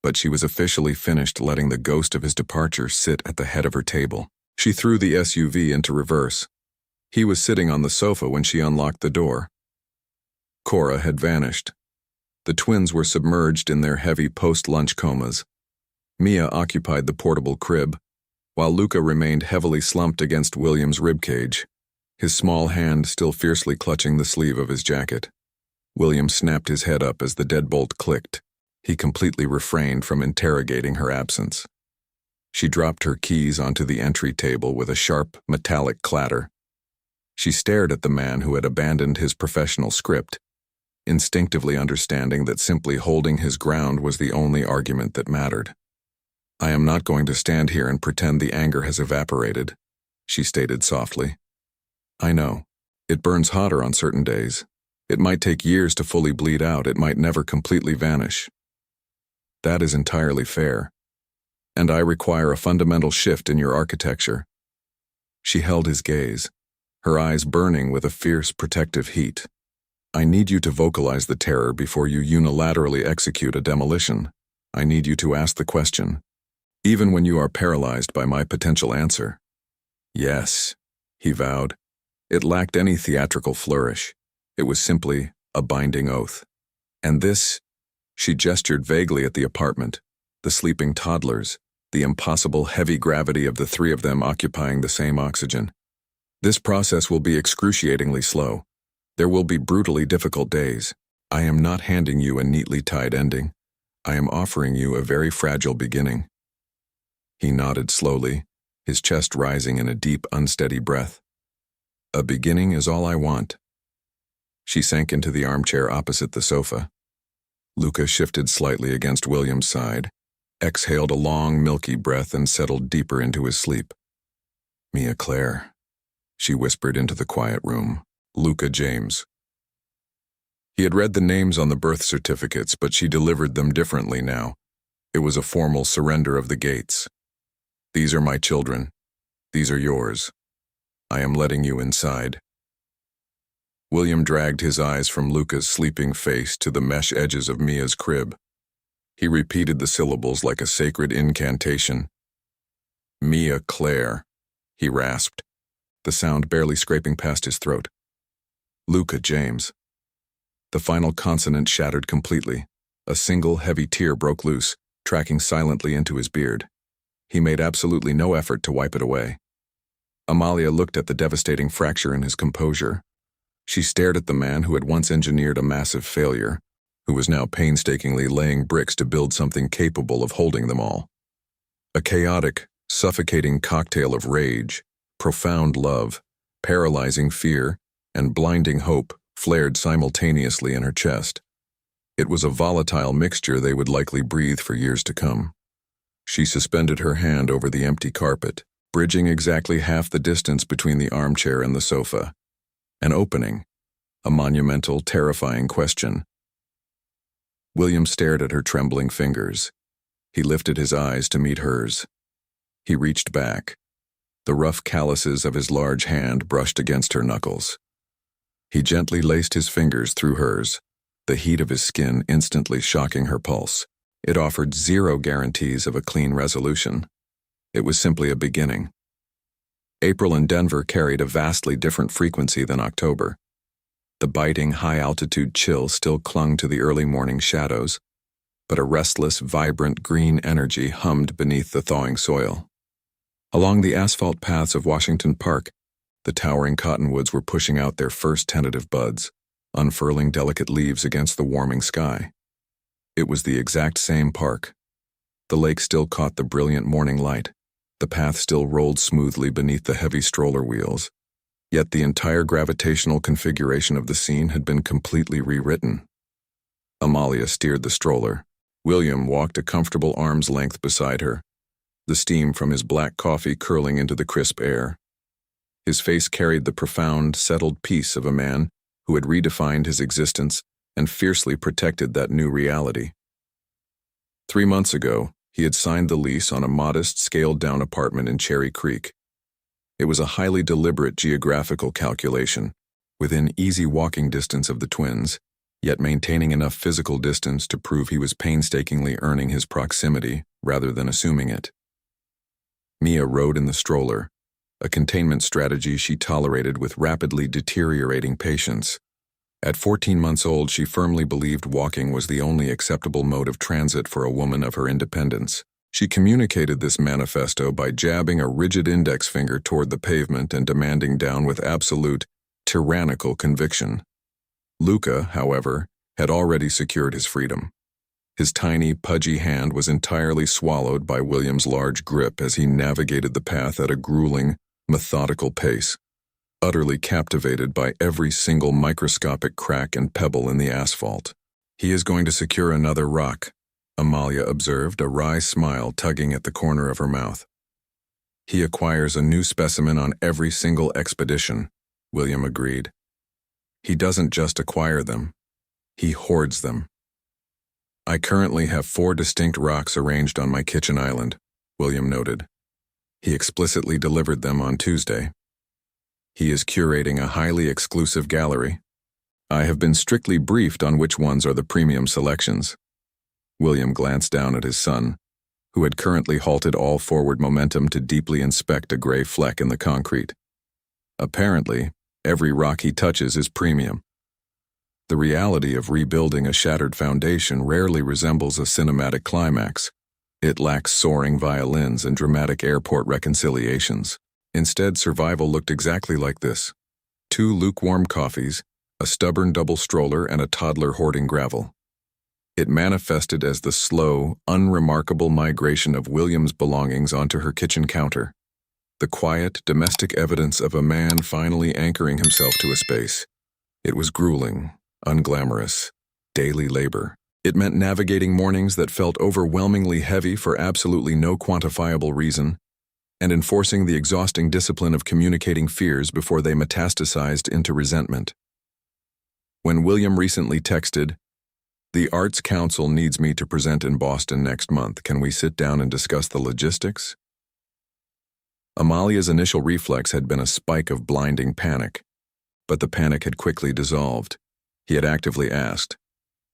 But she was officially finished letting the ghost of his departure sit at the head of her table. She threw the SUV into reverse. He was sitting on the sofa when she unlocked the door. Cora had vanished. The twins were submerged in their heavy post-lunch comas. Mia occupied the portable crib, while Luca remained heavily slumped against William's ribcage, his small hand still fiercely clutching the sleeve of his jacket. William snapped his head up as the deadbolt clicked. He completely refrained from interrogating her absence. She dropped her keys onto the entry table with a sharp, metallic clatter. She stared at the man who had abandoned his professional script, instinctively understanding that simply holding his ground was the only argument that mattered. "I am not going to stand here and pretend the anger has evaporated," she stated softly. "I know. It burns hotter on certain days. It might take years to fully bleed out. It might never completely vanish. That is entirely fair. And I require a fundamental shift in your architecture." She held his gaze, her eyes burning with a fierce, protective heat. "I need you to vocalize the terror before you unilaterally execute a demolition. I need you to ask the question, even when you are paralyzed by my potential answer." "Yes," he vowed. It lacked any theatrical flourish. It was simply a binding oath. "And this," she gestured vaguely at the apartment, the sleeping toddlers, the impossible heavy gravity of the three of them occupying the same oxygen. "This process will be excruciatingly slow. There will be brutally difficult days. I am not handing you a neatly tied ending. I am offering you a very fragile beginning." He nodded slowly, his chest rising in a deep, unsteady breath. "A beginning is all I want." She sank into the armchair opposite the sofa. Luca shifted slightly against William's side, exhaled a long, milky breath, and settled deeper into his sleep. "Mia Claire," she whispered into the quiet room. Luca James. He had read the names on the birth certificates, but she delivered them differently now. It was a formal surrender of the gates. These are my children. These are yours. I am letting you inside. William dragged his eyes from Luca's sleeping face to the mesh edges of Mia's crib. He repeated the syllables like a sacred incantation. Mia Claire, he rasped, the sound barely scraping past his throat. Luca James. The final consonant shattered completely. A single heavy tear broke loose, tracking silently into his beard. He made absolutely no effort to wipe it away. Amalia looked at the devastating fracture in his composure. She stared at the man who had once engineered a massive failure, who was now painstakingly laying bricks to build something capable of holding them all. A chaotic, suffocating cocktail of rage, profound love, paralyzing fear, and blinding hope flared simultaneously in her chest. It was a volatile mixture they would likely breathe for years to come. She suspended her hand over the empty carpet, bridging exactly half the distance between the armchair and the sofa. An opening, a monumental, terrifying question. William stared at her trembling fingers. He lifted his eyes to meet hers. He reached back. The rough calluses of his large hand brushed against her knuckles. He gently laced his fingers through hers, the heat of his skin instantly shocking her pulse. It offered zero guarantees of a clean resolution. It was simply a beginning. April in Denver carried a vastly different frequency than October. The biting, high-altitude chill still clung to the early morning shadows, but a restless, vibrant green energy hummed beneath the thawing soil. Along the asphalt paths of Washington Park, the towering cottonwoods were pushing out their first tentative buds, unfurling delicate leaves against the warming sky. It was the exact same park. The lake still caught the brilliant morning light. The path still rolled smoothly beneath the heavy stroller wheels. Yet the entire gravitational configuration of the scene had been completely rewritten. Amalia steered the stroller. William walked a comfortable arm's length beside her, the steam from his black coffee curling into the crisp air. His face carried the profound, settled peace of a man who had redefined his existence and fiercely protected that new reality. 3 months ago, he had signed the lease on a modest, scaled-down apartment in Cherry Creek. It was a highly deliberate geographical calculation, within easy walking distance of the twins, yet maintaining enough physical distance to prove he was painstakingly earning his proximity rather than assuming it. Mia rode in the stroller, a containment strategy she tolerated with rapidly deteriorating patience. At 14 months old, she firmly believed walking was the only acceptable mode of transit for a woman of her independence. She communicated this manifesto by jabbing a rigid index finger toward the pavement and demanding down with absolute, tyrannical conviction. Luca, however, had already secured his freedom. His tiny, pudgy hand was entirely swallowed by William's large grip as he navigated the path at a grueling, methodical pace, utterly captivated by every single microscopic crack and pebble in the asphalt. "He is going to secure another rock," Amalia observed, a wry smile tugging at the corner of her mouth. "He acquires a new specimen on every single expedition," William agreed. "He doesn't just acquire them, he hoards them." "I currently have 4 distinct rocks arranged on my kitchen island," William noted. He explicitly delivered them on Tuesday. He is curating a highly exclusive gallery. I have been strictly briefed on which ones are the premium selections. William glanced down at his son, who had currently halted all forward momentum to deeply inspect a gray fleck in the concrete. Apparently, every rock he touches is premium. The reality of rebuilding a shattered foundation rarely resembles a cinematic climax. It lacks soaring violins and dramatic airport reconciliations. Instead, survival looked exactly like this: 2 lukewarm coffees, a stubborn double stroller, and a toddler hoarding gravel. It manifested as the slow, unremarkable migration of William's belongings onto her kitchen counter. The quiet, domestic evidence of a man finally anchoring himself to a space. It was grueling, unglamorous, daily labor. It meant navigating mornings that felt overwhelmingly heavy for absolutely no quantifiable reason, and enforcing the exhausting discipline of communicating fears before they metastasized into resentment. When William recently texted, "The Arts Council needs me to present in Boston next month. Can we sit down and discuss the logistics?" Amalia's initial reflex had been a spike of blinding panic, but the panic had quickly dissolved. He had actively asked.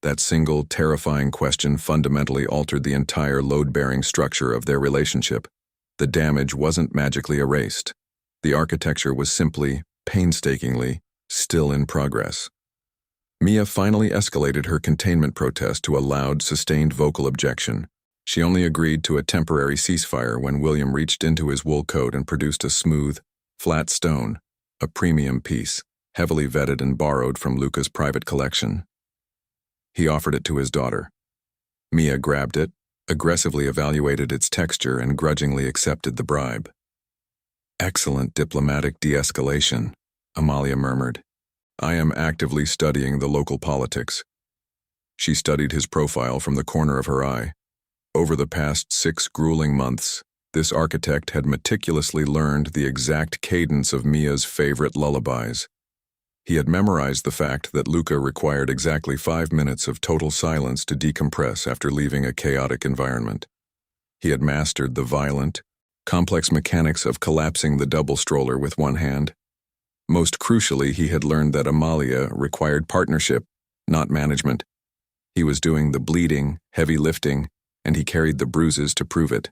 That single, terrifying question fundamentally altered the entire load-bearing structure of their relationship. The damage wasn't magically erased. The architecture was simply, painstakingly, still in progress. Mia finally escalated her containment protest to a loud, sustained vocal objection. She only agreed to a temporary ceasefire when William reached into his wool coat and produced a smooth, flat stone, a premium piece, heavily vetted and borrowed from Luca's private collection. He offered it to his daughter. Mia grabbed it, aggressively evaluated its texture, and grudgingly accepted the bribe. "Excellent diplomatic de-escalation," Amalia murmured. "I am actively studying the local politics." She studied his profile from the corner of her eye. Over the past 6 grueling months, this architect had meticulously learned the exact cadence of Mia's favorite lullabies. He had memorized the fact that Luca required exactly 5 minutes of total silence to decompress after leaving a chaotic environment. He had mastered the violent, complex mechanics of collapsing the double stroller with one hand. Most crucially, he had learned that Amalia required partnership, not management. He was doing the bleeding, heavy lifting, and he carried the bruises to prove it.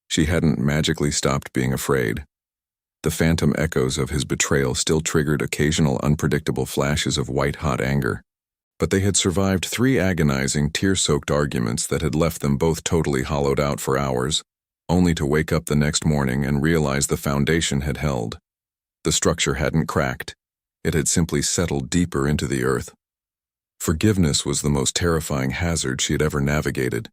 She hadn't magically stopped being afraid. The phantom echoes of his betrayal still triggered occasional unpredictable flashes of white-hot anger. But they had survived 3 agonizing, tear-soaked arguments that had left them both totally hollowed out for hours, only to wake up the next morning and realize the foundation had held. The structure hadn't cracked. It had simply settled deeper into the earth. Forgiveness was the most terrifying hazard she had ever navigated.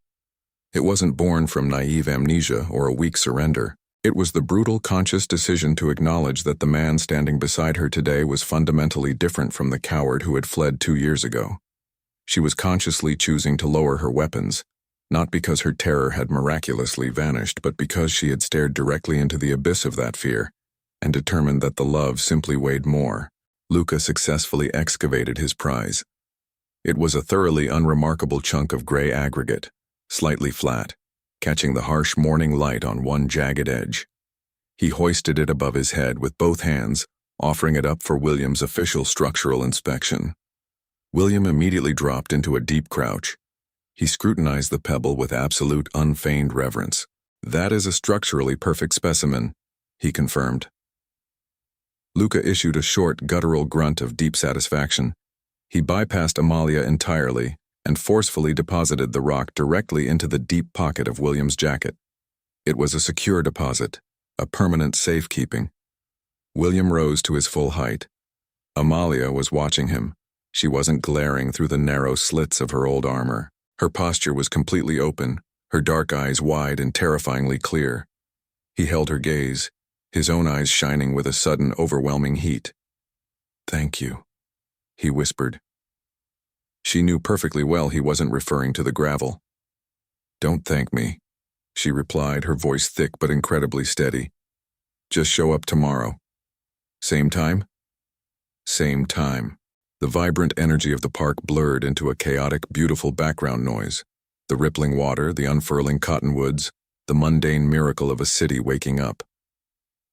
It wasn't born from naive amnesia or a weak surrender. It was the brutal, conscious decision to acknowledge that the man standing beside her today was fundamentally different from the coward who had fled 2 years ago. She was consciously choosing to lower her weapons, not because her terror had miraculously vanished, but because she had stared directly into the abyss of that fear and determined that the love simply weighed more. Luca successfully excavated his prize. It was a thoroughly unremarkable chunk of gray aggregate, slightly flat, catching the harsh morning light on one jagged edge. He hoisted it above his head with both hands, offering it up for William's official structural inspection. William immediately dropped into a deep crouch. He scrutinized the pebble with absolute, unfeigned reverence. "That is a structurally perfect specimen," he confirmed. Luca issued a short, guttural grunt of deep satisfaction. He bypassed Amalia entirely and forcefully deposited the rock directly into the deep pocket of William's jacket. It was a secure deposit, a permanent safekeeping. William rose to his full height. Amalia was watching him. She wasn't glaring through the narrow slits of her old armor. Her posture was completely open, her dark eyes wide and terrifyingly clear. He held her gaze, his own eyes shining with a sudden, overwhelming heat. "Thank you," he whispered. She knew perfectly well he wasn't referring to the gravel. "Don't thank me," she replied, her voice thick but incredibly steady. "Just show up tomorrow." "Same time?" "Same time." The vibrant energy of the park blurred into a chaotic, beautiful background noise. The rippling water, the unfurling cottonwoods, the mundane miracle of a city waking up.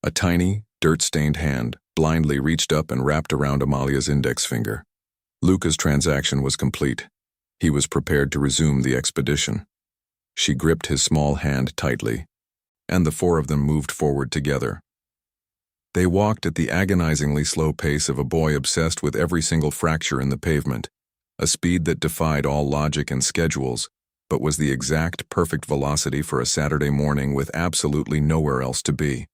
A tiny, dirt-stained hand blindly reached up and wrapped around Amalia's index finger. Luca's transaction was complete. He was prepared to resume the expedition. She gripped his small hand tightly, and the 4 of them moved forward together. They walked at the agonizingly slow pace of a boy obsessed with every single fracture in the pavement, a speed that defied all logic and schedules, but was the exact perfect velocity for a Saturday morning with absolutely nowhere else to be.